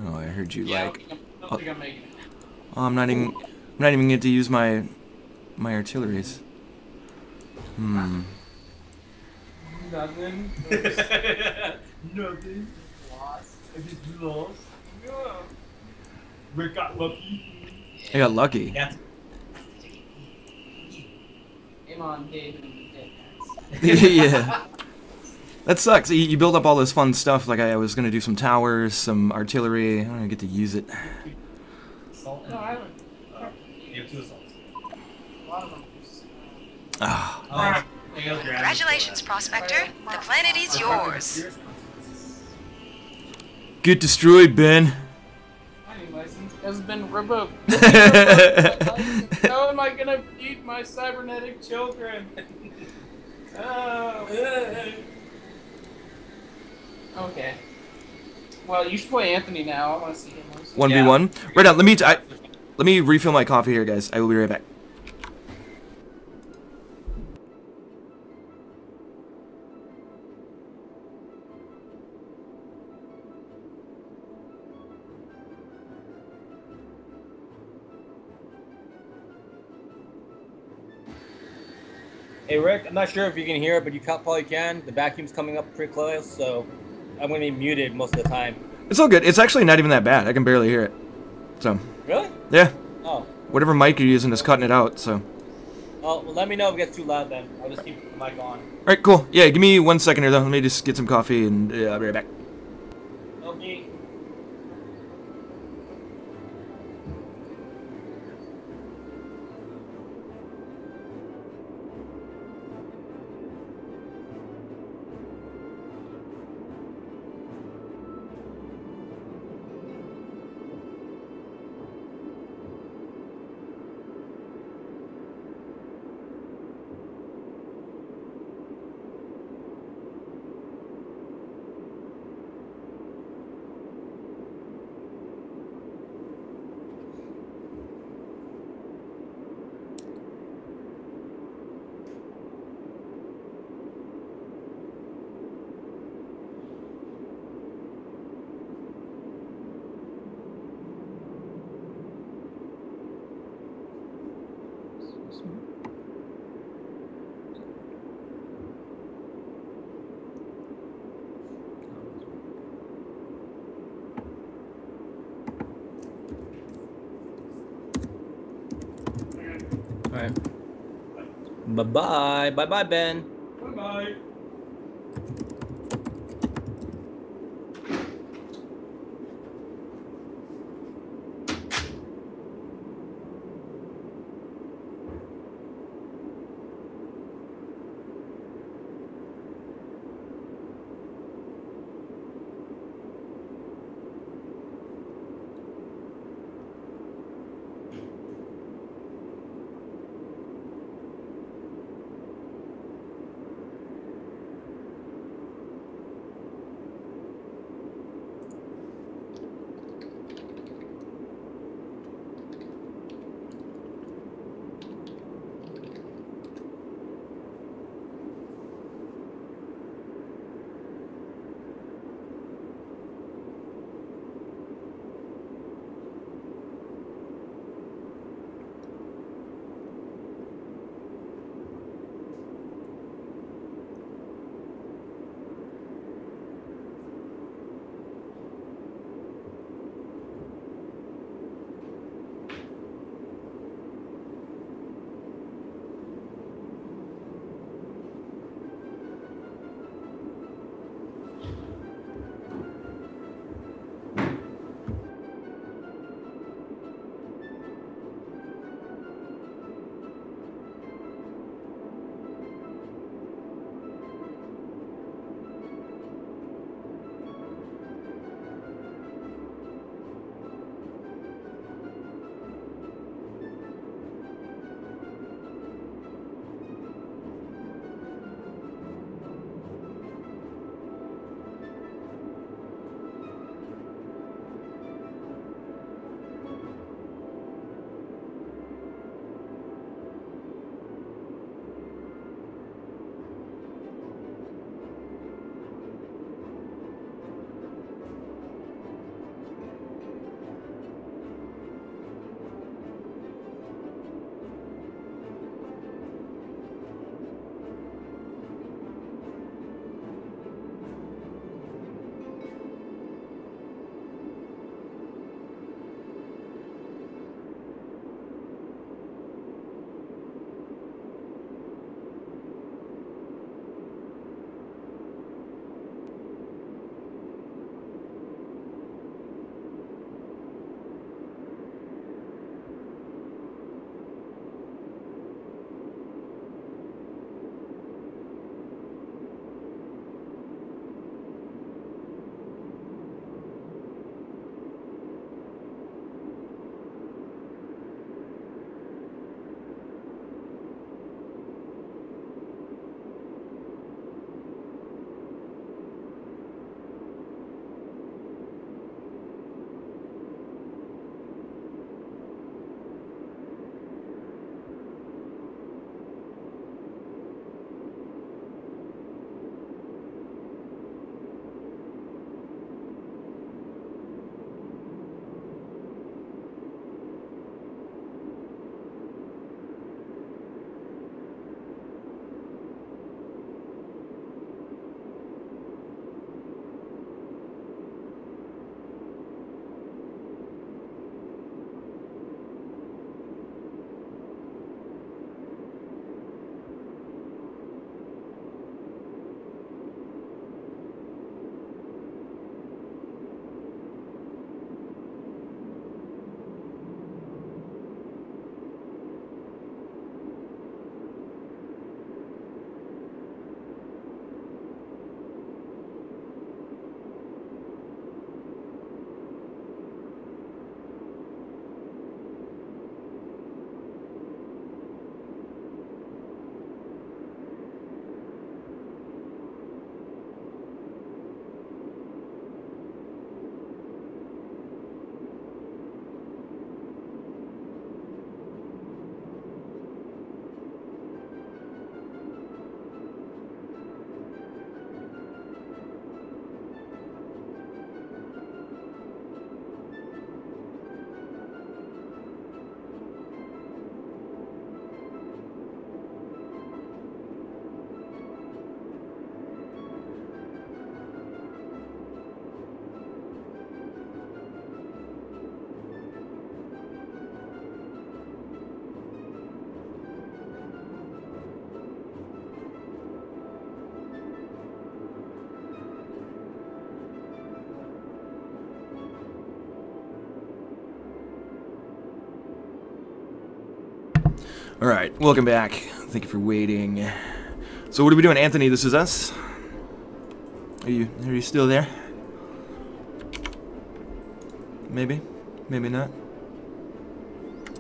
B: Oh, I heard you like.
F: I don't think I'm making it.
B: Oh, I'm not even going to use my artilleries.
F: Nothing.
I: Nothing. Lost. I just lost.
F: Yeah.
I: Rick got lucky.
B: I got lucky.
I: Yeah.
F: Eamon, David, and the Dead Guys.
B: Yeah. That sucks. You build up all this fun stuff. Like I was gonna do some towers, some artillery. I don't get to use it.
I: Salt.
F: No, I haven't.
I: You have 2 assaults.
F: A lot of them.
B: Ah.
E: Congratulations, Prospector. The planet is yours.
B: Get destroyed, Ben.
F: Mining license has been revoked. How am I gonna feed my cybernetic children? Oh. Okay. Well, you should play Anthony now. I want to see him.
B: 1v1. Right now, let me refill my coffee here, guys. I will be right back.
H: Hey Rick, I'm not sure if you can hear it, but you probably can. The vacuum's coming up pretty close, so I'm gonna be muted most of the time.
B: It's all good. It's actually not even that bad. I can barely hear it. So.
H: Really?
B: Yeah.
H: Oh.
B: Whatever mic you're using is cutting it out, so.
H: Oh, well, let me know if it gets too loud then. I'll just keep the mic on.
B: Alright, cool. Yeah, give me 1 second here, though. Let me just get some coffee, and I'll be right back.
H: Okay.
J: Alright.
H: Bye-bye. Bye-bye, Ben.
F: Bye-bye.
B: All right, welcome back. Thank you for waiting. So what are we doing, Anthony? This is us. Are you still there? Maybe, maybe not.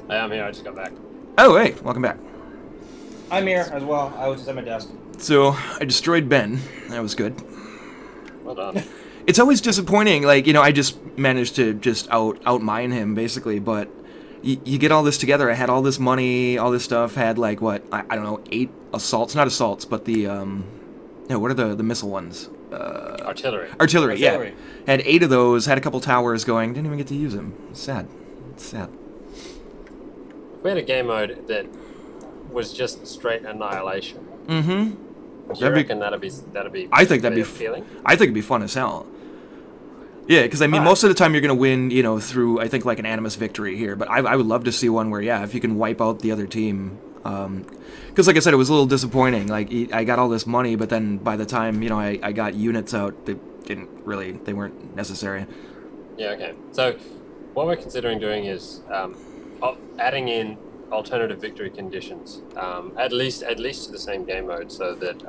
A: I am here. I just got back.
B: Oh, hey, welcome back.
J: I'm here as well. I was just at my desk.
B: So I destroyed Ben. That was good.
A: Well done.
B: It's always disappointing. Like, you know, I just managed to just outmine him basically, but. You get all this together. I had all this money, all this stuff. Had like what I don't know, 8 assaults, not assaults, but the no, what are the missile ones? Artillery. Yeah. Had 8 of those. Had a couple towers going. Didn't even get to use them. Sad. Sad.
A: If we had a game mode that was just straight annihilation.
B: Mm-hmm.
A: Do you reckon that'd be?
B: I think that'd be
A: appealing.
B: I think it'd be fun as hell. Yeah, because I mean, most of the time you're going to win, you know, through, I think, like an animus victory here. But I would love to see one where, yeah, if you can wipe out the other team. Because, like I said, it was a little disappointing. Like, I got all this money, but then by the time, you know, I got units out, they weren't necessary.
A: Yeah, okay. So, what we're considering doing is adding in alternative victory conditions, at least to the same game mode, so that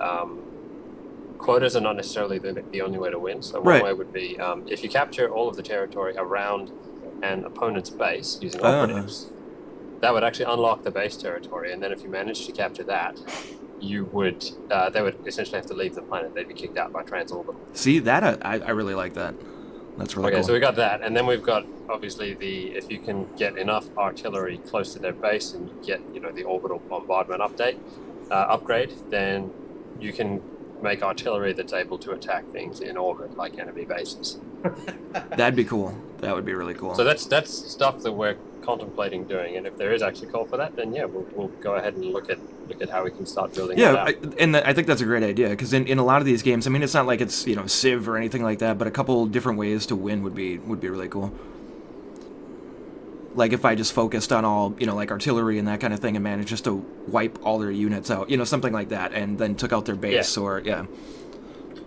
A: quotas are not necessarily the only way to win. So one way would be if you capture all of the territory around an opponent's base using operatives, that would actually unlock the base territory, and then if you manage to capture that, you would they would essentially have to leave the planet. They'd be kicked out by transorbital.
B: See, that I really like that. That's really cool.
A: Okay, so we got that, and then we've got obviously if you can get enough artillery close to their base and you get, you know, the orbital bombardment upgrade, then you can make artillery that's able to attack things in orbit, like enemy bases.
B: That'd be cool. That would be really cool.
A: So that's stuff that we're contemplating doing, and if there is actually call for that, then yeah, we'll go ahead and look at how we can start building.
B: Yeah, I think that's a great idea, because in a lot of these games, I mean, it's not like it's, you know, Civ or anything like that, but a couple different ways to win would be really cool. Like if I just focused on all, you know, like artillery and that kind of thing and managed just to wipe all their units out, you know, something like that, and then took out their base, or, yeah.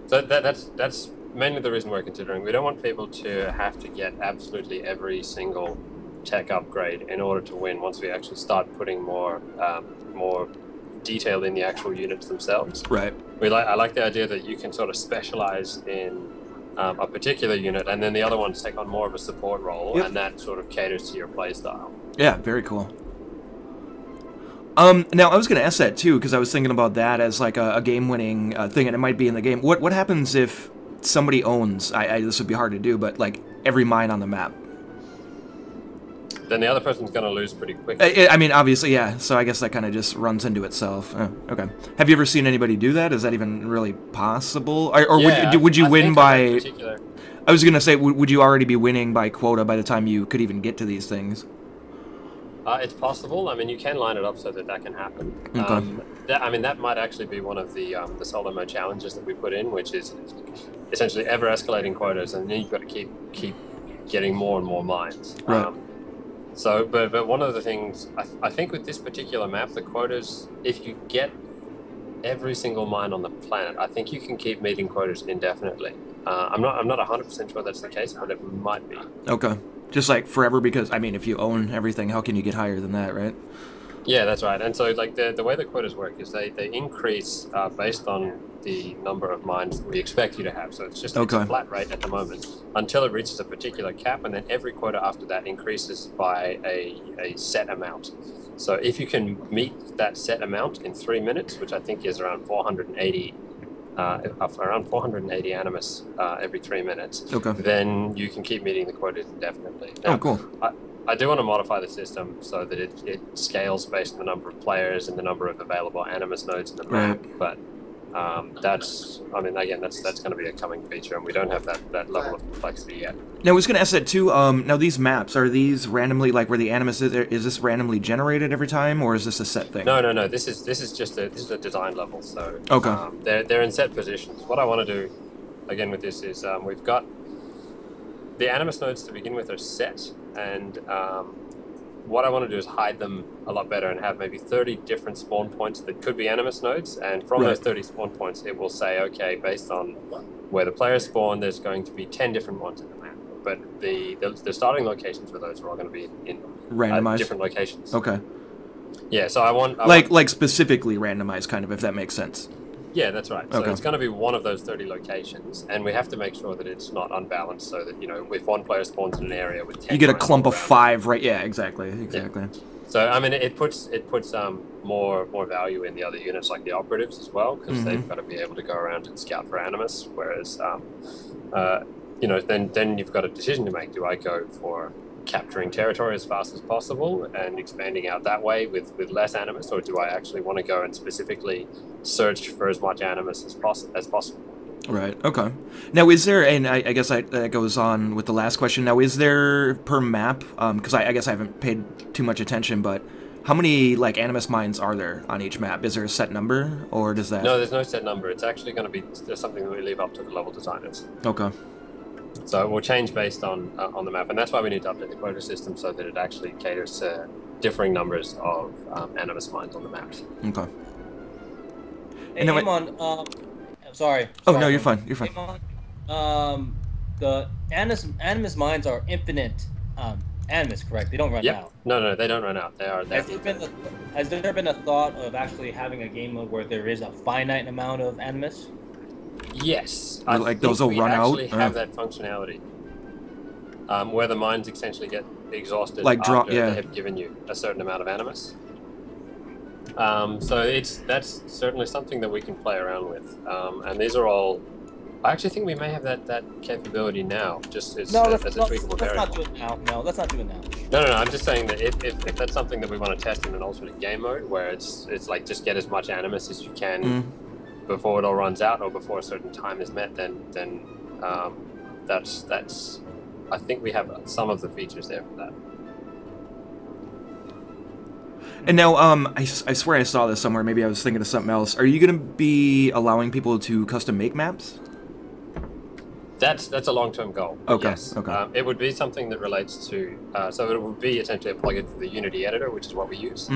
A: So that's mainly the reason we're considering. We don't want people to have to get absolutely every single tech upgrade in order to win once we actually start putting more detail in the actual units themselves.
B: Right.
A: I like the idea that you can sort of specialize in a particular unit, and then the other ones take on more of a support role, and that sort of caters to your playstyle.
B: Yeah, very cool. Now I was going to ask that too, because I was thinking about that as like a game-winning thing, and it might be in the game. What happens if somebody owns? This would be hard to do, but like every mine on the map.
A: Then the other person's going to lose pretty quickly.
B: I mean, obviously, yeah. So I guess that kind of just runs into itself. Oh, okay. Have you ever seen anybody do that? Is that even really possible? Or
A: yeah,
B: would you win by?
A: I
B: was going to say, would you already be winning by quota by the time you could even get to these things?
A: It's possible. I mean, you can line it up so that can happen.
B: Okay.
A: I mean, that might actually be one of the solo mode challenges that we put in, which is essentially ever escalating quotas, and then you've got to keep getting more and more mines.
B: Right.
A: So, but one of the things I think with this particular map, the quotas, if you get every single mine on the planet, I think you can keep meeting quotas indefinitely. I'm not 100% sure that's the case, but it might be.
B: Okay. Just like forever, because I mean, if you own everything, how can you get higher than that, right?
A: Yeah, that's right. And so, like the way the quotas work is they increase based on the number of mines that we expect you to have. So it's just it's a flat rate at the moment until it reaches a particular cap, and then every quota after that increases by a set amount. So if you can meet that set amount in 3 minutes, which I think is around 480 animus every 3 minutes, then you can keep meeting the quotas indefinitely. Now,
B: cool.
A: I do want to modify the system so that it scales based on the number of players and the number of available animus nodes in the map, but that's, I mean, again, that's going to be a coming feature, and we don't have that level of complexity yet.
B: Now, I was going to ask that too. Now, these maps, are these randomly, like where the animus is this randomly generated every time, or is this a set thing?
A: No. This is just a design level. So they're in set positions. What I want to do, again, with this is we've got the animus nodes to begin with are set, and what I want to do is hide them a lot better and have maybe 30 different spawn points that could be animus nodes, and from those 30 spawn points it will say, okay, based on where the players spawn, there's going to be 10 different ones in the map, but the starting locations for those are all going to be in
B: randomized
A: different locations.
B: Okay.
A: Yeah, so I want
B: like specifically randomized, kind of, if that makes sense.
A: Yeah, that's right. So
B: Okay.
A: it's going to be one of those 30 locations, and we have to make sure that it's not unbalanced, so that if one player spawns in an area with 10,
B: You get a clump of
A: around
B: 5, right? Yeah, exactly. Yeah.
A: So I mean, it puts more value in the other units, like the operatives as well, because they've got to be able to go around and scout for animus. Whereas, then you've got a decision to make: do I go for capturing territory as fast as possible and expanding out that way with less animus, or do I actually want to go and specifically search for as much animus as possible?
B: Right, okay. Now, is there, and I guess that goes on with the last question, now, is there per map, because I guess I haven't paid too much attention, but how many, like, animus mines are there on each map? Is there a set number, or does that...
A: No, there's no set number. It's actually going to be something that we leave up to the level designers.
B: Okay.
A: So it will change based on the map, and that's why we need to update the quota system so that it actually caters to differing numbers of animus mines on the maps.
B: Okay.
H: Hey, Eamon, sorry.
B: Oh, no, you're fine. You're fine.
H: Eamon, the animus mines are infinite animus, correct? They don't run out.
A: No, they don't run out.
H: Has there been a thought of actually having a game mode where there is a finite amount of animus?
A: Yes,
B: like those will run out.
A: We actually have that functionality, where the mines essentially get exhausted
B: like
A: after they have given you a certain amount of animus. So that's certainly something that we can play around with, and these are all. I actually think we may have that capability now, just as a tweakable variable.
H: Let's not do it now. No, let's not do it now.
A: No. I'm just saying that if that's something that we want to test in an alternate game mode, where it's like just get as much animus as you can before it all runs out or before a certain time is met, then that's I think we have some of the features there for that.
B: And now, I swear I saw this somewhere. Maybe I was thinking of something else. Are you going to be allowing people to custom make maps?
A: That's a long-term goal.
B: Okay.
A: Yes.
B: Okay.
A: It would be something that relates to. So it would be essentially a plugin for the Unity editor, which is what we use.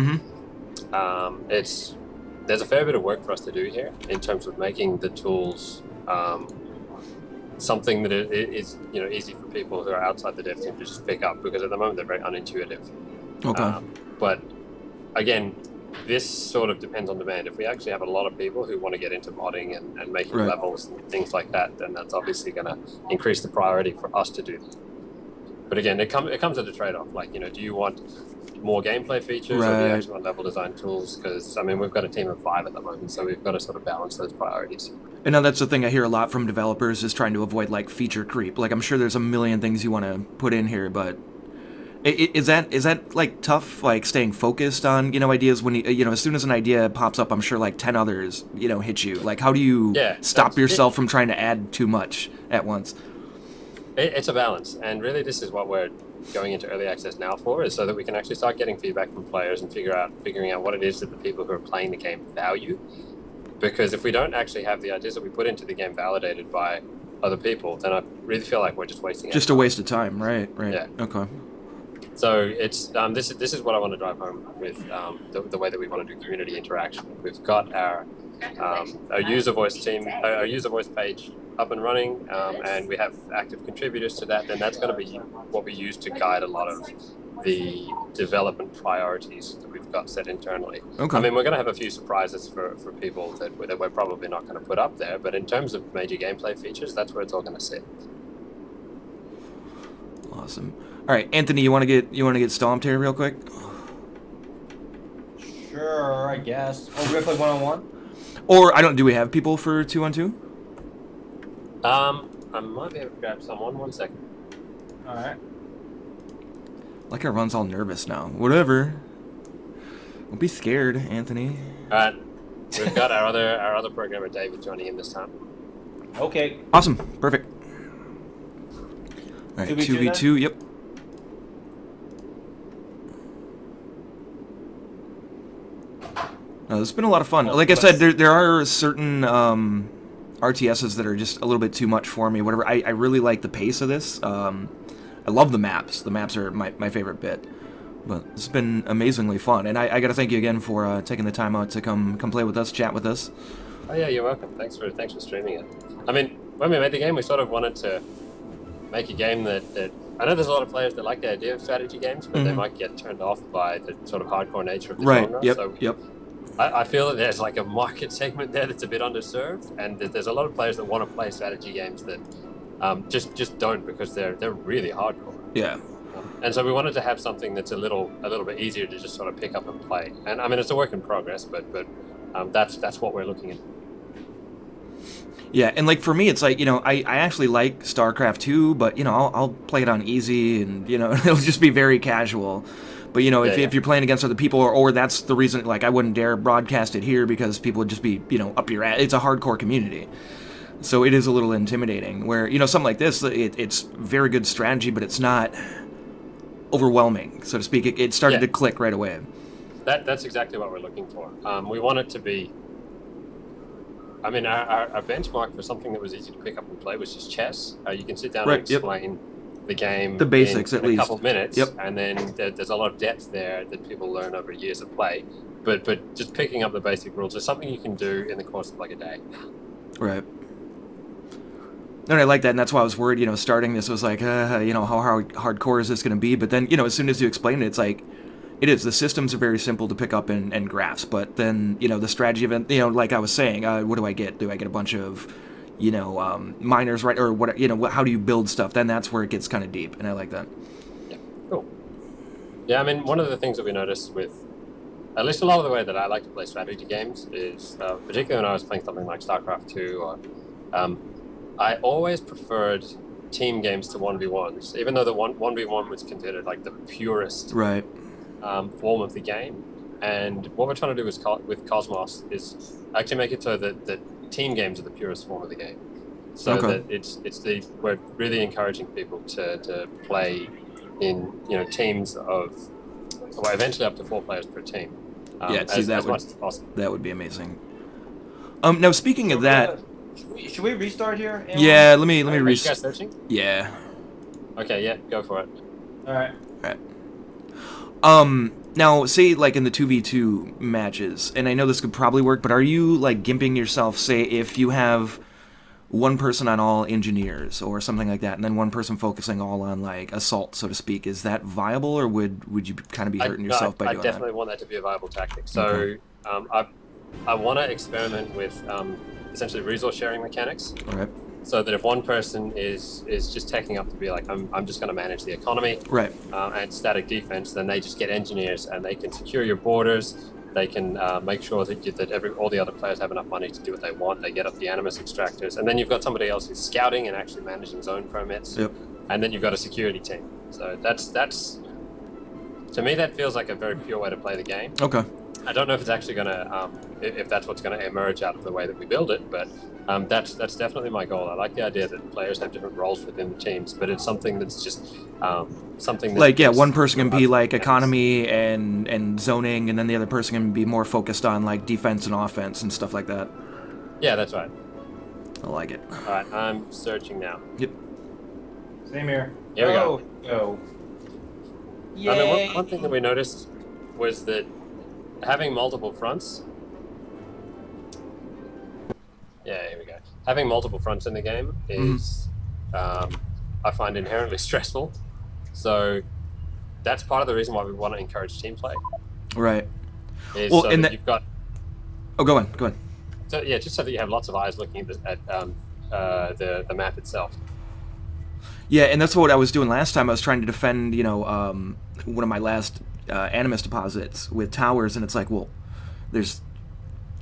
A: There's a fair bit of work for us to do here in terms of making the tools something that is easy for people who are outside the dev team to just pick up, because at the moment they're very unintuitive.
B: Okay.
A: But again, this sort of depends on demand. If we actually have a lot of people who want to get into modding and making levels and things like that, then that's obviously going to increase the priority for us to do that. But again, it comes at a trade-off. Like, do you want more gameplay features, or do you actually want level design tools? Because, I mean, we've got a team of 5 at the moment, so we've got to sort of balance those priorities.
B: And now that's the thing I hear a lot from developers, is trying to avoid, like, feature creep. Like, I'm sure there's a million things you want to put in here, but is that like tough, like staying focused on ideas when as soon as an idea pops up, I'm sure like 10 others hit you. Like, how do you stop yourself from trying to add too much at once?
A: It's a balance, and really this is what we're going into early access now for, is so that we can actually start getting feedback from players and figuring out what it is that the people who are playing the game value. Because if we don't actually have the ideas that we put into the game validated by other people, then I really feel like we're just wasting it.
B: Just a waste of time, right?
A: Yeah.
B: Okay.
A: So it's this is what I want to drive home with the way that we want to do community interaction. We've got our user voice team, our user voice page up and running, and we have active contributors to that. Then that's going to be what we use to guide a lot of the development priorities that we've got set internally.
B: Okay.
A: I mean, we're going to have a few surprises for people that we're probably not going to put up there, but in terms of major gameplay features, that's where it's all going to sit.
B: Awesome. All right, Anthony, you want to get stomped here real quick?
I: Sure, I guess. Oh, we're gonna play 1-on-1?
B: Or do we have people for 2-on-2?
A: I might be able to grab someone. 1 second.
I: All right.
B: Like everyone's all nervous now. Whatever. Don't be scared, Anthony.
A: All right, we've got our other programmer David joining in this time.
I: Okay.
B: Awesome. Perfect. All right,
I: 2v2.
B: Yep. It's been a lot of fun. Like I said, there are certain RTSs that are just a little bit too much for me. Whatever. I really like the pace of this. I love the maps. The maps are my favorite bit. But it's been amazingly fun, and I got to thank you again for taking the time out to come play with us, chat with us.
A: Oh yeah, you're welcome. Thanks for streaming it. I mean, when we made the game, we sort of wanted to make a game that I know there's a lot of players that like the idea of strategy games, but they might get turned off by the sort of hardcore nature of the genre.
B: Yep.
A: So
B: Yep.
A: I feel that there's like a market segment there that's a bit underserved, and there's a lot of players that want to play strategy games that just don't, because they're really hardcore.
B: Yeah.
A: And so we wanted to have something that's a little bit easier to just sort of pick up and play. And I mean, it's a work in progress, but that's what we're looking at.
B: Yeah, and like for me, it's like, you know, I actually like StarCraft 2, but you know, I'll play it on easy, and you know, it'll just be very casual. But you know, if you're playing against other people, or that's the reason, like I wouldn't dare broadcast it here because people would just be, you know, up your ass. It's a hardcore community, so it is a little intimidating. Where, you know, something like this, it's very good strategy, but it's not overwhelming, so to speak. It started to click right away.
A: That's exactly what we're looking for. We want it to be. I mean, our benchmark for something that was easy to pick up and play was just chess. You can sit down and explain the game,
B: the basics,
A: in
B: at least
A: a couple of minutes,
B: Yep.
A: and then there's a lot of depth there that people learn over years of play. But just picking up the basic rules is something you can do in the course of like a day.
B: Right. And I like that, and that's why I was worried, you know, starting this was like, you know, how hardcore is this going to be? But then, you know, as soon as you explain it, it's like, it is. The systems are very simple to pick up and grasp, but then, you know, the strategy event, you know, like I was saying, what do I get? Do I get a bunch of, you know, miners, right? Or what, you know, how do you build stuff? Then that's where it gets kind of deep, and I like that.
A: Yeah, cool. Yeah, I mean, one of the things that we noticed with, at least a lot of the way that I like to play strategy games is, particularly when I was playing something like StarCraft 2, or, I always preferred team games to 1v1s, even though the 1v1 was considered like the purest form of the game. And what we're trying to do with Cosmos is actually make it so that team games are the purest form of the game. So that we're really encouraging people to play in, you know, teams of, well, eventually up to 4 players per team. As much as possible.
B: That would be amazing. Now speaking of that,
I: should we restart here? Eamon?
B: Yeah, let me
A: Are you
B: restart.
A: guys searching?
B: Yeah.
A: Okay, yeah, go for it.
I: All right.
B: Now, say, like, in the 2v2 matches, and I know this could probably work, but are you, like, gimping yourself, say, if you have one person on all engineers, or something like that, and then one person focusing all on, like, assault, so to speak, is that viable, or would you kind of be hurting yourself by doing that?
A: I definitely want that to be a viable tactic. So, I want to experiment with, essentially, resource sharing mechanics.
B: All right.
A: So that if one person is just taking up to be like, I'm just going to manage the economy, and static defense, then they just get engineers, and they can secure your borders. They can make sure that all the other players have enough money to do what they want. They get up the animus extractors, and then you've got somebody else who's scouting and actually managing zone permits.
B: Yep.
A: And then you've got a security team. So that's to me, that feels like a very pure way to play the game.
B: Okay.
A: I don't know if it's actually going to, if that's what's going to emerge out of the way that we build it, but that's definitely my goal. I like the idea that players have different roles within the teams, but it's something that's just something that,
B: like, yeah, one person can be like economy and zoning, and then the other person can be more focused on like defense and offense and stuff like that.
A: Yeah, that's right.
B: I like it.
A: All right, I'm searching now.
B: Yep.
I: Same here.
A: Here we go.
I: Go.
A: I mean, one thing that we noticed was that having multiple fronts. Yeah, here we go. Having multiple fronts in the game is, I find, inherently stressful. So that's part of the reason why we want to encourage team play.
B: Right.
A: Is
B: well,
A: so
B: and
A: that you've got.
B: Oh, go on.
A: So yeah, just so that you have lots of eyes looking at the map itself.
B: Yeah, and that's what I was doing last time. I was trying to defend, you know, one of my last animus deposits with towers, and it's like, well, there's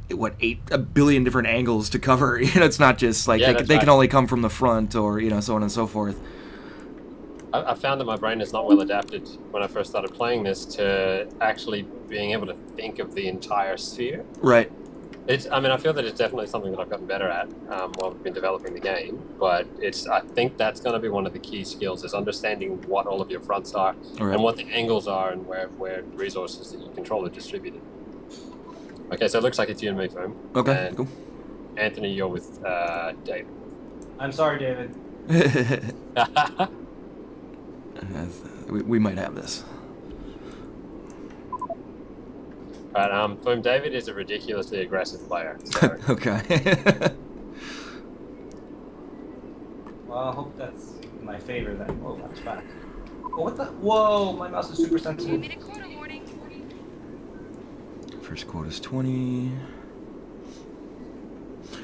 B: what, 8 billion different angles to cover. You know, it's not just like they can only come from the front, or, you know, so on and so forth.
A: I found that my brain is not well adapted when I first started playing this to actually being able to think of the entire sphere.
B: Right.
A: I mean, I feel that it's definitely something that I've gotten better at while we've been developing the game, but I think that's going to be one of the key skills, is understanding what all of your fronts are, and what the angles are, and where resources that you control are distributed. Okay, so it looks like it's you and me, Foom.
B: Okay,
A: and
B: cool.
A: Anthony, you're with David.
I: I'm sorry, David.
B: we might have this.
A: Right, Foom, David is a ridiculously aggressive player. So.
B: Okay.
I: Well, I hope that's my favor then. Oh, that's back. Oh, what the? Whoa, my mouse is super sensitive.
E: 2-minute quota warning.
B: First quota's 20.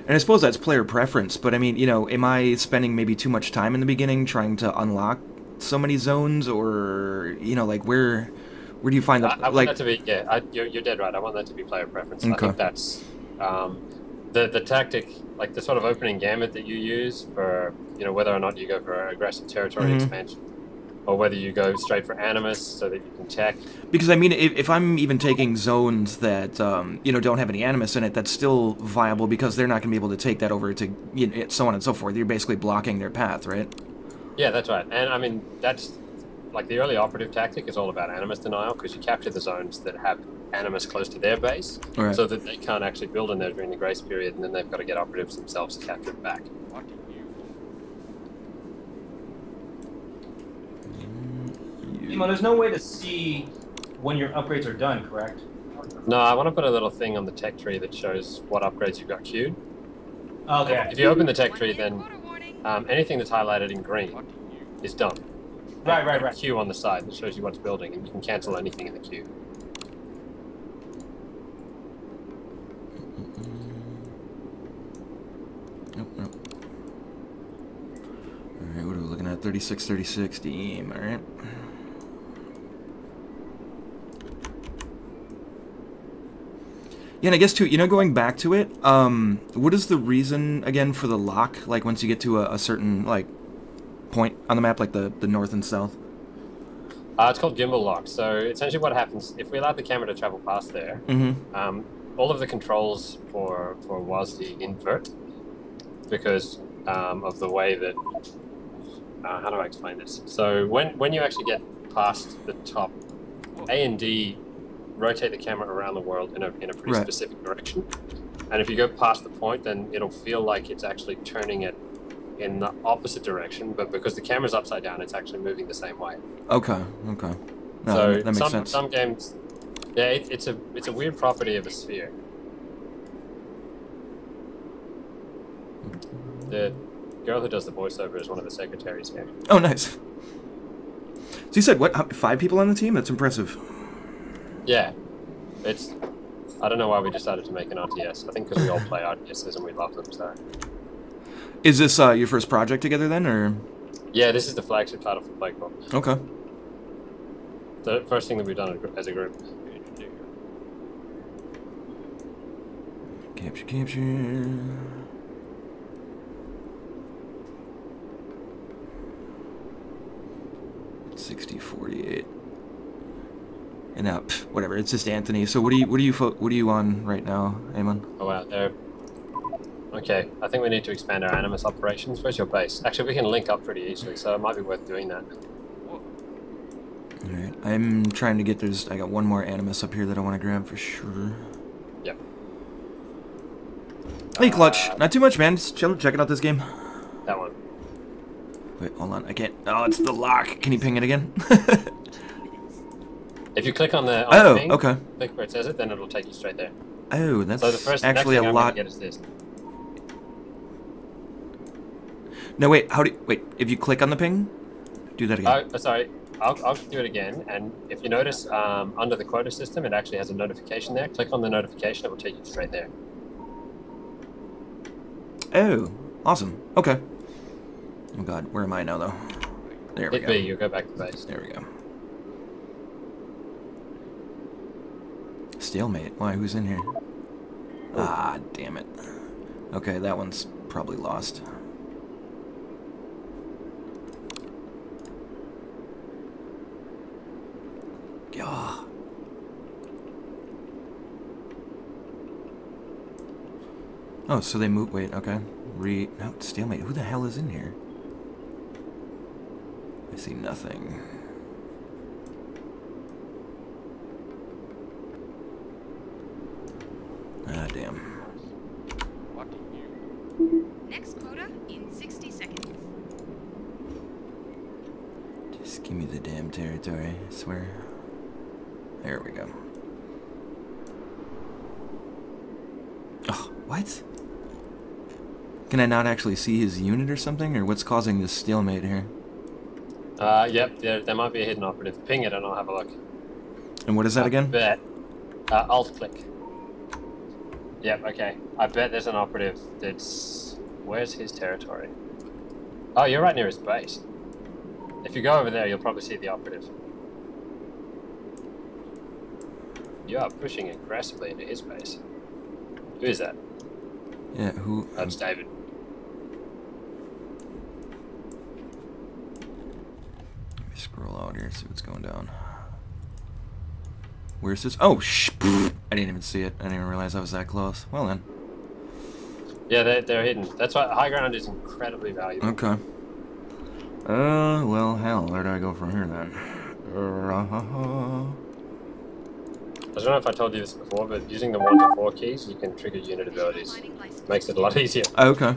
B: And I suppose that's player preference, but I mean, you know, am I spending maybe too much time in the beginning trying to unlock so many zones, or, you know, like, where do you find that?
A: I want
B: like,
A: that to be, yeah, you're dead right. I want that to be player preference.
B: Okay.
A: I think that's the tactic, like the sort of opening gamut that you use for, you know, whether or not you go for aggressive territory expansion, or whether you go straight for animus so that you can tech.
B: Because, I mean, if I'm even taking zones that, you know, don't have any animus in it, that's still viable because they're not going to be able to take that over to, you know, so on and so forth. You're basically blocking their path, right?
A: Yeah, that's right. And, I mean, that's, like, the early operative tactic is all about animus denial, because you capture the zones that have animus close to their base,
B: Right.
A: so that they can't actually build in there during the grace period, and then they've got to get operatives themselves to capture it back.
I: Eamon, there's no way to see when your upgrades are done, correct?
A: No, I want to put a little thing on the tech tree that shows what upgrades you've got queued.
I: Okay.
A: If you open the tech tree, then anything that's highlighted in green is done.
I: Right.
A: A queue on the side that shows you what's building, and you can cancel anything in the queue.
B: Nope. Alright, what are we looking at? 36, Steam, alright. Yeah, and I guess, too, you know, going back to it, what is the reason, again, for the lock? Like, once you get to a certain, like, point on the map, like the north and south?
A: It's called gimbal lock. So, essentially what happens, if we allow the camera to travel past there, all of the controls for WASD invert, because of the way that... how do I explain this? So, when you actually get past the top, A and D rotate the camera around the world in a pretty specific direction. And if you go past the point, then it'll feel like it's actually turning it in the opposite direction, but because the camera's upside down, it's actually moving the same way.
B: Okay. No,
A: So
B: that makes sense.
A: Some games, yeah, it's a weird property of a sphere. The girl who does the voiceover is one of the secretaries here.
B: Oh, nice. So you said, what, 5 people on the team? That's impressive.
A: Yeah, it's... I don't know why we decided to make an RTS. I think because we all play RTSs and we love them, so...
B: Is this your first project together, then, or...?
A: Yeah, this is the flagship title for Playcorp.
B: Okay.
A: The first thing that we've done as a group.
B: Capture. 60-48. And now, whatever. It's just Anthony. So what are you on right now, Eamon?
A: Oh wow, there. Okay, I think we need to expand our animus operations. Where's your base? Actually, we can link up pretty easily, so it might be worth doing that.
B: All right, I'm trying to get. I got one more animus up here that I want to grab for sure.
A: Yep.
B: Hey, Clutch. Not too much, man. Just checking out this game.
A: That one.
B: Wait, hold on. I can't. Oh, it's the lock. Can you ping it again?
A: If you click on the ping,
B: okay.
A: click where it says it, then it'll take you straight there.
B: Oh, that's
A: so the first,
B: actually
A: next thing
B: a
A: I'm
B: lot.
A: Get is this.
B: No, wait. Wait? If you click on the ping, do that again.
A: Oh, sorry. I'll do it again. And if you notice, under the quota system, it actually has a notification there. Click on the notification; it will take you straight there.
B: Oh, awesome. Okay. Oh God, where am I now, though? There we go.
A: Hit B. You'll go back to base.
B: There we go. Stalemate. Why? Who's in here? Ah, damn it. Okay, that one's probably lost. Yeah. Oh, so they move. Wait, okay. No, stalemate. Who the hell is in here? I see nothing. Ah, damn.
E: Next quota in 60 seconds.
B: Just give me the damn territory, I swear. There we go. Oh, what? Can I not actually see his unit or something? Or what's causing this stalemate here?
A: Yep, there might be a hidden operative. Ping it and I'll have a look.
B: And what is that again?
A: Bet. Alt-click. Yep, okay. I bet there's an operative that's... Where's his territory? Oh, you're right near his base. If you go over there, you'll probably see the operative. You are pushing aggressively into his base. Who is that?
B: Yeah, who?
A: That's David.
B: Let me scroll out here, see what's going down. Where's this? Oh, I didn't even see it. I didn't even realize I was that close. Well then.
A: Yeah, they're hidden. That's why high ground is incredibly valuable.
B: Okay. Well, hell, where do I go from here then?
A: I don't know if I told you this before, but using the 1 to 4 keys, you can trigger unit abilities. Makes it a lot easier.
B: Okay.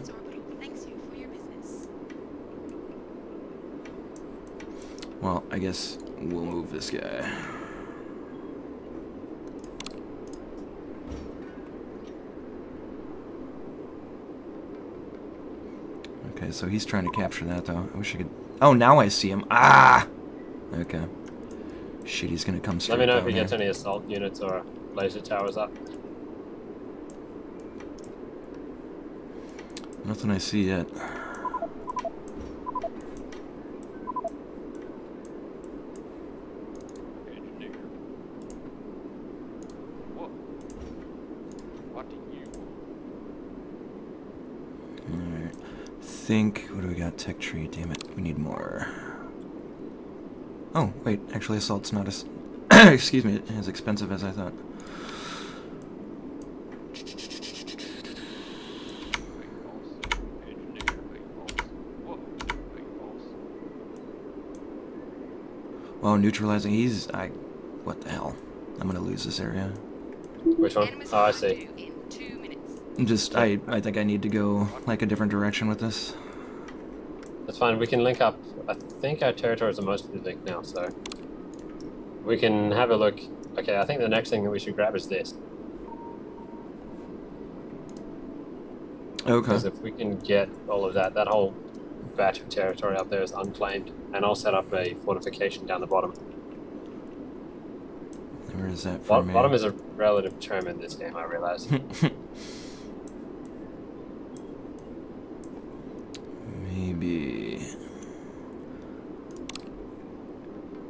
B: Well, I guess we'll move this guy. Okay, so he's trying to capture that, though. I wish I could... Oh, now I see him. Ah! Okay. Shit, he's gonna come straight
A: Let me know
B: down
A: if he
B: here.
A: gets any assault units or laser towers up.
B: Nothing I see yet. Alright. Think... What do we got? Tech tree. Damn it. We need more. Oh, wait. Actually, assault's not as... excuse me, as expensive as I thought. Well, neutralizing... He's... What the hell? I'm gonna lose this area.
A: Which one? Oh, I see.
B: Just... I think I need to go, like, a different direction with this.
A: That's fine. We can link up. I think our territories are mostly linked now, so we can have a look. Okay, I think the next thing that we should grab is this.
B: Okay.
A: Because if we can get all of that, that whole batch of territory up there is unclaimed, and I'll set up a fortification down the bottom.
B: Where is that for me?
A: Bottom is a relative term in this game, I realize.
B: Maybe...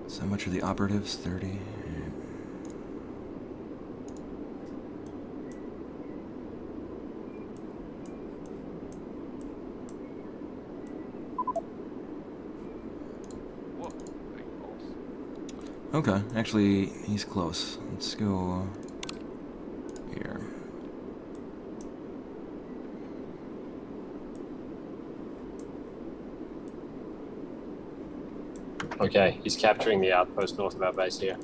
B: So how much are the operatives? 30? Okay, actually, he's close. Let's go here.
A: Okay, he's capturing the outpost north of our base here.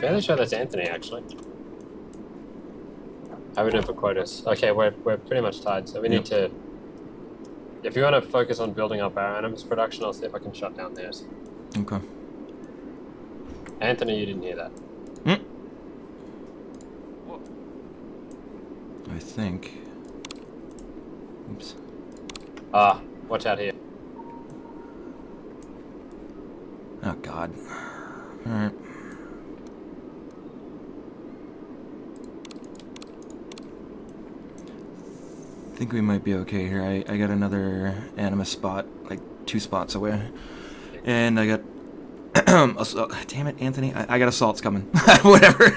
A: Fairly sure that's Anthony, actually. I would never quote us. Okay, we're pretty much tied, so we need to... If you want to focus on building up our animus production, I'll see if I can shut down theirs.
B: Okay.
A: Anthony, you didn't hear that.
B: I think... Oops.
A: Ah, watch out here.
B: Oh, God. Alright. I think we might be okay here. I got another animus spot, like 2 spots away. And I got... damn it, Anthony. I got assaults coming. Whatever.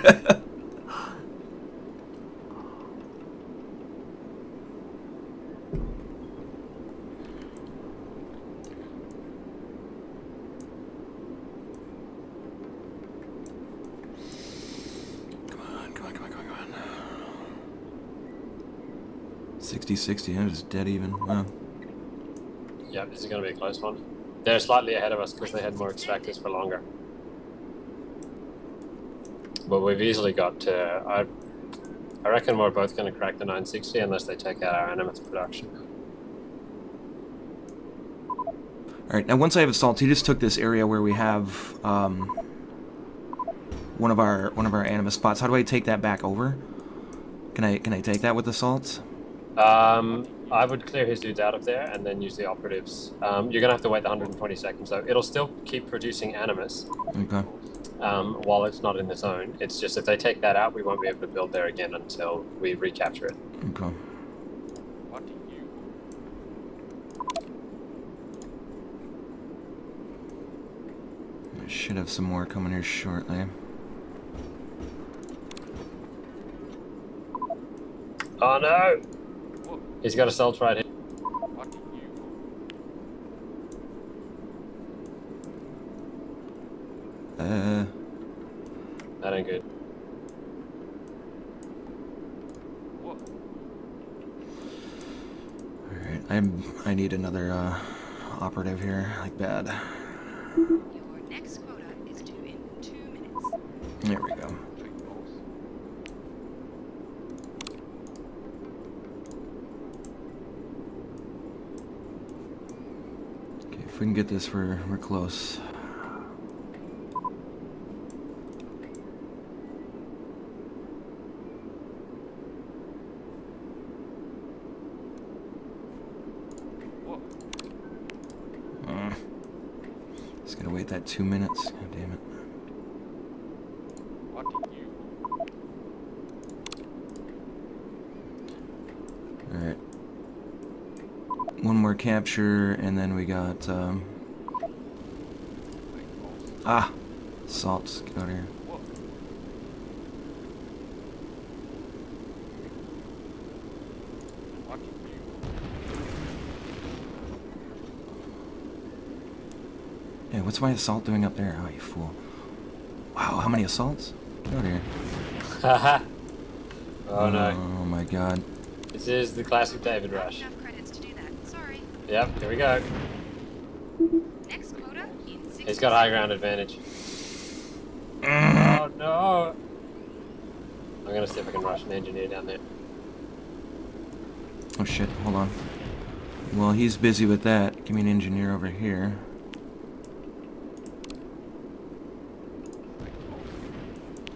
B: Come on. 60-60, I'm just dead even. Wow.
A: Yeah, this is going to be a close one. They're slightly ahead of us because they had more extractors for longer. But we've easily got to... I reckon we're both going to crack the 960 unless they take out our animus production.
B: Alright, now once I have assaults, he just took this area where we have one of our animus spots. How do I take that back over? Can I take that with assaults?
A: I would clear his dudes out of there and then use the operatives. You're gonna have to wait the 120 seconds though. It'll still keep producing animus.
B: Okay.
A: While it's not in the zone. It's just if they take that out, we won't be able to build there again until we recapture it.
B: Okay. I should have some more coming here shortly.
A: Oh no! He's got assaults right here. That ain't good.
B: Alright, I need another operative here, like bad.
E: Your next quota is due in 2 minutes.
B: There we go. Okay, if we can get this, we're close. Just gotta wait that 2 minutes. God damn it. Alright. One more capture, and then we got, salts. Get out of here. Hey, what's my assault doing up there? Oh, you fool. Wow, how many assaults? Get out of here.
A: Haha. Oh no.
B: Oh my god.
A: This is the classic David rush.
E: Enough credits to do that. Sorry.
A: Yep, here we go.
E: Next quota in 6
A: He's got high ground advantage. Oh no! I'm gonna see if I can rush an engineer down there.
B: Oh shit, hold on. Well, he's busy with that. Give me an engineer over here.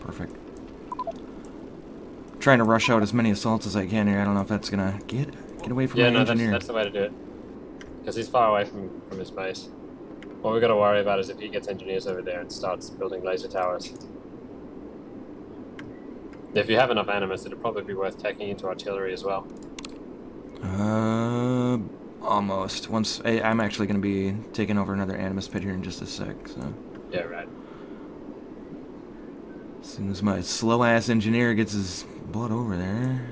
B: Perfect. Trying to rush out as many assaults as I can here. I don't know if that's gonna get away from my engineer.
A: That's the way to do it. Because he's far away from his base. What we've got to worry about is if he gets engineers over there and starts building laser towers. If you have enough animus, it'd probably be worth taking into artillery as well.
B: Almost. Once I'm actually going to be taking over another animus pit here in just a sec. So.
A: Yeah, right.
B: As soon as my slow-ass engineer gets his butt over there.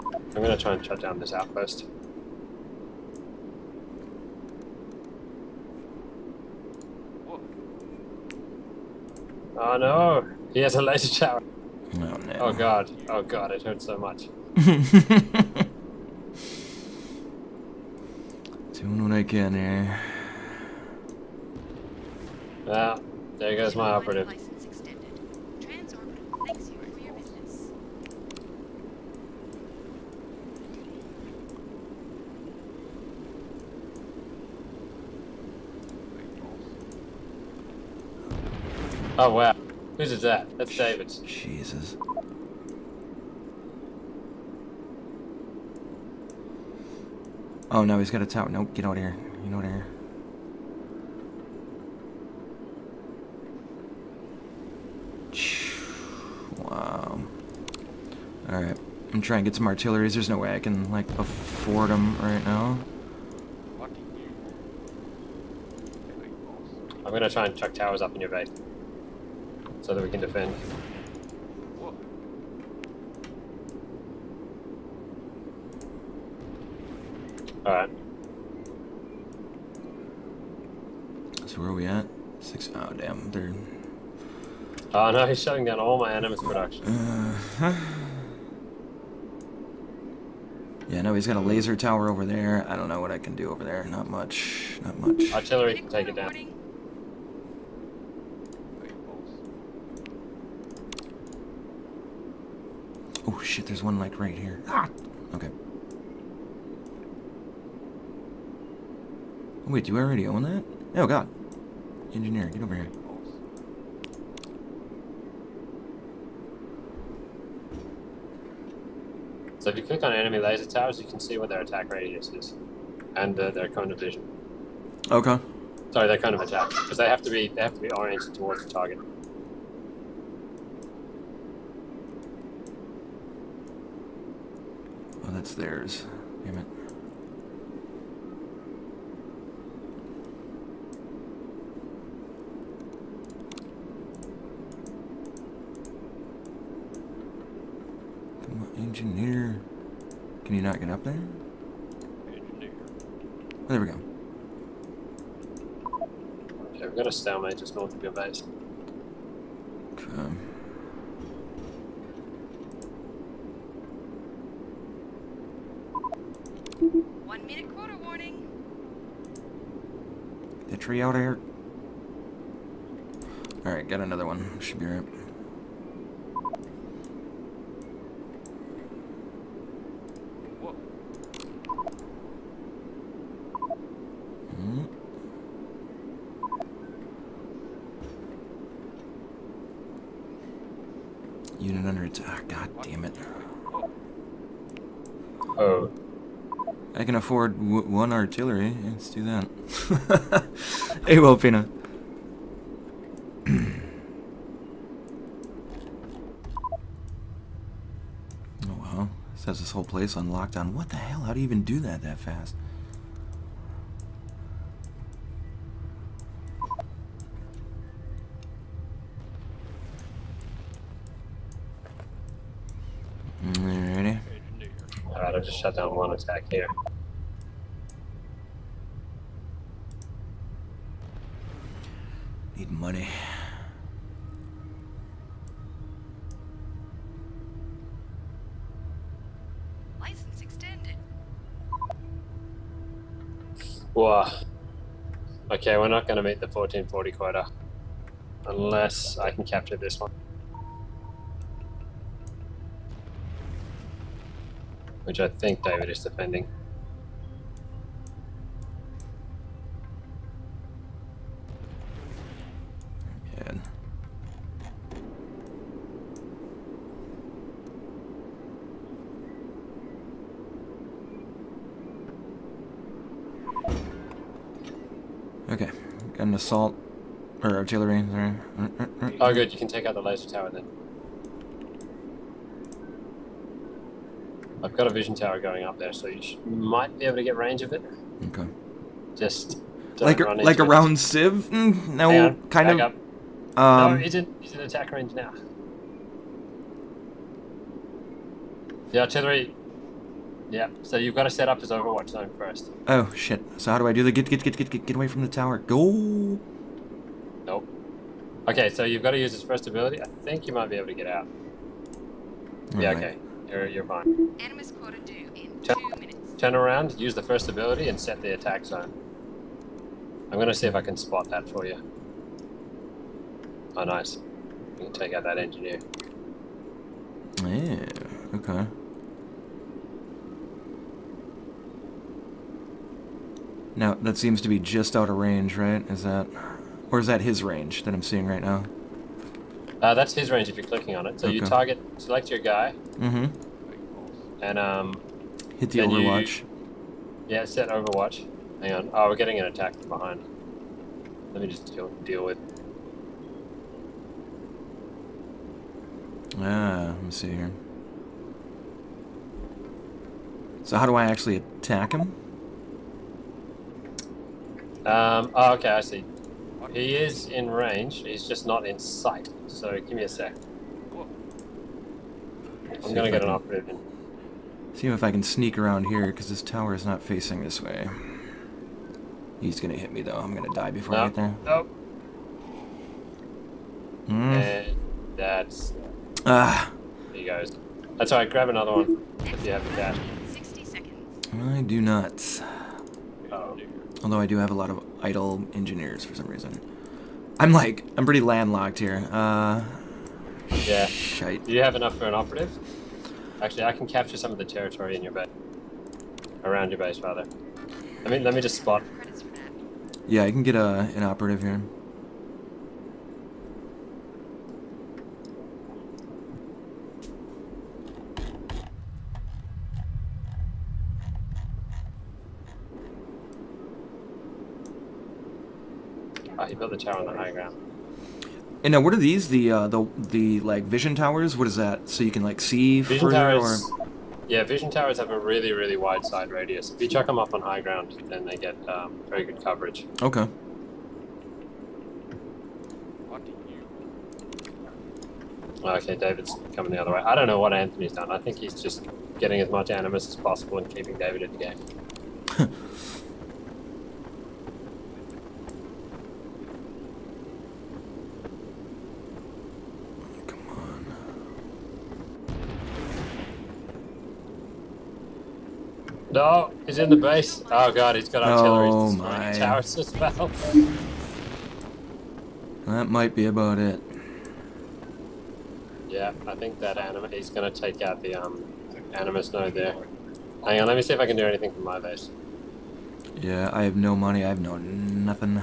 A: I'm going to try and shut down this outpost. Oh no! He has a laser tower.
B: Oh no.
A: Oh god. Oh god, it hurts so much.
B: Doing what I can here.
A: Well, there goes my operative.
E: License extended. Transorbital thanks you for your business.
A: Oh wow. Whose is that? That's David's.
B: Jesus. Oh no, he's got a tower. Nope, get out of here. Get out of here. Wow. Alright. I'm trying to get some artilleries. There's no way I can, like, afford them right now.
A: I'm gonna try and chuck towers up in your base. So that we can defend. Alright.
B: So where are we at? 6. Oh damn, they're...
A: Oh no, he's shutting down all my animus production.
B: Yeah, no, he's got a laser tower over there. I don't know what I can do over there. Not much. Not much.
A: Artillery can take it down.
B: Oh shit, there's one like right here. Ah! Okay. Oh, wait, do you already own that? Oh god. Engineer, get over here.
A: So if you click on enemy laser towers, you can see what their attack radius is, and their cone of vision.
B: Okay.
A: Sorry, their cone of attack, because they have to be oriented towards the target.
B: Oh, that's theirs. Damn it. Come on, engineer. Can you not get up there?
A: Engineer.
B: Oh, there we go.
A: Okay, we've got a stalemate just north of your base.
B: Okay.
E: 1 minute quarter warning.
B: The tree out here. Alright, got another one. Should be right. Unit under attack. God damn it.
A: Oh.
B: I can afford one artillery. Let's do that. Hey, well, Pina. Oh, wow. This has this whole place on lockdown. What the hell? How do you even do that fast? Alrighty.
A: Alright, I've just shut down one attack here.
B: Need money.
E: License extended.
A: Whoa. Okay, we're not going to meet the 1440 quota. Unless I can capture this one. Which I think David is defending.
B: Yeah. Okay, got an assault or artillery. Sorry.
A: Oh, good. You can take out the laser tower then. I've got a vision tower going up there, so you might be able to get range of it.
B: Okay.
A: Just don't run
B: like
A: into it.
B: around Civ? No,
A: Hang on,
B: kind
A: back
B: of.
A: up. No, he's in attack range now. The artillery. Yeah, so you've got to set up his Overwatch zone first.
B: Oh shit! So how do I do the get away from the tower? Go.
A: Nope. Okay, so you've got to use his first ability. I think you might be able to get out. Yeah,
B: Alright.
A: okay. You're fine.
E: Animus quota due in 2 minutes.
A: Turn around, use the first ability, and set the attack zone. I'm going to see if I can spot that for you. Oh, nice. You can take out that engineer.
B: Yeah. Okay. Now that seems to be just out of range, right? Is that, or is that his range that I'm seeing right now?
A: That's his range if you're clicking on it. So you target, select your guy.
B: Mm-hmm.
A: And
B: hit the Overwatch.
A: Yeah, set Overwatch. Hang on. Oh, we're getting an attack from behind. Let me just deal with.
B: Let me see here. So how do I actually attack him?
A: Oh, okay, I see. He is in range. He's just not in sight. So give me a sec. I'm gonna get an operative in.
B: See if I can sneak around here, because this tower is not facing this way. He's gonna hit me though. I'm gonna die before I get there.
A: Nope. And that's. There he goes. That's alright. Grab another one if you have the cash.
E: 60 seconds.
B: I do not.
A: Oh.
B: Although I do have a lot of idle engineers for some reason. I'm pretty landlocked here.
A: Yeah.
B: Shite.
A: Do you have enough for an operative? Actually, I can capture some of the territory in your base. Around your base, rather. Let me just spot.
B: Yeah, I can get an operative here.
A: Oh, he built the tower on the high ground.
B: And now, what are these? The like vision towers? What is that? So you can like see
A: Vision
B: further,
A: towers.
B: or
A: Yeah, vision towers have a really, really wide side radius. If you chuck them up on high ground, then they get very good coverage.
B: okay.
A: Okay, David's coming the other way. I don't know what Anthony's done. I think he's just getting as much animus as possible and keeping David in the game.
B: Come on.
A: No, he's in the base. Oh god, he's got artillery.
B: Oh
A: He's
B: my.
A: destroying towers as well.
B: That might be about it.
A: Yeah, I think that he's going to take out the animus node there. Hang on, let me see if I can do anything from my base.
B: Yeah, I have no money. I have no nothing.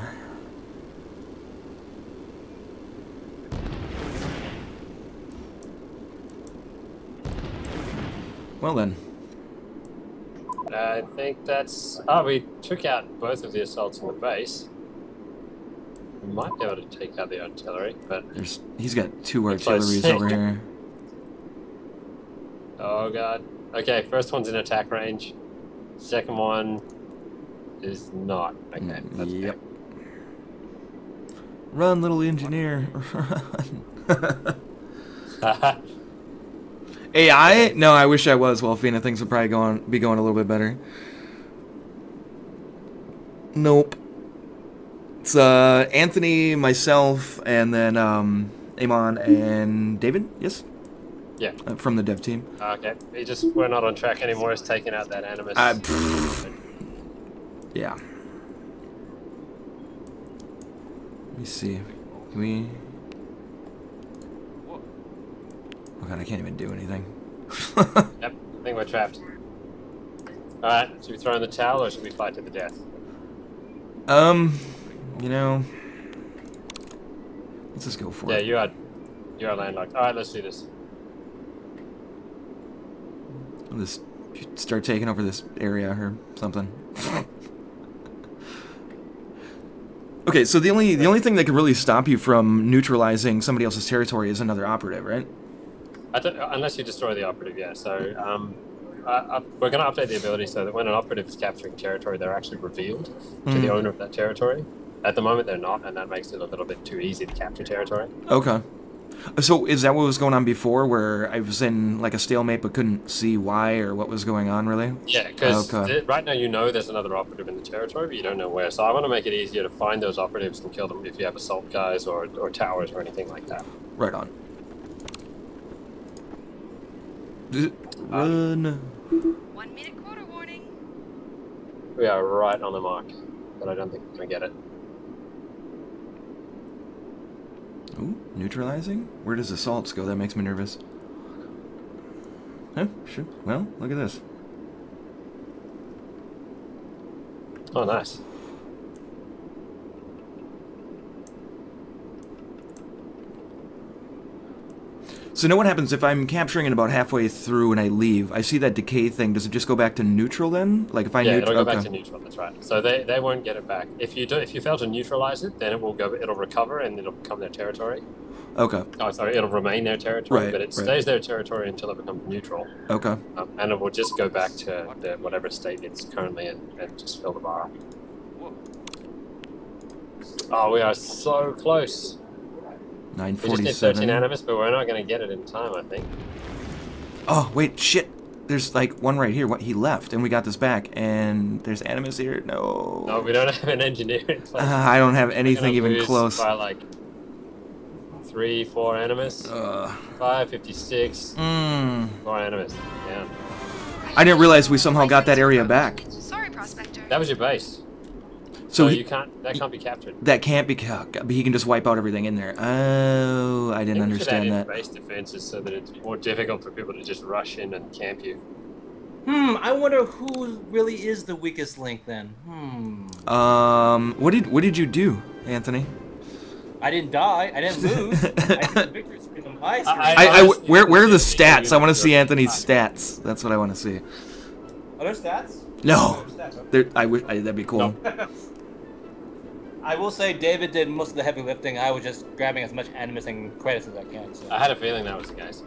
B: Well then.
A: I think that's... Oh, we took out both of the assaults in the base. We might be able to take out the artillery, but...
B: He's got 2 artilleries over here.
A: Oh god. Okay, first one's in attack range. Second one is not. Okay, that's
B: yep. Run, little engineer. Run. AI? No, I wish I was. Well, Fina, things would probably be going a little bit better. Nope. It's Anthony, myself, and then Eamon and David. Yes.
A: Yeah.
B: From the dev team.
A: Okay. We're not on track anymore. He's taking out that animus.
B: Yeah. Let me see. Can we? Oh god, I can't even do anything.
A: Yep. I think we're trapped. Alright, should we throw in the towel or should we fight to the death?
B: You know, let's just go for it.
A: Yeah, you are landlocked. Alright, let's do this.
B: I'll just start taking over this area or something. Okay, so the only thing that could really stop you from neutralizing somebody else's territory is another operative, right?
A: Unless you destroy the operative, yeah. So we're going to update the ability so that when an operative is capturing territory, they're actually revealed to the owner of that territory. At the moment, they're not, and that makes it a little bit too easy to capture territory.
B: Okay. So is that what was going on before, where I was in like a stalemate but couldn't see why or what was going on, really?
A: Yeah, because right now you know there's another operative in the territory, but you don't know where. So I want to make it easier to find those operatives and kill them if you have assault guys or towers or anything like that.
B: Right on. Run.
E: 1 minute quarter warning.
A: We are right on the mark, but I don't think we're going to get it.
B: Ooh, neutralizing? Where does assaults go? That makes me nervous. Huh? Sure. Well, look at this.
A: Oh, nice.
B: So now what happens if I'm capturing it about halfway through and I leave? I see that decay thing. Does it just go back to neutral then? Like if I
A: it'll go back to neutral. That's right. So they won't get it back. If you fail to neutralize it, then it'll recover and it'll become their territory.
B: Okay.
A: Oh, sorry, it'll remain their territory,
B: right,
A: but it stays their territory until it becomes neutral.
B: Okay.
A: And it will just go back to whatever state it's currently in and just fill the bar. Oh, we are so close.
B: 947.
A: We just did 13 animus, but we're not going to get it in time, I think.
B: Oh, wait, shit. There's like one right here. What he left, and we got this back, and there's animus here. No.
A: No, we don't have an engineer in place.
B: I don't have anything even close.
A: By like 3, 4 animus. 556. More animus. Yeah.
B: I didn't realize we somehow got that area back.
E: Sorry, prospector.
A: That was your base.
B: So
A: you can't. That can't be captured.
B: That can't be. He can just wipe out everything in there. Oh, I didn't understand that.
A: Base defenses so that it's more difficult for people to just rush in and camp you.
H: I wonder who really is the weakest link then.
B: What did you do, Anthony?
H: I didn't die. I didn't lose. I had victory screen on my screen.
B: Where are the stats? I want to see Anthony's stats. That's what I want to see.
H: Are there stats?
B: No. I wish that'd be cool.
A: Nope.
H: I will say David did most of the heavy lifting. I was just grabbing as much animus and credits as I can. So.
A: I had a feeling that was the case.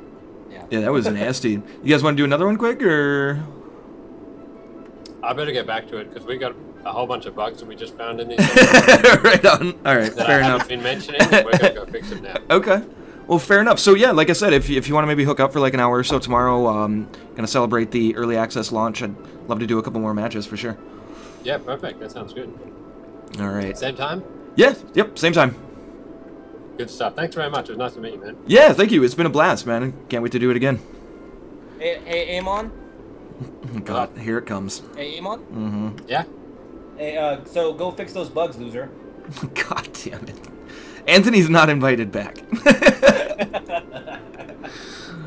B: Yeah, that was nasty. You guys want to do another one quick, or?
A: I better get back to it because we got a whole bunch of bugs that we just found in these.
B: Right on. All right,
A: that
B: fair
A: I haven't
B: enough.
A: been mentioning. We're gonna go fix them now.
B: Okay. Well, fair enough. So yeah, like I said, if you want to maybe hook up for like an hour or so tomorrow, gonna celebrate the early access launch. I'd love to do a couple more matches for sure.
A: Yeah, perfect. That sounds good.
B: All right.
A: Same time?
B: Yeah. Yep. Same time.
A: Good stuff. Thanks very much. It was nice to meet you, man.
B: Yeah. Thank you. It's been a blast, man. Can't wait to do it again.
H: Hey, Eamon?
B: God, here it comes.
H: Hey, Eamon?
B: Mm-hmm.
A: Yeah?
H: Hey, so go fix those bugs, loser.
B: God damn it. Anthony's not invited back.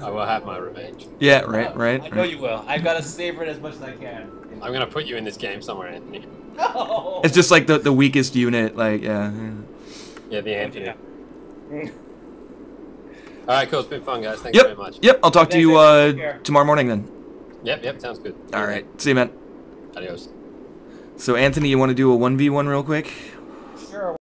A: I will have my revenge.
B: Yeah, right.
H: I know you will. I gotta savor it as much as I can.
A: I'm gonna put you in this game somewhere, Anthony.
H: No!
B: It's just like the weakest unit, like, yeah.
A: Yeah, the Anthony.
H: Yeah.
A: Alright, cool. It's been fun, guys. Thanks very much.
B: Yep, I'll talk to you
H: Thanks.
B: tomorrow morning then.
A: Yep, sounds good.
B: Alright, see you, man.
A: Adios.
B: So, Anthony, you want to do a 1v1 real quick?
H: Sure.